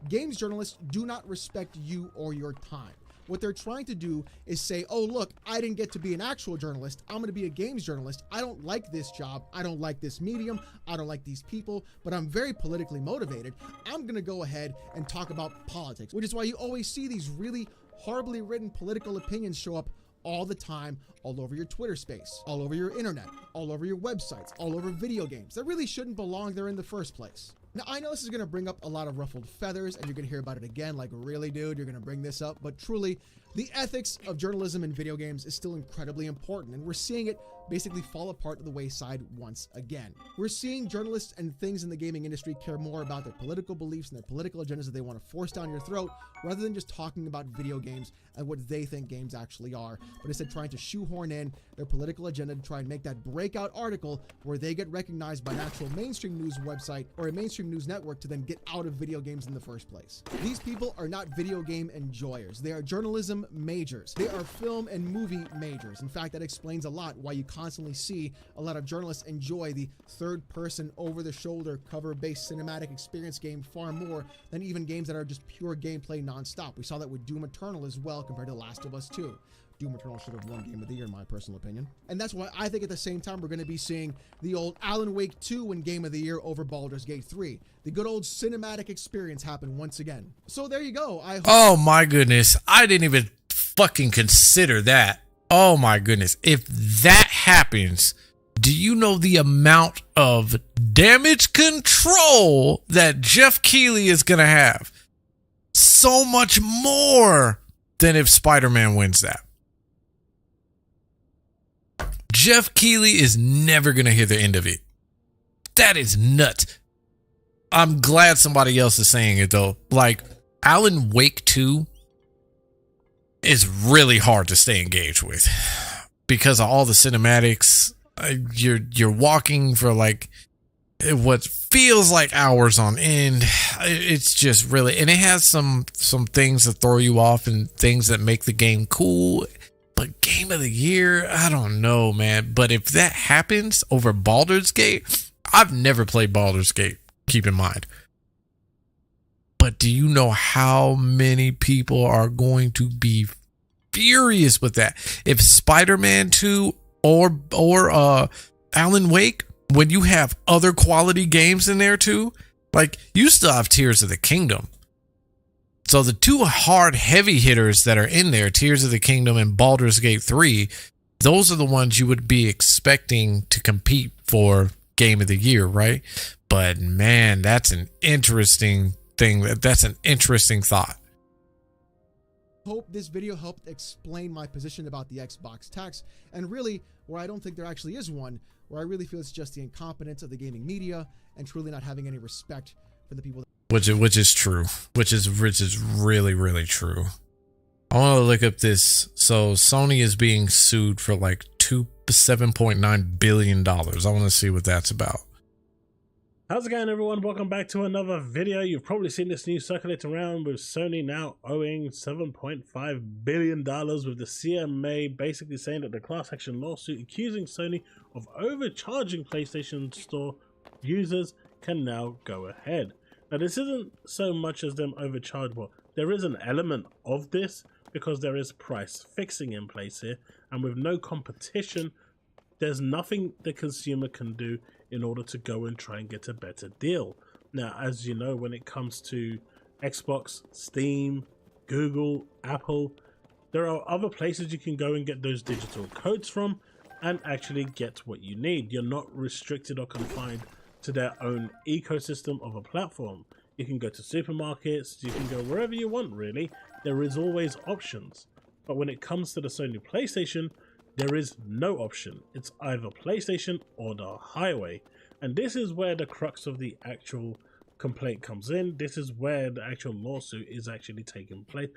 Games journalists do not respect you or your time. What they're trying to do is say, oh, look, I didn't get to be an actual journalist. I'm going to be a games journalist. I don't like this job. I don't like this medium. I don't like these people, but I'm very politically motivated. I'm going to go ahead and talk about politics, which is why you always see these really horribly written political opinions show up all the time, all over your Twitter space, all over your internet, all over your websites, all over video games that really shouldn't belong there in the first place. Now, I know this is going to bring up a lot of ruffled feathers, and you're going to hear about it again, like, really, dude, you're going to bring this up, but truly, the ethics of journalism in video games is still incredibly important, and we're seeing it basically fall apart to the wayside once again. We're seeing journalists and things in the gaming industry care more about their political beliefs and their political agendas that they want to force down your throat, rather than just talking about video games and what they think games actually are, but instead trying to shoehorn in their political agenda to try and make that breakout article where they get recognized by an actual mainstream news website or a mainstream news network to then get out of video games in the first place. These people are not video game enjoyers. They are journalism majors. They are film and movie majors. In fact, that explains a lot why you constantly see a lot of journalists enjoy the third-person, over-the-shoulder, cover-based cinematic experience game far more than even games that are just pure gameplay non-stop. We saw that with Doom Eternal as well compared to Last of Us 2. Doom Eternal should have won Game of the Year in my personal opinion. And that's why I think at the same time we're going to be seeing the old Alan Wake 2 win Game of the Year over Baldur's Gate 3. The good old cinematic experience happen once again. So there you go. Oh my goodness. I didn't even fucking consider that. Oh my goodness. If that happens, do you know the amount of damage control that Jeff Keighley is going to have? So much more than if Spider-Man wins that. Jeff Keighley is never going to hear the end of it. That is nuts. I'm glad somebody else is saying it though. Like, Alan Wake 2 is really hard to stay engaged with because of all the cinematics. You're walking for like what feels like hours on end. It's just really, and it has some things that throw you off and things that make the game cool. But game of the year, I don't know, man. But if that happens over Baldur's Gate, I've never played Baldur's Gate, keep in mind. But do you know how many people are going to be furious with that? If Spider-Man 2 or Alan Wake, when you have other quality games in there too, like you still have Tears of the Kingdom. So the two hard heavy hitters that are in there, Tears of the Kingdom and Baldur's Gate 3, those are the ones you would be expecting to compete for Game of the Year, right? But man, that's an interesting thing. That's an interesting thought. Hope this video helped explain my position about the Xbox tax, and really where I don't think there actually is one, where I really feel it's just the incompetence of the gaming media and truly not having any respect for the people that which is true, which is really, really true. I want to look up this. So Sony is being sued for like $7.9 billion. I want to see what that's about. How's it going, everyone? Welcome back to another video. You've probably seen this news circulate around with Sony now owing $7.5 billion, with the CMA basically saying that the class action lawsuit accusing Sony of overcharging PlayStation Store users can now go ahead. Now, this isn't so much as them overcharge, but there is an element of this because there is price fixing in place here, and with no competition, there's nothing the consumer can do in order to go and try and get a better deal. Now, as you know, when it comes to Xbox, Steam, Google, Apple, there are other places you can go and get those digital codes from and actually get what you need. You're not restricted or confined to their own ecosystem of a platform. You can go to supermarkets, you can go wherever you want, really. There is always options. But when it comes to the Sony PlayStation, there is no option. It's either PlayStation or the highway. And this is where the crux of the actual complaint comes in. This is where the actual lawsuit is actually taking place.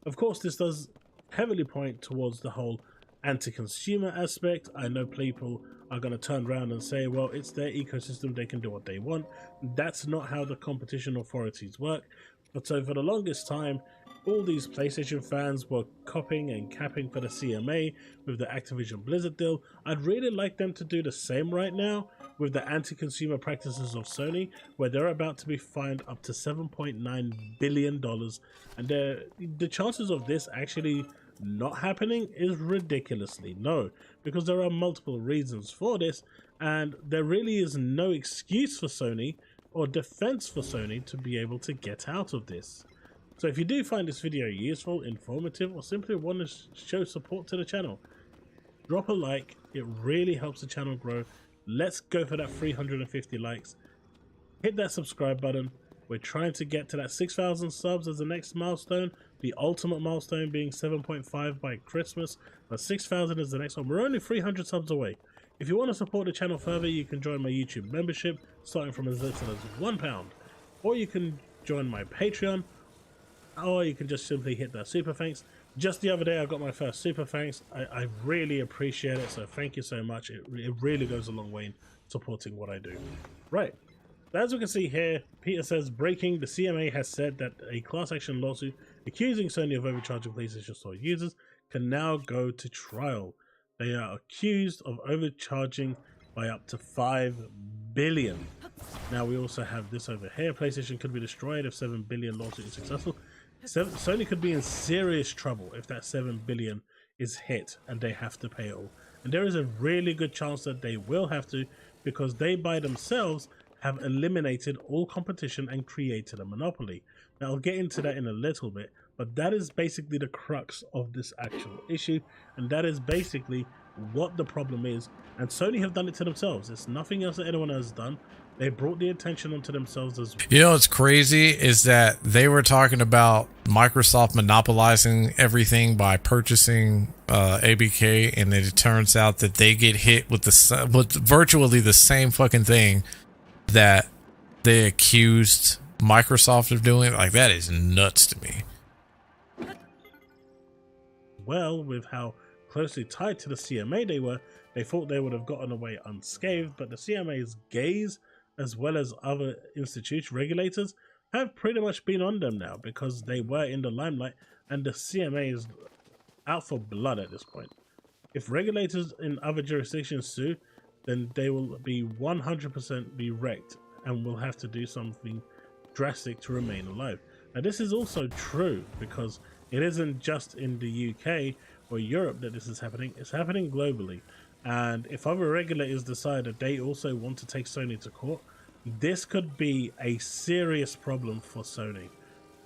Of course, this does heavily point towards the whole anti-consumer aspect. I know people are going to turn around and say, well, it's their ecosystem, they can do what they want. That's not how the competition authorities work. But so for the longest time, all these PlayStation fans were copying and capping for the CMA with the Activision Blizzard deal. I'd really like them to do the same right now with the anti-consumer practices of Sony, where they're about to be fined up to $7.9 billion. And the chances of this actually not happening is ridiculously low, because there are multiple reasons for this, and there really is no excuse for Sony or defense for Sony to be able to get out of this. So if you do find this video useful, informative, or simply want to show support to the channel, drop a like. It really helps the channel grow. Let's go for that 350 likes. Hit that subscribe button. We're trying to get to that 6,000 subs as the next milestone. The ultimate milestone being 7.5 by Christmas. But 6,000 is the next one. We're only 300 subs away. If you want to support the channel further, you can join my YouTube membership, starting from as little as £1. Or you can join my Patreon. Or you can just simply hit that super thanks. Just the other day I got my first super thanks. I really appreciate it, so thank you so much. It really goes a long way in supporting what I do. Right, as we can see here, Peter says, breaking, the CMA has said that a class action lawsuit accusing Sony of overcharging PlayStation Store users can now go to trial. They are accused of overcharging by up to $5 billion. Now we also have this over here. PlayStation could be destroyed if $7 billion lawsuit is successful. Sony could be in serious trouble if that $7 billion is hit and they have to pay it all. And there is a really good chance that they will have to, because they by themselves have eliminated all competition and created a monopoly. Now I'll get into that in a little bit, but that is basically the crux of this actual issue, and that is basically what the problem is. And Sony have done it to themselves. It's nothing else that anyone has done. They brought the attention onto themselves as well. You know what's crazy is that they were talking about Microsoft monopolizing everything by purchasing ABK, and it turns out that they get hit with virtually the same fucking thing that they accused Microsoft of doing. Like, that is nuts to me. Well, with how closely tied to the CMA they were, they thought they would have gotten away unscathed, but the CMA's gaze as well as other institutes, regulators, have pretty much been on them now because they were in the limelight, and the CMA is out for blood at this point. If regulators in other jurisdictions sue, then they will be 100% be wrecked and will have to do something drastic to remain alive. Now this is also true because it isn't just in the UK or Europe that this is happening, it's happening globally. And if other regulators decide that they also want to take Sony to court, this could be a serious problem for Sony.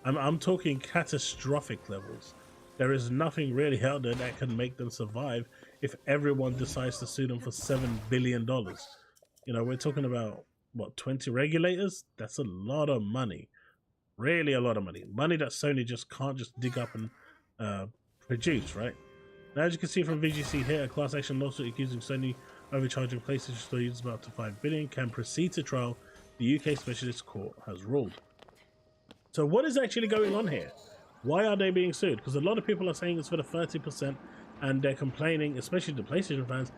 I'm talking catastrophic levels. There is nothing really out there that can make them survive if everyone decides to sue them for $7 billion. You know, we're talking about, what, 20 regulators? That's a lot of money. Really a lot of money. Money that Sony just can't just dig up and produce, right? Now, as you can see from VGC here, a class action lawsuit accusing Sony overcharging PlayStation Store users about up to $5 billion can proceed to trial, the UK Specialist Court has ruled. So what is actually going on here? Why are they being sued? Because a lot of people are saying it's for the 30%, and they're complaining, especially the PlayStation fans,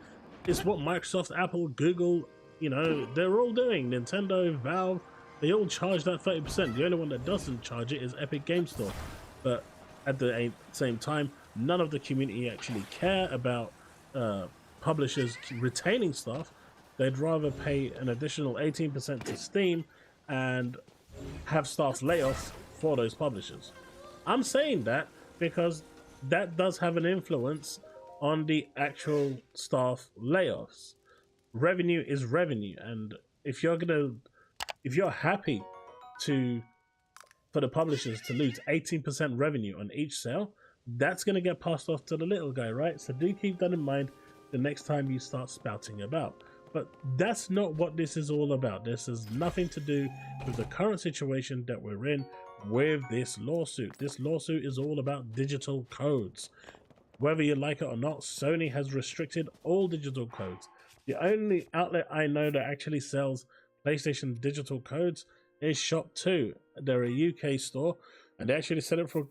it's what Microsoft, Apple, Google, you know, they're all doing. Nintendo, Valve, they all charge that 30%. The only one that doesn't charge it is Epic Game Store. But at the same time, none of the community actually care about publishers retaining stuff. They'd rather pay an additional 18% to Steam and have staff layoffs for those publishers. I'm saying that because that does have an influence on the actual staff layoffs. Revenue is revenue, and if you're happy for the publishers to lose 18% revenue on each sale, that's going to get passed off to the little guy, right? So do keep that in mind the next time you start spouting about. But that's not what this is all about. This has nothing to do with the current situation that we're in with this lawsuit. This lawsuit is all about digital codes. Whether you like it or not, Sony has restricted all digital codes. The only outlet I know that actually sells PlayStation digital codes is Shop2. They're a UK store, and they actually sell it for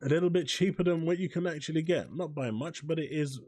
a little bit cheaper than what you can actually get. Not by much, but it is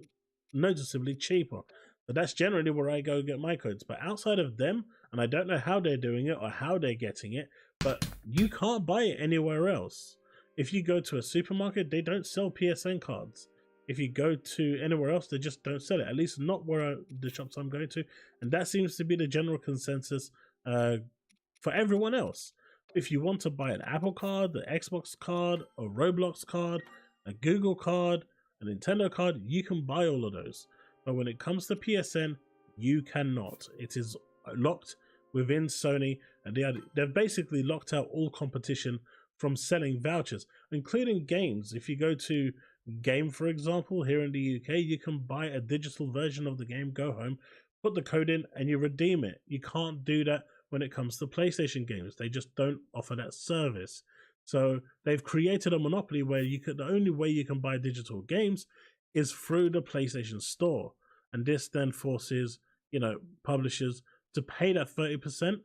noticeably cheaper. But that's generally where I go get my codes. But outside of them, and I don't know how they're doing it or how they're getting it, but you can't buy it anywhere else. If you go to a supermarket, they don't sell PSN cards. If you go to anywhere else, they just don't sell it. At least not where the shops I'm going to. And that seems to be the general consensus for everyone else. If you want to buy an Apple card, the Xbox card, a Roblox card, a Google card, a Nintendo card, you can buy all of those. But when it comes to PSN, you cannot. It is locked within Sony, and they've basically locked out all competition from selling vouchers, including games. If you go to Game, for example, here in the UK, you can buy a digital version of the game, go home, put the code in, and you redeem it. You can't do that when it comes to PlayStation games. They just don't offer that service. So they've created a monopoly where the only way you can buy digital games is through the PlayStation Store. And this then forces, publishers to pay that 30%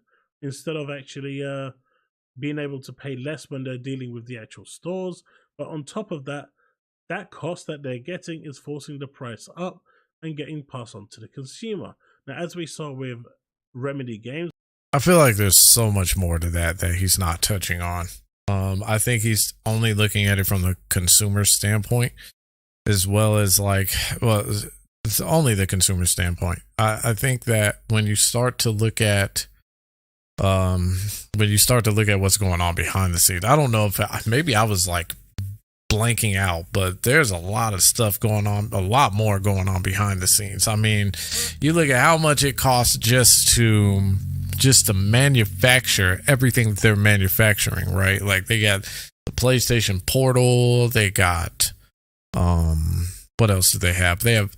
instead of actually being able to pay less when they're dealing with the actual stores. But on top of that, that cost that they're getting is forcing the price up and getting passed on to the consumer. Now, as we saw with Remedy Games, I feel like there's so much more to that he's not touching on. I think he's only looking at it from the consumer standpoint, as well as it's only the consumer standpoint. I think that when you start to look at what's going on behind the scenes, I don't know if maybe I was blanking out, but there's a lot of stuff going on, a lot more going on behind the scenes. I mean, you look at how much it costs just to manufacture everything that they're manufacturing, right? Like they got the PlayStation Portal, they got what else do they have? They have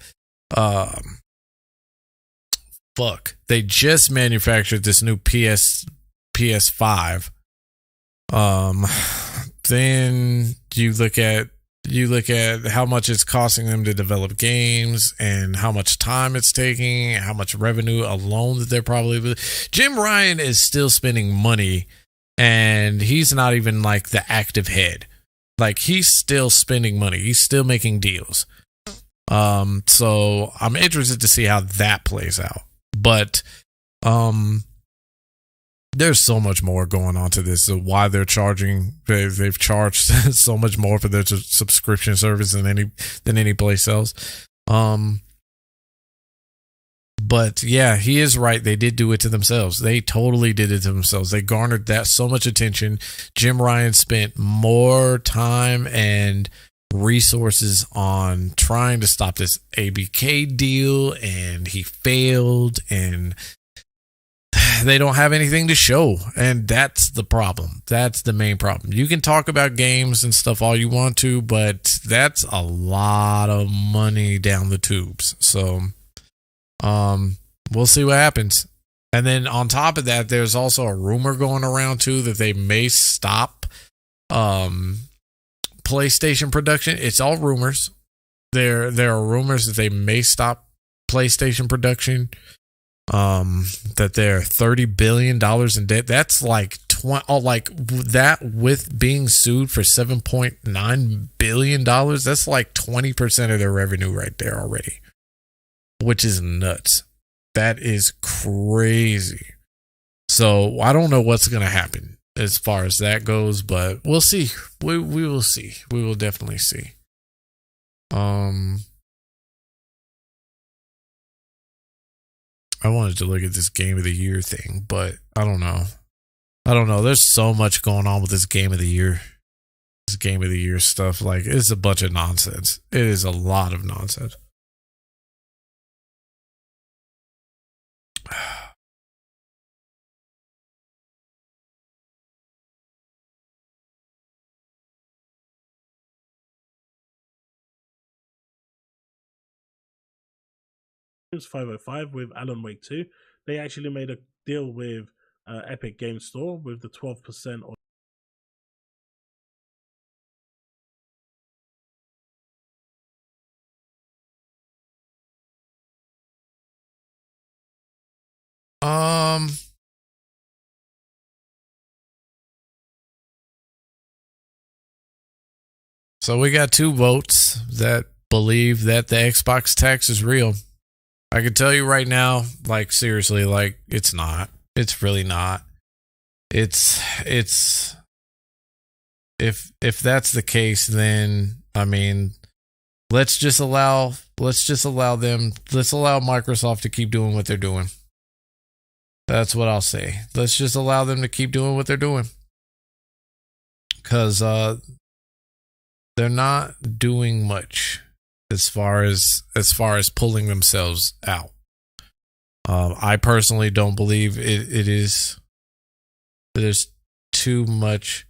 they just manufactured this new PS5. Then you look at how much it's costing them to develop games and how much time it's taking, how much revenue alone that they're probably. Jim Ryan is still spending money, and he's not even the active head. He's still spending money. He's still making deals. So I'm interested to see how that plays out. But there's so much more going on to this. So why they're charging, they've charged so much more for their subscription service than any place else. But yeah, he is right. They did do it to themselves. They totally did it to themselves. They garnered that so much attention. Jim Ryan spent more time and resources on trying to stop this ABK deal, and he failed, and they don't have anything to show. And that's the problem. That's the main problem. You can talk about games and stuff all you want to, but that's a lot of money down the tubes. So we'll see what happens. And then on top of that, there's also a rumor going around too that they may stop PlayStation production. It's all rumors. There are rumors that they may stop PlayStation production. That they're $30 billion in debt. That's like that with being sued for $7.9 billion. That's like 20% of their revenue right there already, which is nuts. That is crazy. So I don't know what's going to happen as far as that goes, but we'll see. We will see. We will definitely see. I wanted to look at this Game of the Year thing, but I don't know. There's so much going on with this Game of the Year. This Game of the Year stuff. Like, it's a bunch of nonsense. It is a lot of nonsense. Games 505 with Alan Wake 2. They actually made a deal with Epic Game Store with the 12% on. So we got 2 votes that believe that the Xbox tax is real. I can tell you right now, like, seriously, like, it's not. It's really not. It's if that's the case, then I mean, let's allow Microsoft to keep doing what they're doing. That's what I'll say. Let's just allow them to keep doing what they're doing. Cause they're not doing much as far as pulling themselves out. I personally don't believe it is. There's too much.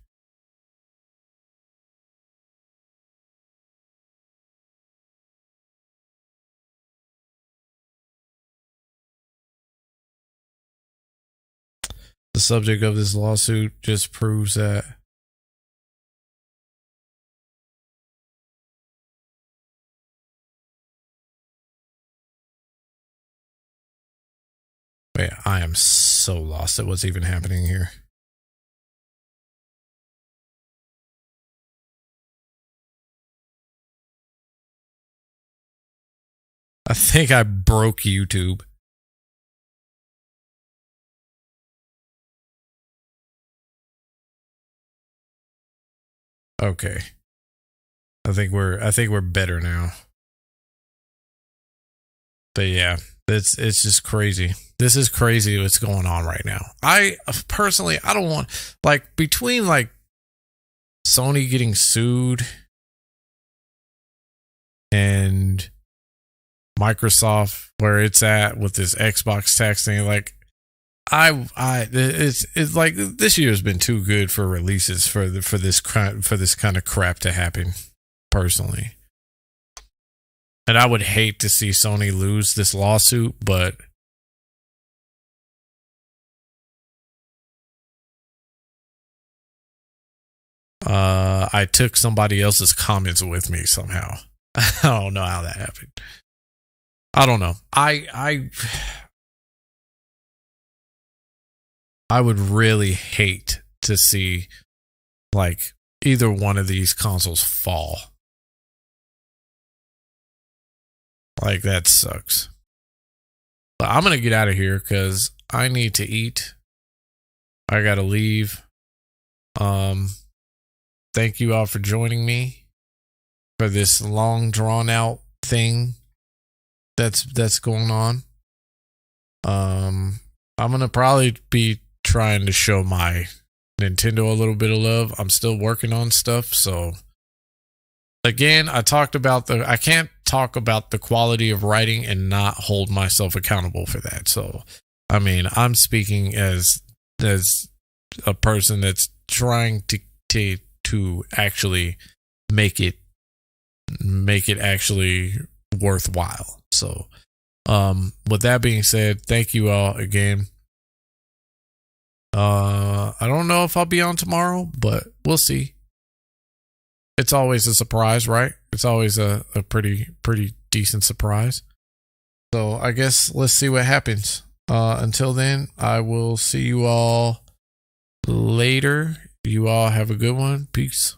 The subject of this lawsuit just proves that. Wait, I am so lost at what's even happening here. I think I broke YouTube. Okay. I think we're better now. But yeah, it's just crazy. This is crazy what's going on right now. I personally, I don't want, like, between like Sony getting sued and Microsoft where it's at with this Xbox tax thing, like it's like this year has been too good for releases for this kind of crap to happen, personally. And I would hate to see Sony lose this lawsuit, but I took somebody else's comments with me somehow. I don't know how that happened. I don't know. I would really hate to see like either one of these consoles fall. Like, that sucks. But I'm going to get out of here because I need to eat. I gotta leave. Thank you all for joining me for this long drawn out thing that's going on. I'm gonna probably be trying to show my Nintendo a little bit of love. I'm still working on stuff, so again, I can't talk about the quality of writing and not hold myself accountable for that. So, I mean, I'm speaking as a person that's trying to actually make it actually worthwhile. So, with that being said, thank you all again. I don't know if I'll be on tomorrow, but we'll see. It's always a surprise, right? It's always a pretty decent surprise. So I guess let's see what happens. Until then, I will see you all later. You all have a good one. Peace.